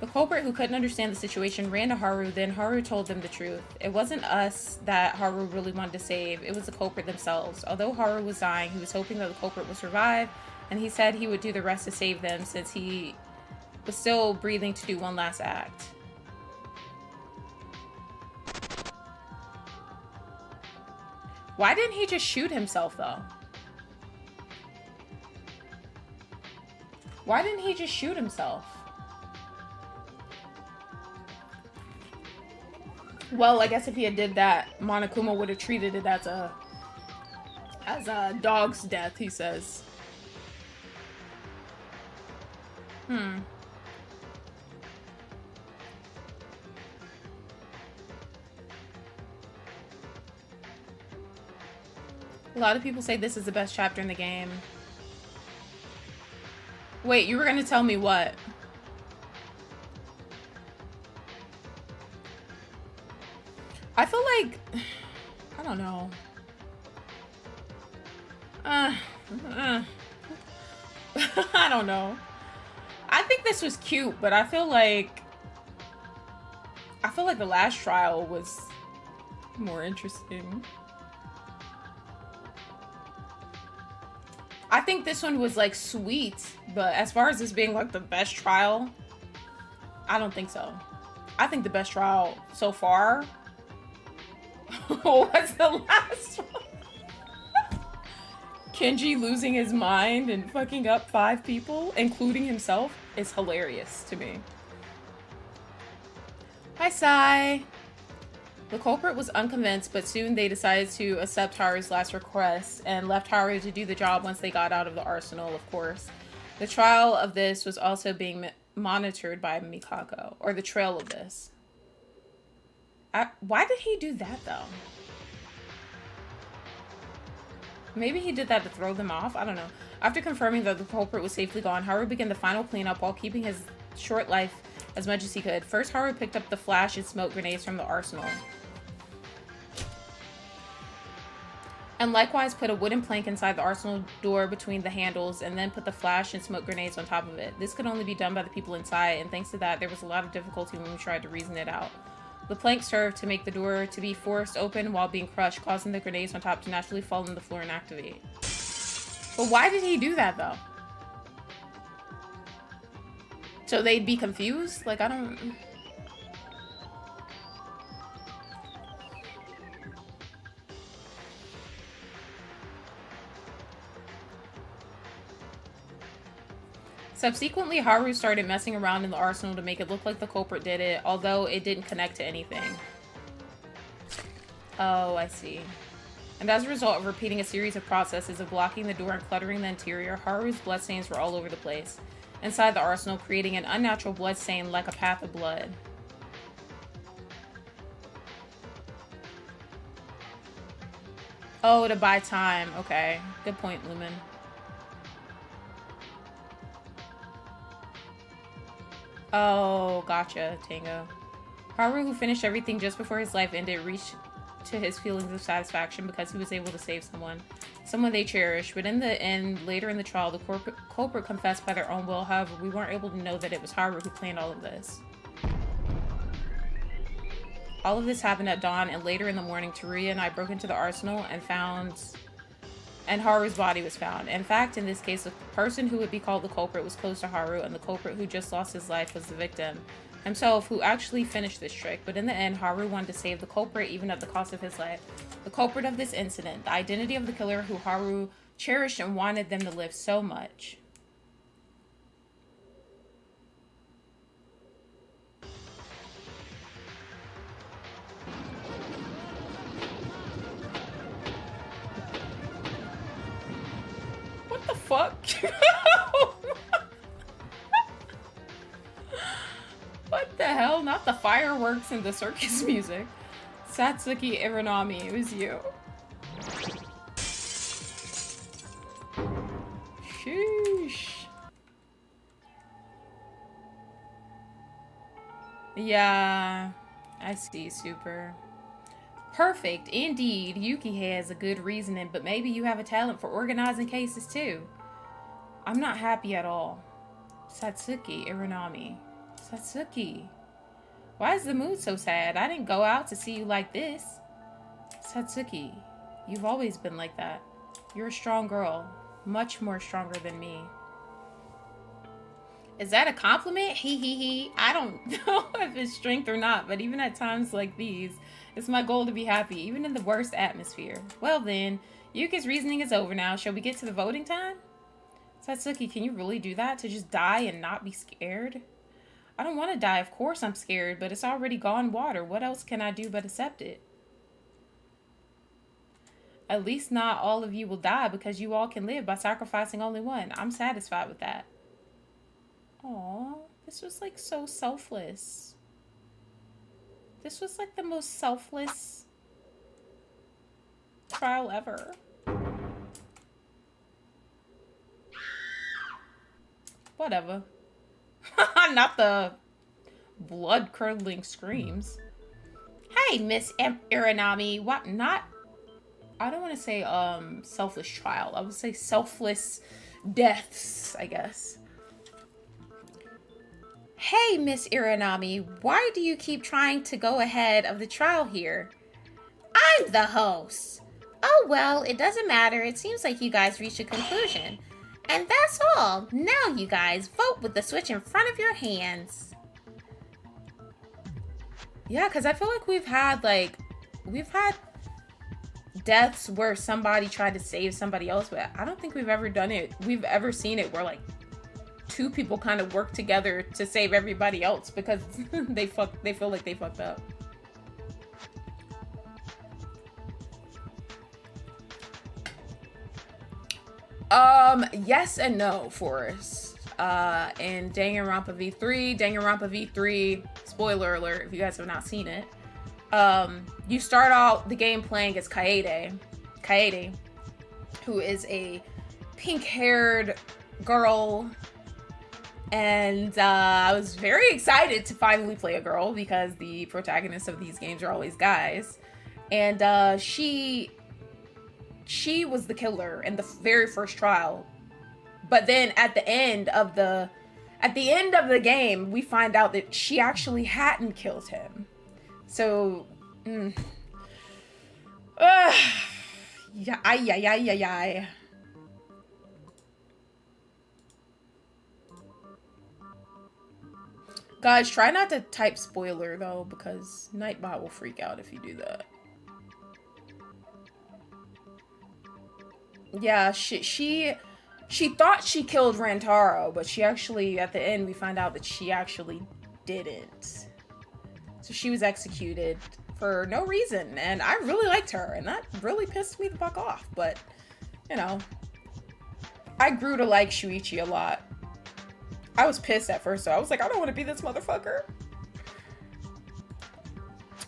The culprit, who couldn't understand the situation, ran to Haru, then Haru told them the truth. It wasn't us that Haru really wanted to save, it was the culprit themselves. Although Haru was dying, he was hoping that the culprit would survive, and he said he would do the rest to save them since he was still breathing to do one last act. Why didn't he just shoot himself, though? Why didn't he just shoot himself? Well, I guess if he had did that, Monokuma would have treated it as a dog's death, he says. A lot of people say this is the best chapter in the game. Wait, you were gonna tell me what? I feel like, I don't know. I don't know. I think this was cute, but I feel like the last trial was more interesting. I think this one was like sweet, but as far as this being like the best trial, I don't think so. I think the best trial so far was the last one. Kenji losing his mind and fucking up 5 people, including himself, is hilarious to me. Hi, Sai. The culprit was unconvinced, but soon they decided to accept Haru's last request and left Haru to do the job once they got out of the arsenal, of course. The trial of this was also being monitored by Mikako, or the trail of this. Why did he do that, though? Maybe he did that to throw them off? I don't know. After confirming that the culprit was safely gone, Haru began the final cleanup while keeping his short life as much as he could. First, Haru picked up the flash and smoke grenades from the arsenal. And likewise put a wooden plank inside the arsenal door between the handles, and then put the flash and smoke grenades on top of it. This could only be done by the people inside, and thanks to that, there was a lot of difficulty when we tried to reason it out. The plank served to make the door to be forced open while being crushed, causing the grenades on top to naturally fall on the floor and activate. But why did he do that, though? So they'd be confused? Like, I don't... Subsequently, Haru started messing around in the arsenal to make it look like the culprit did it, although it didn't connect to anything. Oh, I see. And as a result of repeating a series of processes of blocking the door and cluttering the interior, Haru's bloodstains were all over the place inside the arsenal, creating an unnatural blood stain like a path of blood. Oh, to buy time. Okay. Good point, Lumen. Oh, gotcha, Tango. Haru, who finished everything just before his life ended, reached to his feelings of satisfaction because he was able to save someone they cherished. But in the end, later in the trial, the culprit confessed by their own will. However, we weren't able to know that it was Haru who planned all of this. All of this happened at dawn, and later in the morning, Teruya and I broke into the arsenal and Haru's body was found. In fact, in this case, the person who would be called the culprit was close to Haru, and the culprit who just lost his life was the victim himself, who actually finished this trick. But in the end, Haru wanted to save the culprit even at the cost of his life. The culprit of this incident, the identity of the killer who Haru cherished and wanted them to live so much. What the fuck? What the hell? Not the fireworks and the circus music. Satsuki Iranami, it was you. Sheesh. Yeah, I see, Super. Perfect, indeed. Yuki has a good reasoning, but maybe you have a talent for organizing cases too. I'm not happy at all. Satsuki Iranami. Satsuki. Why is the mood so sad? I didn't go out to see you like this. Satsuki, you've always been like that. You're a strong girl. Much more stronger than me. Is that a compliment? He. I don't know if it's strength or not, but even at times like these, it's my goal to be happy, even in the worst atmosphere. Well then, Yuki's reasoning is over now. Shall we get to the voting time? Satsuki, can you really do that? To just die and not be scared? I don't want to die. Of course I'm scared, but it's already gone water. What else can I do but accept it? At least not all of you will die because you all can live by sacrificing only one. I'm satisfied with that. Aw, this was like so selfless. This was like the most selfless trial ever. Whatever. Not the blood-curdling screams. Hey, Miss Iranami. What? Not... I don't want to say, selfless trial. I would say selfless deaths, I guess. Hey, Miss Iranami. Why do you keep trying to go ahead of the trial here? I'm the host. Oh, well, it doesn't matter. It seems like you guys reached a conclusion. And that's all. Now, you guys, vote with the switch in front of your hands. Yeah, because I feel like we've had deaths where somebody tried to save somebody else, but I don't think we've ever done it. We've ever seen it where, like, two people kind of work together to save everybody else because they feel like they fucked up. Yes and no, Forrest. In Danganronpa V3, spoiler alert if you guys have not seen it, you start out the game playing as Kaede, who is a pink-haired girl, and I was very excited to finally play a girl because the protagonists of these games are always guys, and she was the killer in the very first trial. But then at the end of the game, we find out that she actually hadn't killed him. So, yeah. Guys, try not to type spoiler though, because Nightbot will freak out if you do that. Yeah, she thought she killed Rantaro, but she actually, at the end, we find out that she actually didn't. So she was executed for no reason, and I really liked her, and that really pissed me the fuck off, but, you know. I grew to like Shuichi a lot. I was pissed at first, though. I was like, I don't want to be this motherfucker.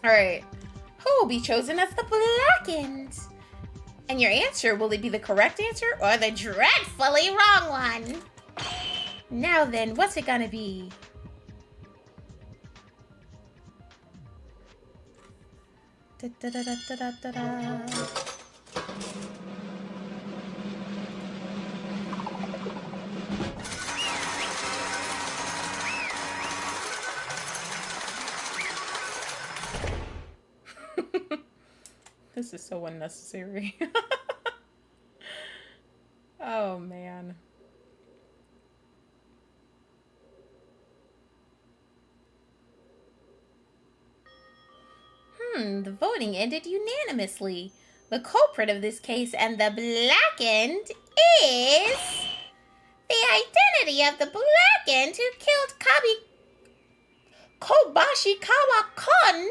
Alright. Who will be chosen as the Blackened? And your answer, will it be the correct answer or the dreadfully wrong one? Now then, what's it gonna be? Da, da, da, da, da, da, da. This is so unnecessary. Oh, man. The voting ended unanimously. The culprit of this case and the blackened is... The identity of the blackened who killed Kobashi Kawakon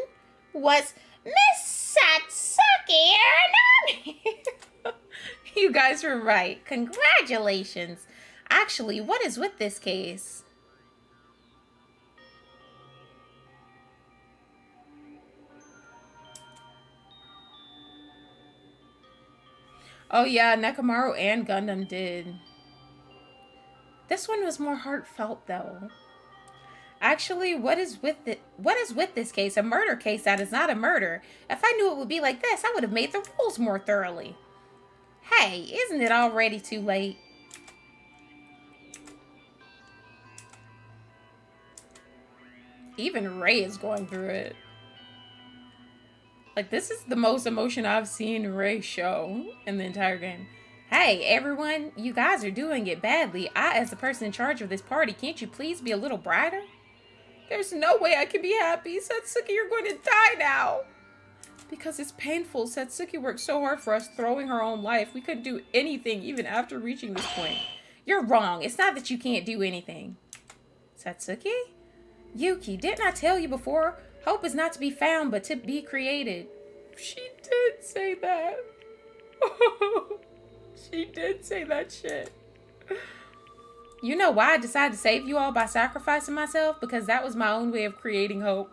was Miss Satsuki Aranami. You guys were right. Congratulations. Actually, what is with this case? Oh yeah, Nekomaru and Gundam did. This one was more heartfelt though. Actually, what is with this case? A murder case that is not a murder. If I knew it would be like this, I would have made the rules more thoroughly. Hey, isn't it already too late? Even Ray is going through it. Like, this is the most emotion I've seen Ray show in the entire game. Hey, everyone, you guys are doing it badly. As the person in charge of this party, can't you please be a little brighter? There's no way I can be happy. Satsuki, you're going to die now. Because it's painful. Satsuki worked so hard for us, throwing her own life. We couldn't do anything even after reaching this point. You're wrong. It's not that you can't do anything. Satsuki? Yuki, didn't I tell you before? Hope is not to be found, but to be created. She did say that. She did say that shit. You know why I decided to save you all by sacrificing myself? Because that was my own way of creating hope.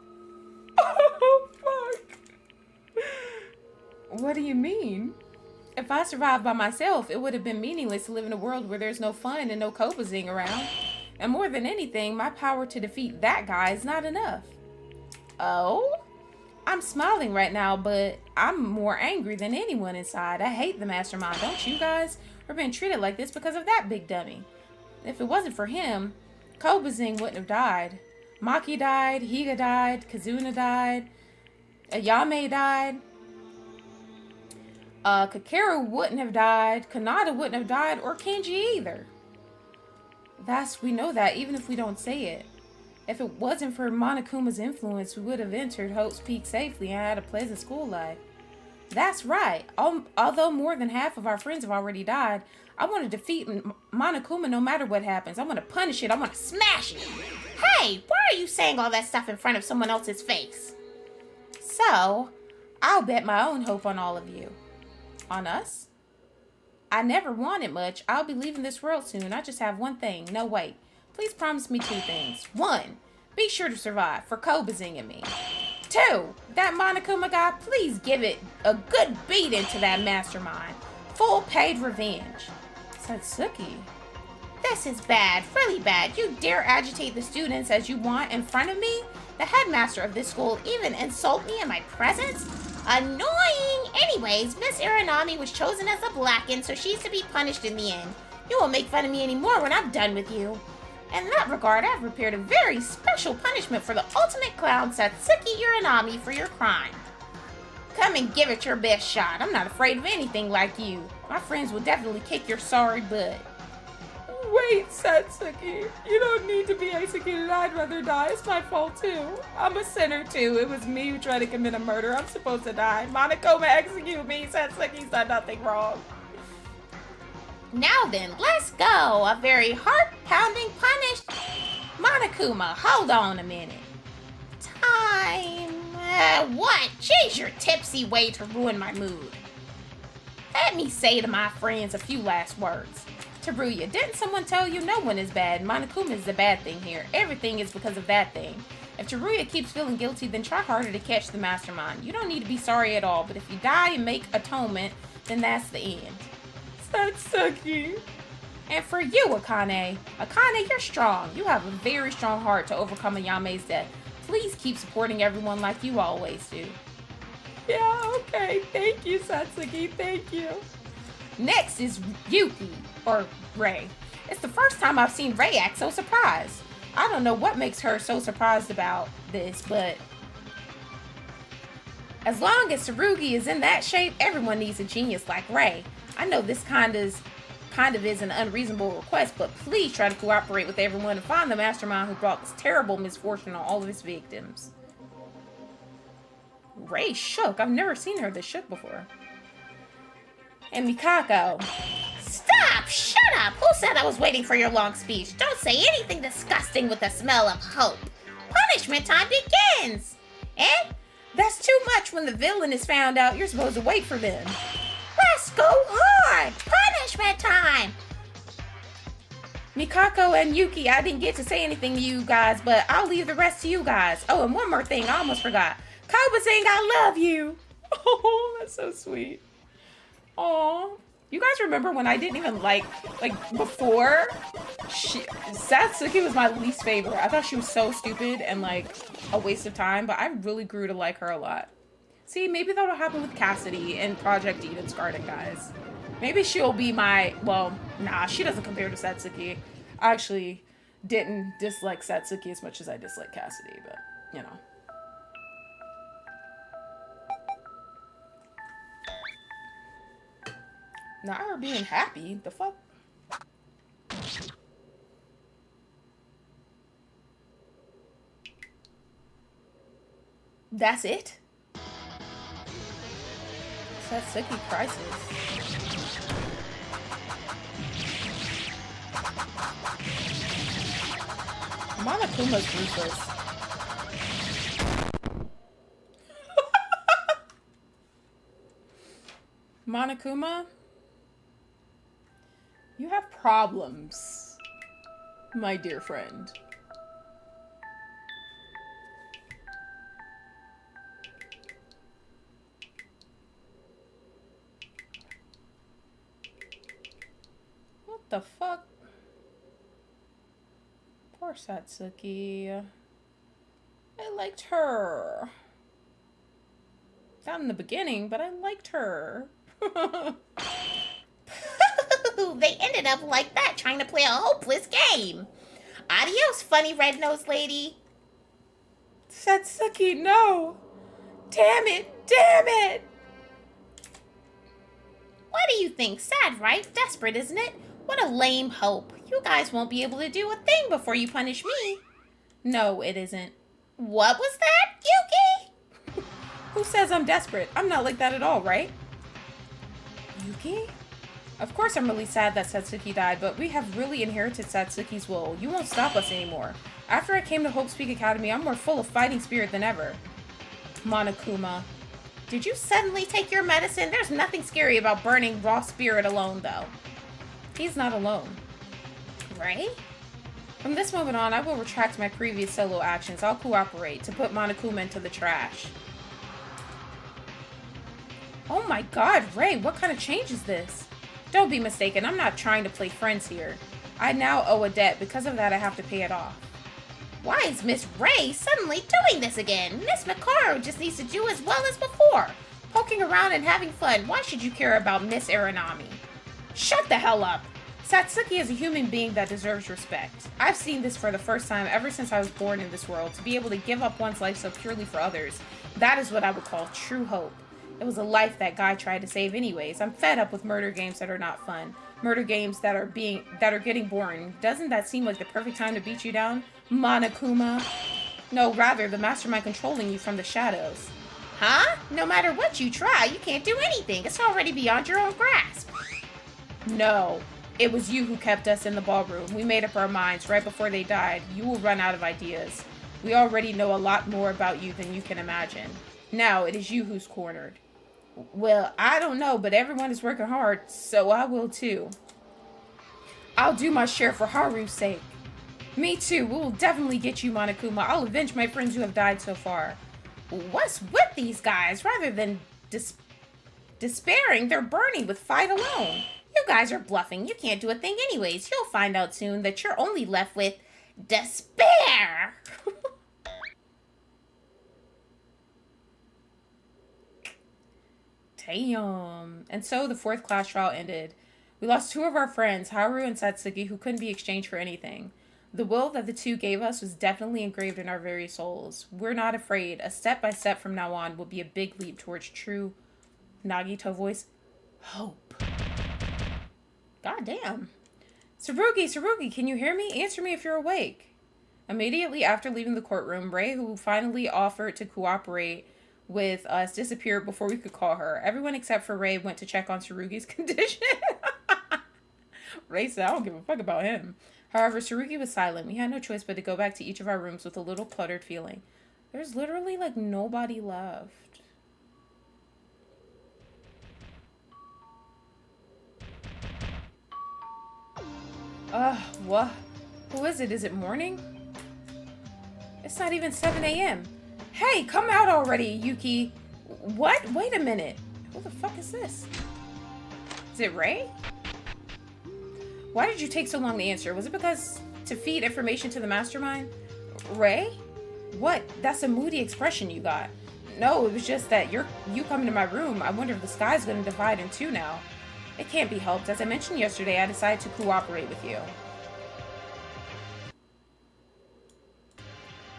Oh, fuck. What do you mean? If I survived by myself, it would have been meaningless to live in a world where there's no fun and no Kopazing around. And more than anything, my power to defeat that guy is not enough. Oh? I'm smiling right now, but I'm more angry than anyone inside. I hate the mastermind, don't you guys? We're being treated like this because of that big dummy. If it wasn't for him, Kobazing wouldn't have died. Maki died, Higa died, Kazuna died, Ayame died. Kakeru wouldn't have died, Kanata wouldn't have died, or Kenji either. We know that even if we don't say it. If it wasn't for Monokuma's influence, we would have entered Hope's Peak safely and had a pleasant school life. That's right. Although more than half of our friends have already died, I want to defeat Monokuma no matter what happens. I want to punish it. I want to smash it. Hey, why are you saying all that stuff in front of someone else's face? So, I'll bet my own hope on all of you. On us? I never wanted much. I'll be leaving this world soon. I just have one thing. No, wait. Please promise me two things. 1, be sure to survive for Kobazing and me. 2, that Monokuma guy, please give it a good beat into that mastermind. Full paid revenge. Satsuki. This is bad, really bad. You dare agitate the students as you want in front of me? The headmaster of this school even insult me in my presence? Annoying! Anyways, Miss Aranami was chosen as a blackened, so she's to be punished in the end. You won't make fun of me anymore when I'm done with you. In that regard, I've prepared a very special punishment for the ultimate clown, Satsuki Uranami, for your crime. Come and give it your best shot. I'm not afraid of anything like you. My friends will definitely kick your sorry butt. Wait, Satsuki. You don't need to be executed. I'd rather die. It's my fault, too. I'm a sinner, too. It was me who tried to commit a murder. I'm supposed to die. Monokuma execute me. Satsuki's done nothing wrong. Now then, let's go. A very heart-pounding punish. Monokuma, hold on a minute. Time. What? Change your tipsy way to ruin my mood. Let me say to my friends a few last words. Teruya, didn't someone tell you no one is bad? Monokuma is the bad thing here. Everything is because of that thing. If Teruya keeps feeling guilty, then try harder to catch the mastermind. You don't need to be sorry at all, but if you die and make atonement, then that's the end. Satsuki. And for you, Akane. Akane, you're strong. You have a very strong heart to overcome Ayame's death. Please keep supporting everyone like you always do. Yeah, okay. Thank you, Satsuki. Thank you. Next is Yuki, or Ray. It's the first time I've seen Ray act so surprised. I don't know what makes her so surprised about this, but as long as Tsurugi is in that shape, everyone needs a genius like Ray. I know this kind of is an unreasonable request, but please try to cooperate with everyone and find the mastermind who brought this terrible misfortune on all of his victims. Ray shook. I've never seen her this shook before. And Mikako. Stop! Shut up! Who said I was waiting for your long speech? Don't say anything disgusting with the smell of hope. Punishment time begins! Eh? That's too much when the villain is found out. You're supposed to wait for them. Let's go hard! Punishment time! Mikako and Yuki, I didn't get to say anything to you guys, but I'll leave the rest to you guys. Oh, and one more thing, I almost forgot. Kaiba saying I love you. Oh, that's so sweet. Aw. You guys remember when I didn't even like before? Satsuki was my least favorite. I thought she was so stupid and like a waste of time, but I really grew to like her a lot. See, maybe that'll happen with Cassidy in Project Eden's Garden, guys. Maybe she'll be my, well, nah, she doesn't compare to Satsuki. I actually didn't dislike Satsuki as much as I dislike Cassidy, but, you know. Not her being happy. The fuck? That's it? Satsuki crisis. Monokuma's ruthless. Monokuma? You have problems, my dear friend. What the fuck? Poor Satsuki. I liked her. Not in the beginning, but I liked her. They ended up like that, trying to play a hopeless game. Adios, funny red-nosed lady. Satsuki, no! Damn it! Damn it! What do you think? Sad, right? Desperate, isn't it? What a lame hope. You guys won't be able to do a thing before you punish me. No, it isn't. What was that, Yuki? Who says I'm desperate? I'm not like that at all, right? Yuki? Of course I'm really sad that Satsuki died, but we have really inherited Satsuki's will. You won't stop us anymore. After I came to Hope Speak Academy, I'm more full of fighting spirit than ever. Monokuma. Did you suddenly take your medicine? There's nothing scary about burning raw spirit alone, though. He's not alone. Right? From this moment on, I will retract my previous solo actions. I'll cooperate to put Monokuma into the trash. Oh my god, Ray, what kind of change is this? Don't be mistaken, I'm not trying to play friends here. I now owe a debt. Because of that, I have to pay it off. Why is Miss Ray suddenly doing this again? Miss Mikaru just needs to do as well as before. Poking around and having fun. Why should you care about Miss Aranami? Shut the hell up! Satsuki is a human being that deserves respect. I've seen this for the first time ever since I was born in this world. To be able to give up one's life so purely for others, that is what I would call true hope. It was a life that guy tried to save anyways. I'm fed up with murder games that are not fun. Murder games that are getting boring. Doesn't that seem like the perfect time to beat you down? Monokuma? No, rather, the mastermind controlling you from the shadows. Huh? No matter what you try, you can't do anything. It's already beyond your own grasp. No. It was you who kept us in the ballroom. We made up our minds right before they died. You will run out of ideas. We already know a lot more about you than you can imagine. Now, it is you who's cornered. Well, I don't know, but everyone is working hard, so I will too. I'll do my share for Haru's sake. Me too. We will definitely get you, Monokuma. I'll avenge my friends who have died so far. What's with these guys? Rather than despairing, they're burning with fight alone. You guys are bluffing. You can't do a thing anyways. You'll find out soon that you're only left with despair. Damn. And so the fourth class trial ended. We lost two of our friends, Haru and Satsuki, who couldn't be exchanged for anything. The will that the two gave us was definitely engraved in our very souls. We're not afraid. A step by step from now on will be a big leap towards true, Nagito voice, hope. God damn. Tsurugi, can you hear me? Answer me if you're awake. Immediately after leaving the courtroom, Ray, who finally offered to cooperate with us disappeared before we could call her. Everyone except for Ray went to check on Tsurugi's condition. Ray said, I don't give a fuck about him. However, Tsurugi was silent. We had no choice but to go back to each of our rooms with a little cluttered feeling. There's literally like nobody left. What? Who is it? Is it morning? It's not even 7 a.m. Hey, come out already, Yuki. What? Wait a minute. Who the fuck is this? Is it Ray? Why did you take so long to answer? Was it because to feed information to the mastermind? Ray? What? That's a moody expression you got. No, it was just that you coming to my room. I wonder if the sky's gonna divide in two now. It can't be helped. As I mentioned yesterday, I decided to cooperate with you.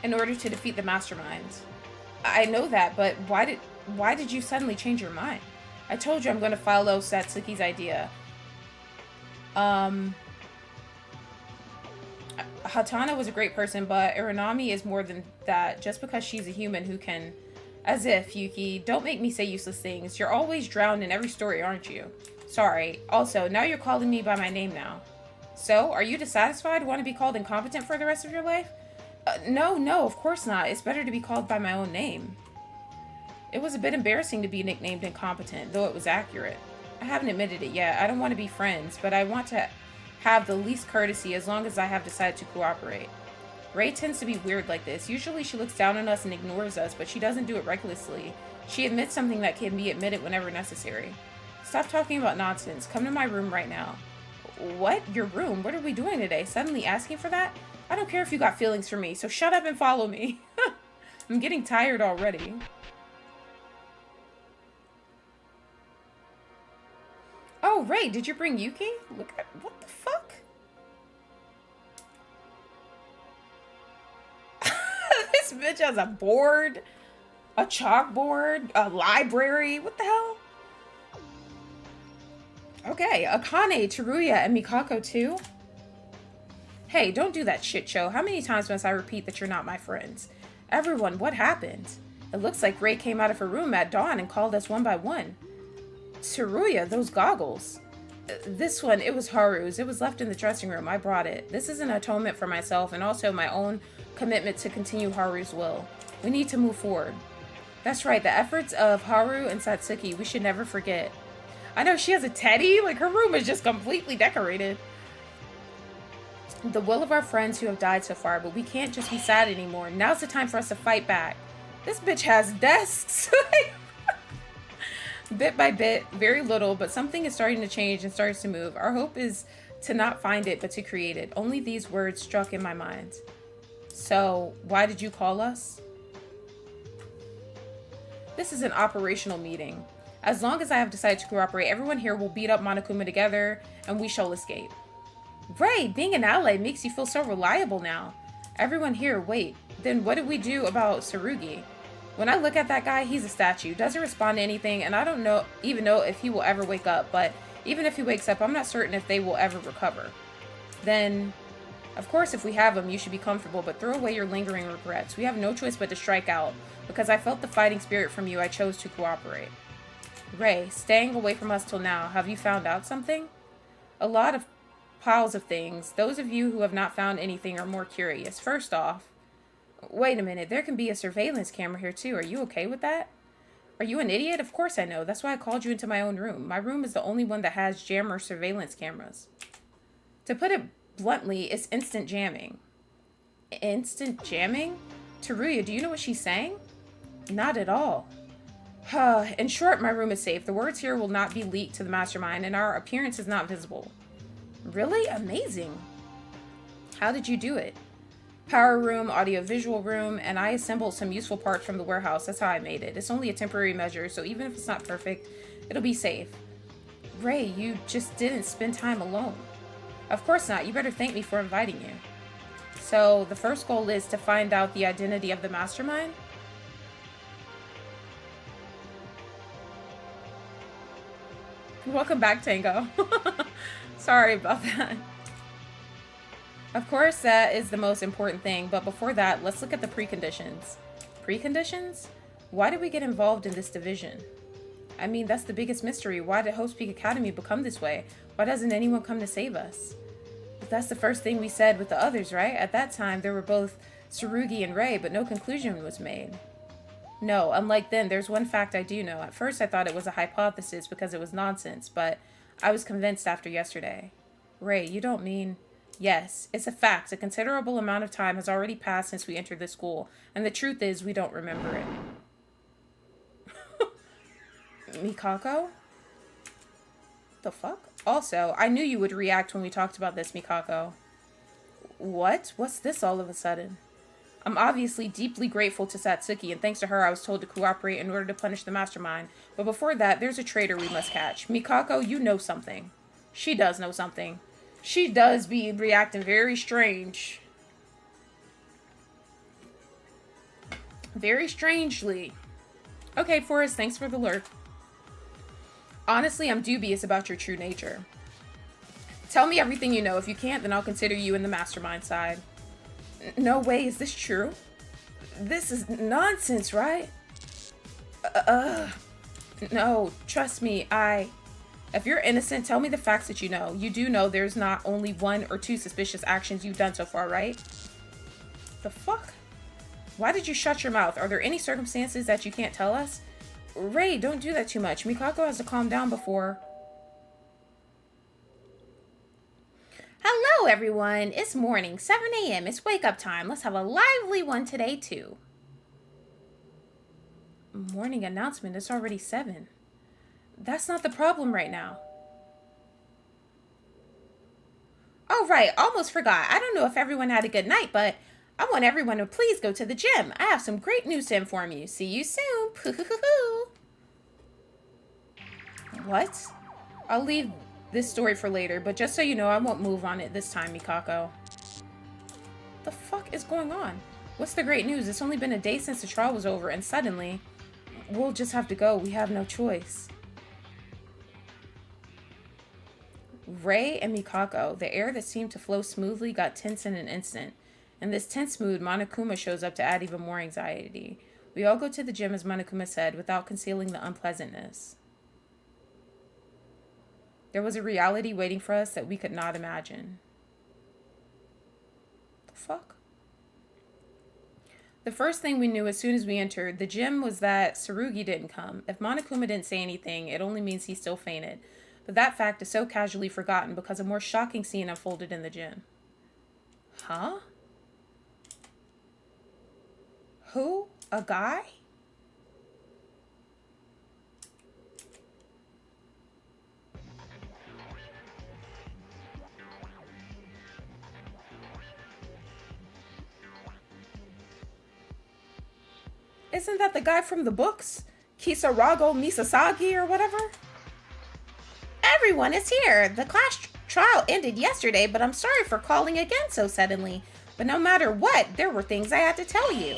In order to defeat the mastermind. I know that, but why did you suddenly change your mind? I told you I'm going to follow Satsuki's idea. Hatana was a great person, but Iranami is more than that. Just because she's a human who can... As if, Yuki, don't make me say useless things. You're always drowned in every story, aren't you? Sorry. Also, now you're calling me by my name now. So, are you dissatisfied? Want to be called incompetent for the rest of your life? No, of course not. It's better to be called by my own name. It was a bit embarrassing to be nicknamed incompetent, though it was accurate. I haven't admitted it yet. I don't want to be friends, but I want to have the least courtesy as long as I have decided to cooperate. Ray tends to be weird like this. Usually she looks down on us and ignores us, but she doesn't do it recklessly. She admits something that can be admitted whenever necessary. Stop talking about nonsense. Come to my room right now. What? Your room? What are we doing today? Suddenly asking for that? I don't care if you got feelings for me, so shut up and follow me. I'm getting tired already. Oh, Ray, did you bring Yuki? Look at... What the fuck? This bitch has a board, a chalkboard, a library. What the hell? Okay, Akane, Teruya, and Mikako too? Hey, don't do that shit show. How many times must I repeat that you're not my friends? Everyone, what happened? It looks like Ray came out of her room at dawn and called us one by one. Teruya, those goggles. This one, it was Haru's. It was left in the dressing room. I brought it. This is an atonement for myself and also my own commitment to continue Haru's will. We need to move forward. That's right, the efforts of Haru and Satsuki, we should never forget. I know she has a teddy. Like, her room is just completely decorated. The will of our friends who have died so far, but we can't just be sad anymore. Now's the time for us to fight back. This bitch has desks. Bit by bit, very little, but something is starting to change and starts to move. Our hope is to not find it, but to create it. Only these words struck in my mind. So, why did you call us? This is an operational meeting. As long as I have decided to cooperate, everyone here will beat up Monokuma together, and we shall escape. Ray, being an ally makes you feel so reliable now. Everyone here, wait. Then what did we do about Tsurugi? When I look at that guy, he's a statue. Doesn't respond to anything, and I don't even know if he will ever wake up. But even if he wakes up, I'm not certain if they will ever recover. Then, of course, if we have him, you should be comfortable, but throw away your lingering regrets. We have no choice but to strike out. Because I felt the fighting spirit from you, I chose to cooperate. Ray, staying away from us till now, have you found out something? A lot of piles of things. Those of you who have not found anything are more curious. First off, wait a minute, there can be a surveillance camera here too. Are you okay with that? Are you an idiot? Of course I know. That's why I called you into my own room. My room is the only one that has jammer surveillance cameras. To put it bluntly, it's instant jamming. Instant jamming? Teruya, do you know what she's saying? Not at all. In short, my room is safe. The words here will not be leaked to the mastermind, and our appearance is not visible. Really? Amazing. How did you do it? Power room, audio-visual room, and I assembled some useful parts from the warehouse. That's how I made it. It's only a temporary measure, so even if it's not perfect, it'll be safe. Ray, you just didn't spend time alone. Of course not. You better thank me for inviting you. So, the first goal is to find out the identity of the mastermind? Welcome back, Tango. Sorry about that. Of course, that is the most important thing, but before that, let's look at the preconditions. Preconditions? Why did we get involved in this division? I mean, that's the biggest mystery. Why did Hope's Peak Academy become this way? Why doesn't anyone come to save us? But that's the first thing we said with the others, right? At that time, there were both Tsurugi and Rei, but no conclusion was made. No, unlike then, there's one fact I do know. At first, I thought it was a hypothesis because it was nonsense, but I was convinced after yesterday. Rei, you don't mean... Yes, it's a fact. A considerable amount of time has already passed since we entered the school, and the truth is we don't remember it. Mikako? The fuck? Also, I knew you would react when we talked about this, Mikako. What? What's this all of a sudden? I'm obviously deeply grateful to Satsuki, and thanks to her I was told to cooperate in order to punish the mastermind. But before that, there's a traitor we must catch. Mikako, you know something. She does know something. She does be reacting very strange. Very strangely. Okay, Forrest, thanks for the lurk. Honestly, I'm dubious about your true nature. Tell me everything you know. If you can't, then I'll consider you in the mastermind side. No way, is this true? This is nonsense, right? No, trust me, If you're innocent, tell me the facts that you know. You do know there's not only 1 or 2 suspicious actions you've done so far, right? The fuck? Why did you shut your mouth? Are there any circumstances that you can't tell us? Rei, don't do that too much. Mikako has to calm down before... Hello, everyone. It's morning, 7 a.m. It's wake-up time. Let's have a lively one today, too. Morning announcement. It's already 7. That's not the problem right now. Oh, right. Almost forgot. I don't know if everyone had a good night, but I want everyone to please go to the gym. I have some great news to inform you. See you soon. Poo-hoo-hoo-hoo. What? I'll leave this story for later, but just so you know, I won't move on it this time, Mikako. The fuck is going on? What's the great news? It's only been a day since the trial was over, and suddenly, we'll just have to go. We have no choice. Rei and Mikako, the air that seemed to flow smoothly, got tense in an instant. In this tense mood, Monokuma shows up to add even more anxiety. We all go to the gym, as Monokuma said, without concealing the unpleasantness. There was a reality waiting for us that we could not imagine. The fuck? The first thing we knew as soon as we entered the gym was that Tsurugi didn't come. If Monokuma didn't say anything, it only means he still fainted. But that fact is so casually forgotten because a more shocking scene unfolded in the gym. Huh? Who? A guy? Isn't that the guy from the books? Kisarago Misasagi or whatever? Everyone is here. The class trial ended yesterday, but I'm sorry for calling again so suddenly. But no matter what, there were things I had to tell you.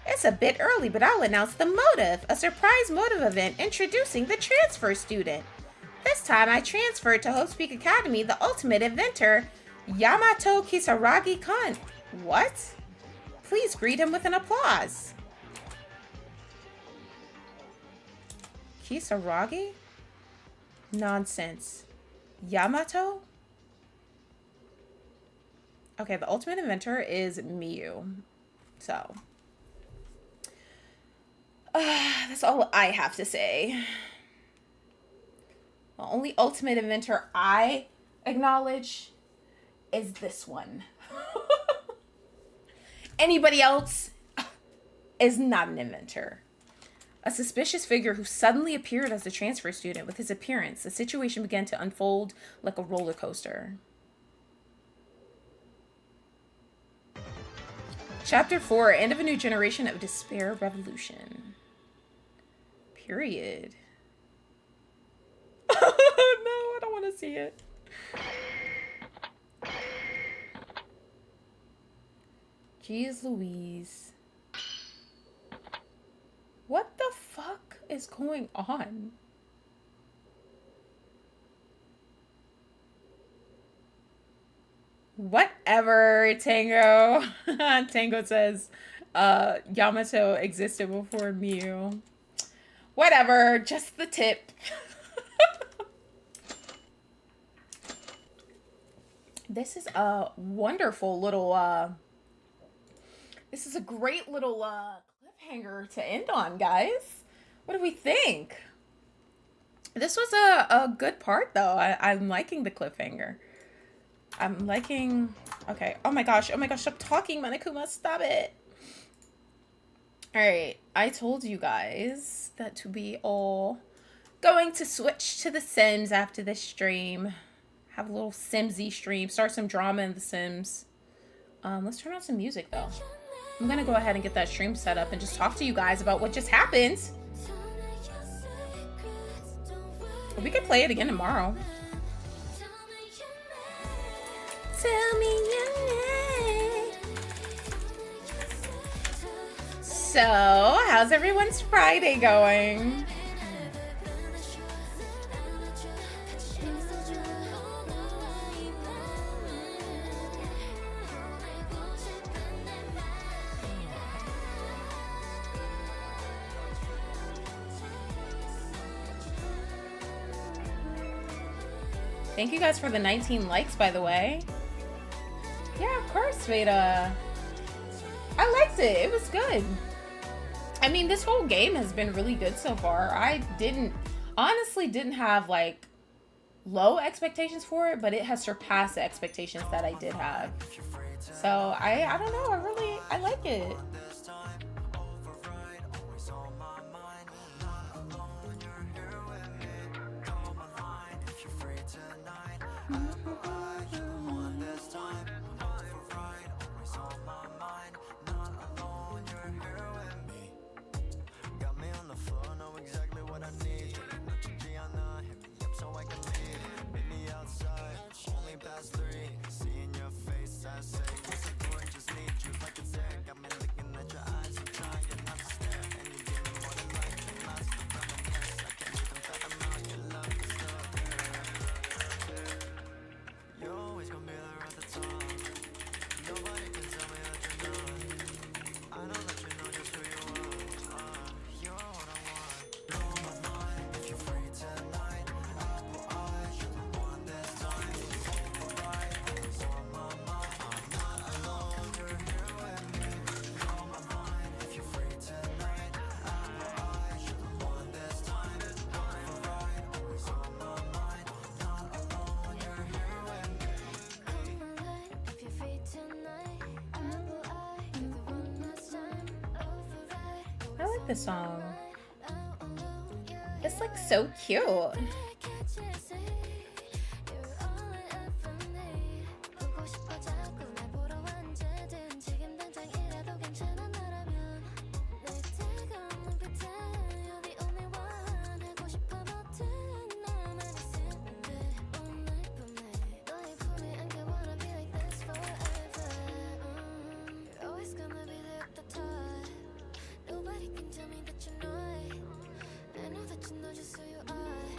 It's a bit early, but I'll announce the motive. A surprise motive event introducing the transfer student. This time I transferred to Hope's Peak Academy the ultimate inventor, Yamato Kisaragi-kun. What? Please greet him with an applause. Kisaragi? Nonsense. Yamato? Okay, the ultimate inventor is Miyu. So. That's all I have to say. The only ultimate inventor I acknowledge is this one. Anybody else is not an inventor. A suspicious figure who suddenly appeared as the transfer student. With his appearance, the situation began to unfold like a roller coaster. Chapter 4, End of a New Generation of Despair Revolution. Period. No, I don't want to see it. Jeez Louise. What the fuck is going on? Whatever, Tango. Tango says, Yamato existed before Mew. Whatever, just the tip. This is a wonderful little, this is a great little, cliffhanger to end on, guys. What do we think? This was a good part, though. I'm liking the cliffhanger. I'm liking... Okay. Oh my gosh, stop talking, Monokuma. Stop it. Alright, I told you guys that we all going to switch to The Sims after this stream. Have a little Simsy stream. Start some drama in The Sims. Let's turn on some music, though. I'm gonna go ahead and get that stream set up and just talk to you guys about what just happened. We could play it again tomorrow. Tell me your name. So, how's everyone's Friday going? Thank you guys for the 19 likes, by the way. Yeah, of course, Veda. I liked it. It was good. I mean, this whole game has been really good so far. I honestly didn't have, like, low expectations for it, but it has surpassed the expectations that I did have. So, I don't know. I like it. I like this song. It's like so cute.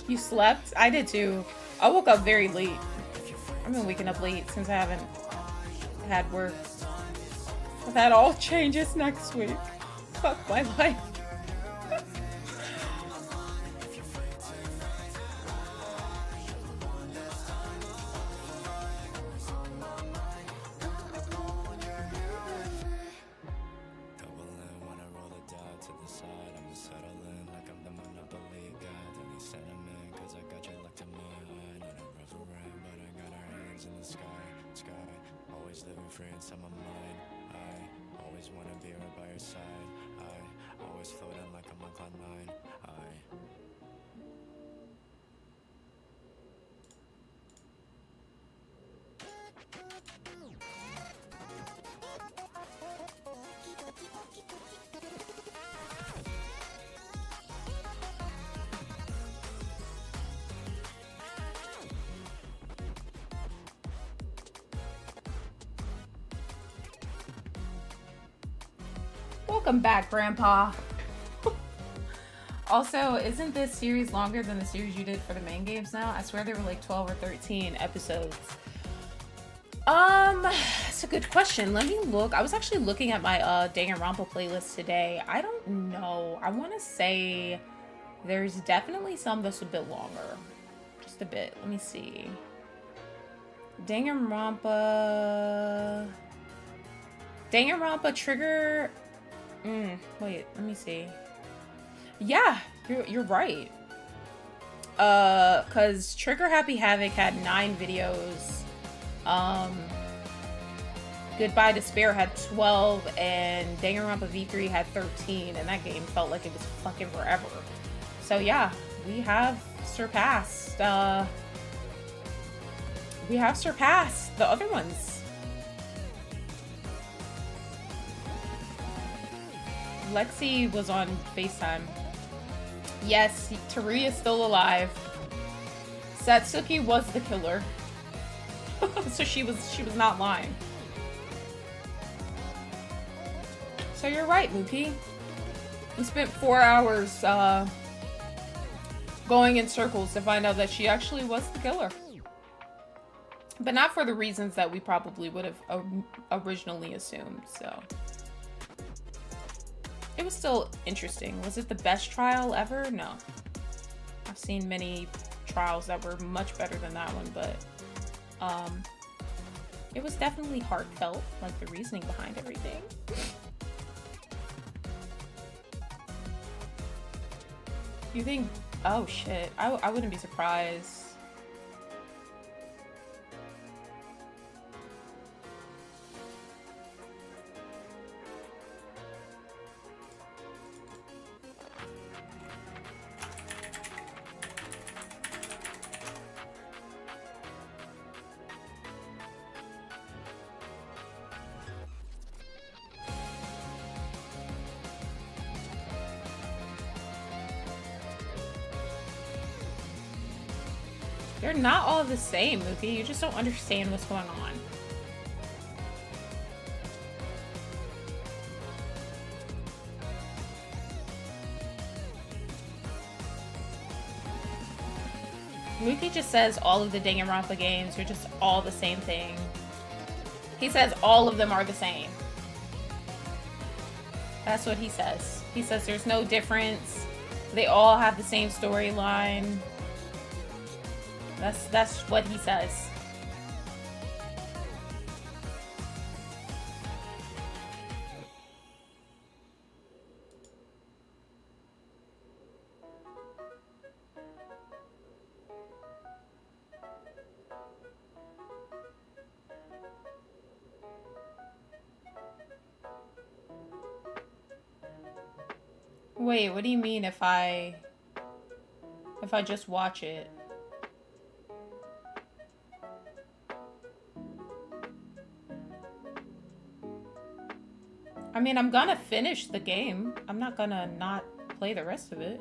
You slept? I did too. I woke up very late. I've been waking up late since I haven't had work. But that all changes next week. Fuck my life. Welcome back, Grandpa. Also, isn't this series longer than the series you did for the main games now? I swear there were like 12 or 13 episodes. That's a good question. Let me look. I was actually looking at my Danganronpa playlist today. I don't know. I want to say there's definitely some that's a bit longer. Just a bit. Let me see. Danganronpa Trigger. Wait, let me see. Yeah, you're right. Cause Trigger Happy Havoc had 9 videos. Goodbye Despair had 12, and Danganronpa V3 had 13, and that game felt like it was fucking forever. So yeah, we have surpassed the other ones. Lexi was on FaceTime. Yes, Teruya's still alive. Satsuki was the killer. So she was not lying. So you're right, Mookie. We spent 4 hours going in circles to find out that she actually was the killer. But not for the reasons that we probably would have originally assumed, so. It was still interesting. Was it the best trial ever? No. I've seen many trials that were much better than that one, but it was definitely heartfelt, like the reasoning behind everything. You think, oh shit, I wouldn't be surprised. They're not all the same, Mookie. You just don't understand what's going on. Mookie just says all of the Danganronpa games are just all the same thing. He says all of them are the same. That's what he says. He says there's no difference. They all have the same storyline. That's what he says. Wait, what do you mean if I just watch it? I mean, I'm gonna finish the game. I'm not gonna not play the rest of it.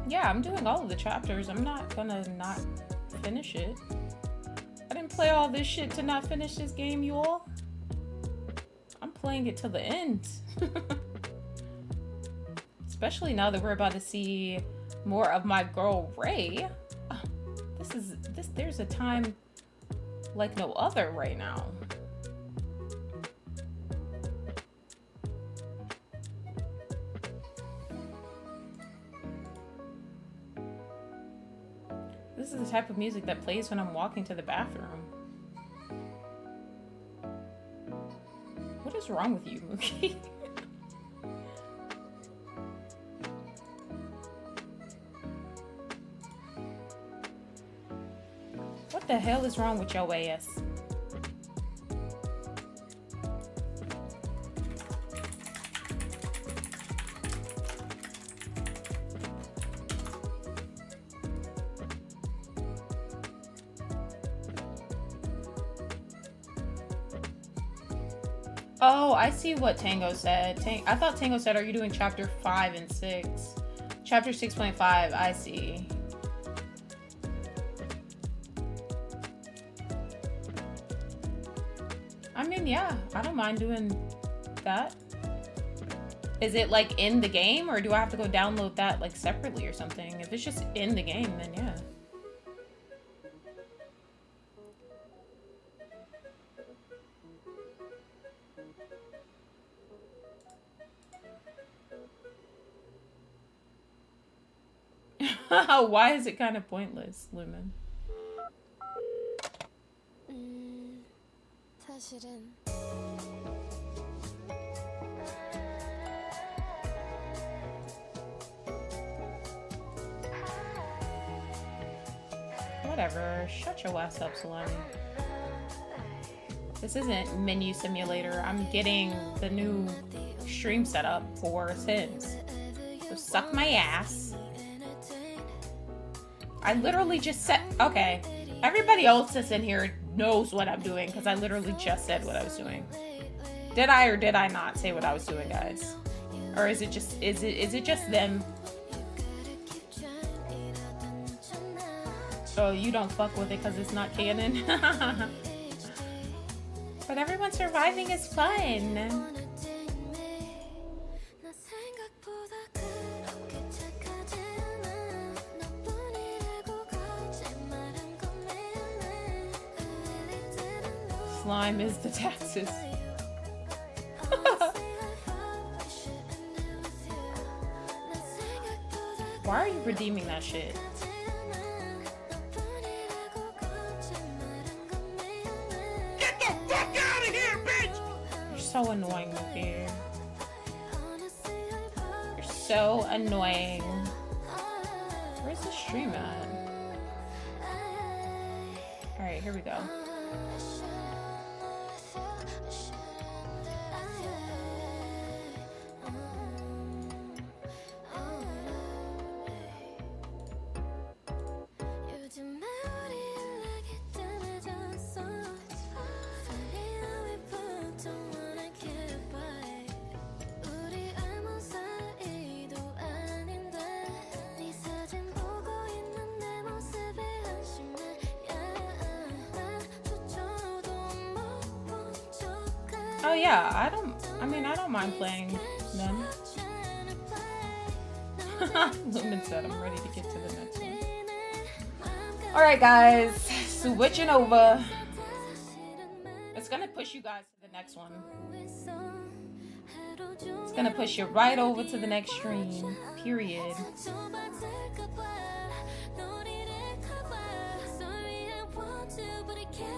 Yeah, I'm doing all of the chapters. I'm not gonna not finish it. I didn't play all this shit to not finish this game, you all. I'm playing it to the end. Especially now that we're about to see more of my girl Ray. There's a time like no other right now. This is the type of music that plays when I'm walking to the bathroom. What is wrong with you, Mookie? What the hell is wrong with your ass? Oh, I see what Tango said. I thought Tango said, are you doing chapter 5 and 6? Chapter 6.5, I see. I mean, yeah, I don't mind doing that. Is it like in the game, or do I have to go download that like separately or something? If it's just in the game, then yeah. Why is it kind of pointless, Lumen? 사실은 Whatever. Shut your ass up, Salami. This isn't menu simulator. I'm getting the new stream setup for Sims. So suck my ass. I literally just said, okay. Everybody else that's in here knows what I'm doing because I literally just said what I was doing. Did I or did I not say what I was doing, guys? Or is it just them? Oh, you don't fuck with it because it's not canon. But everyone surviving is fun. Slime is the taxes. Why are you redeeming that shit? Get the fuck out of here, bitch! You're so annoying, Luffy. You're so annoying. Where's the stream at? Alright, here we go. Oh yeah, I don't mind playing them. Lumen said I'm ready to get to the next one. Alright guys, switching over. It's gonna push you guys to the next one. It's gonna push you right over to the next stream. Period. 너를 잃을까봐 널 위해 want to but I can't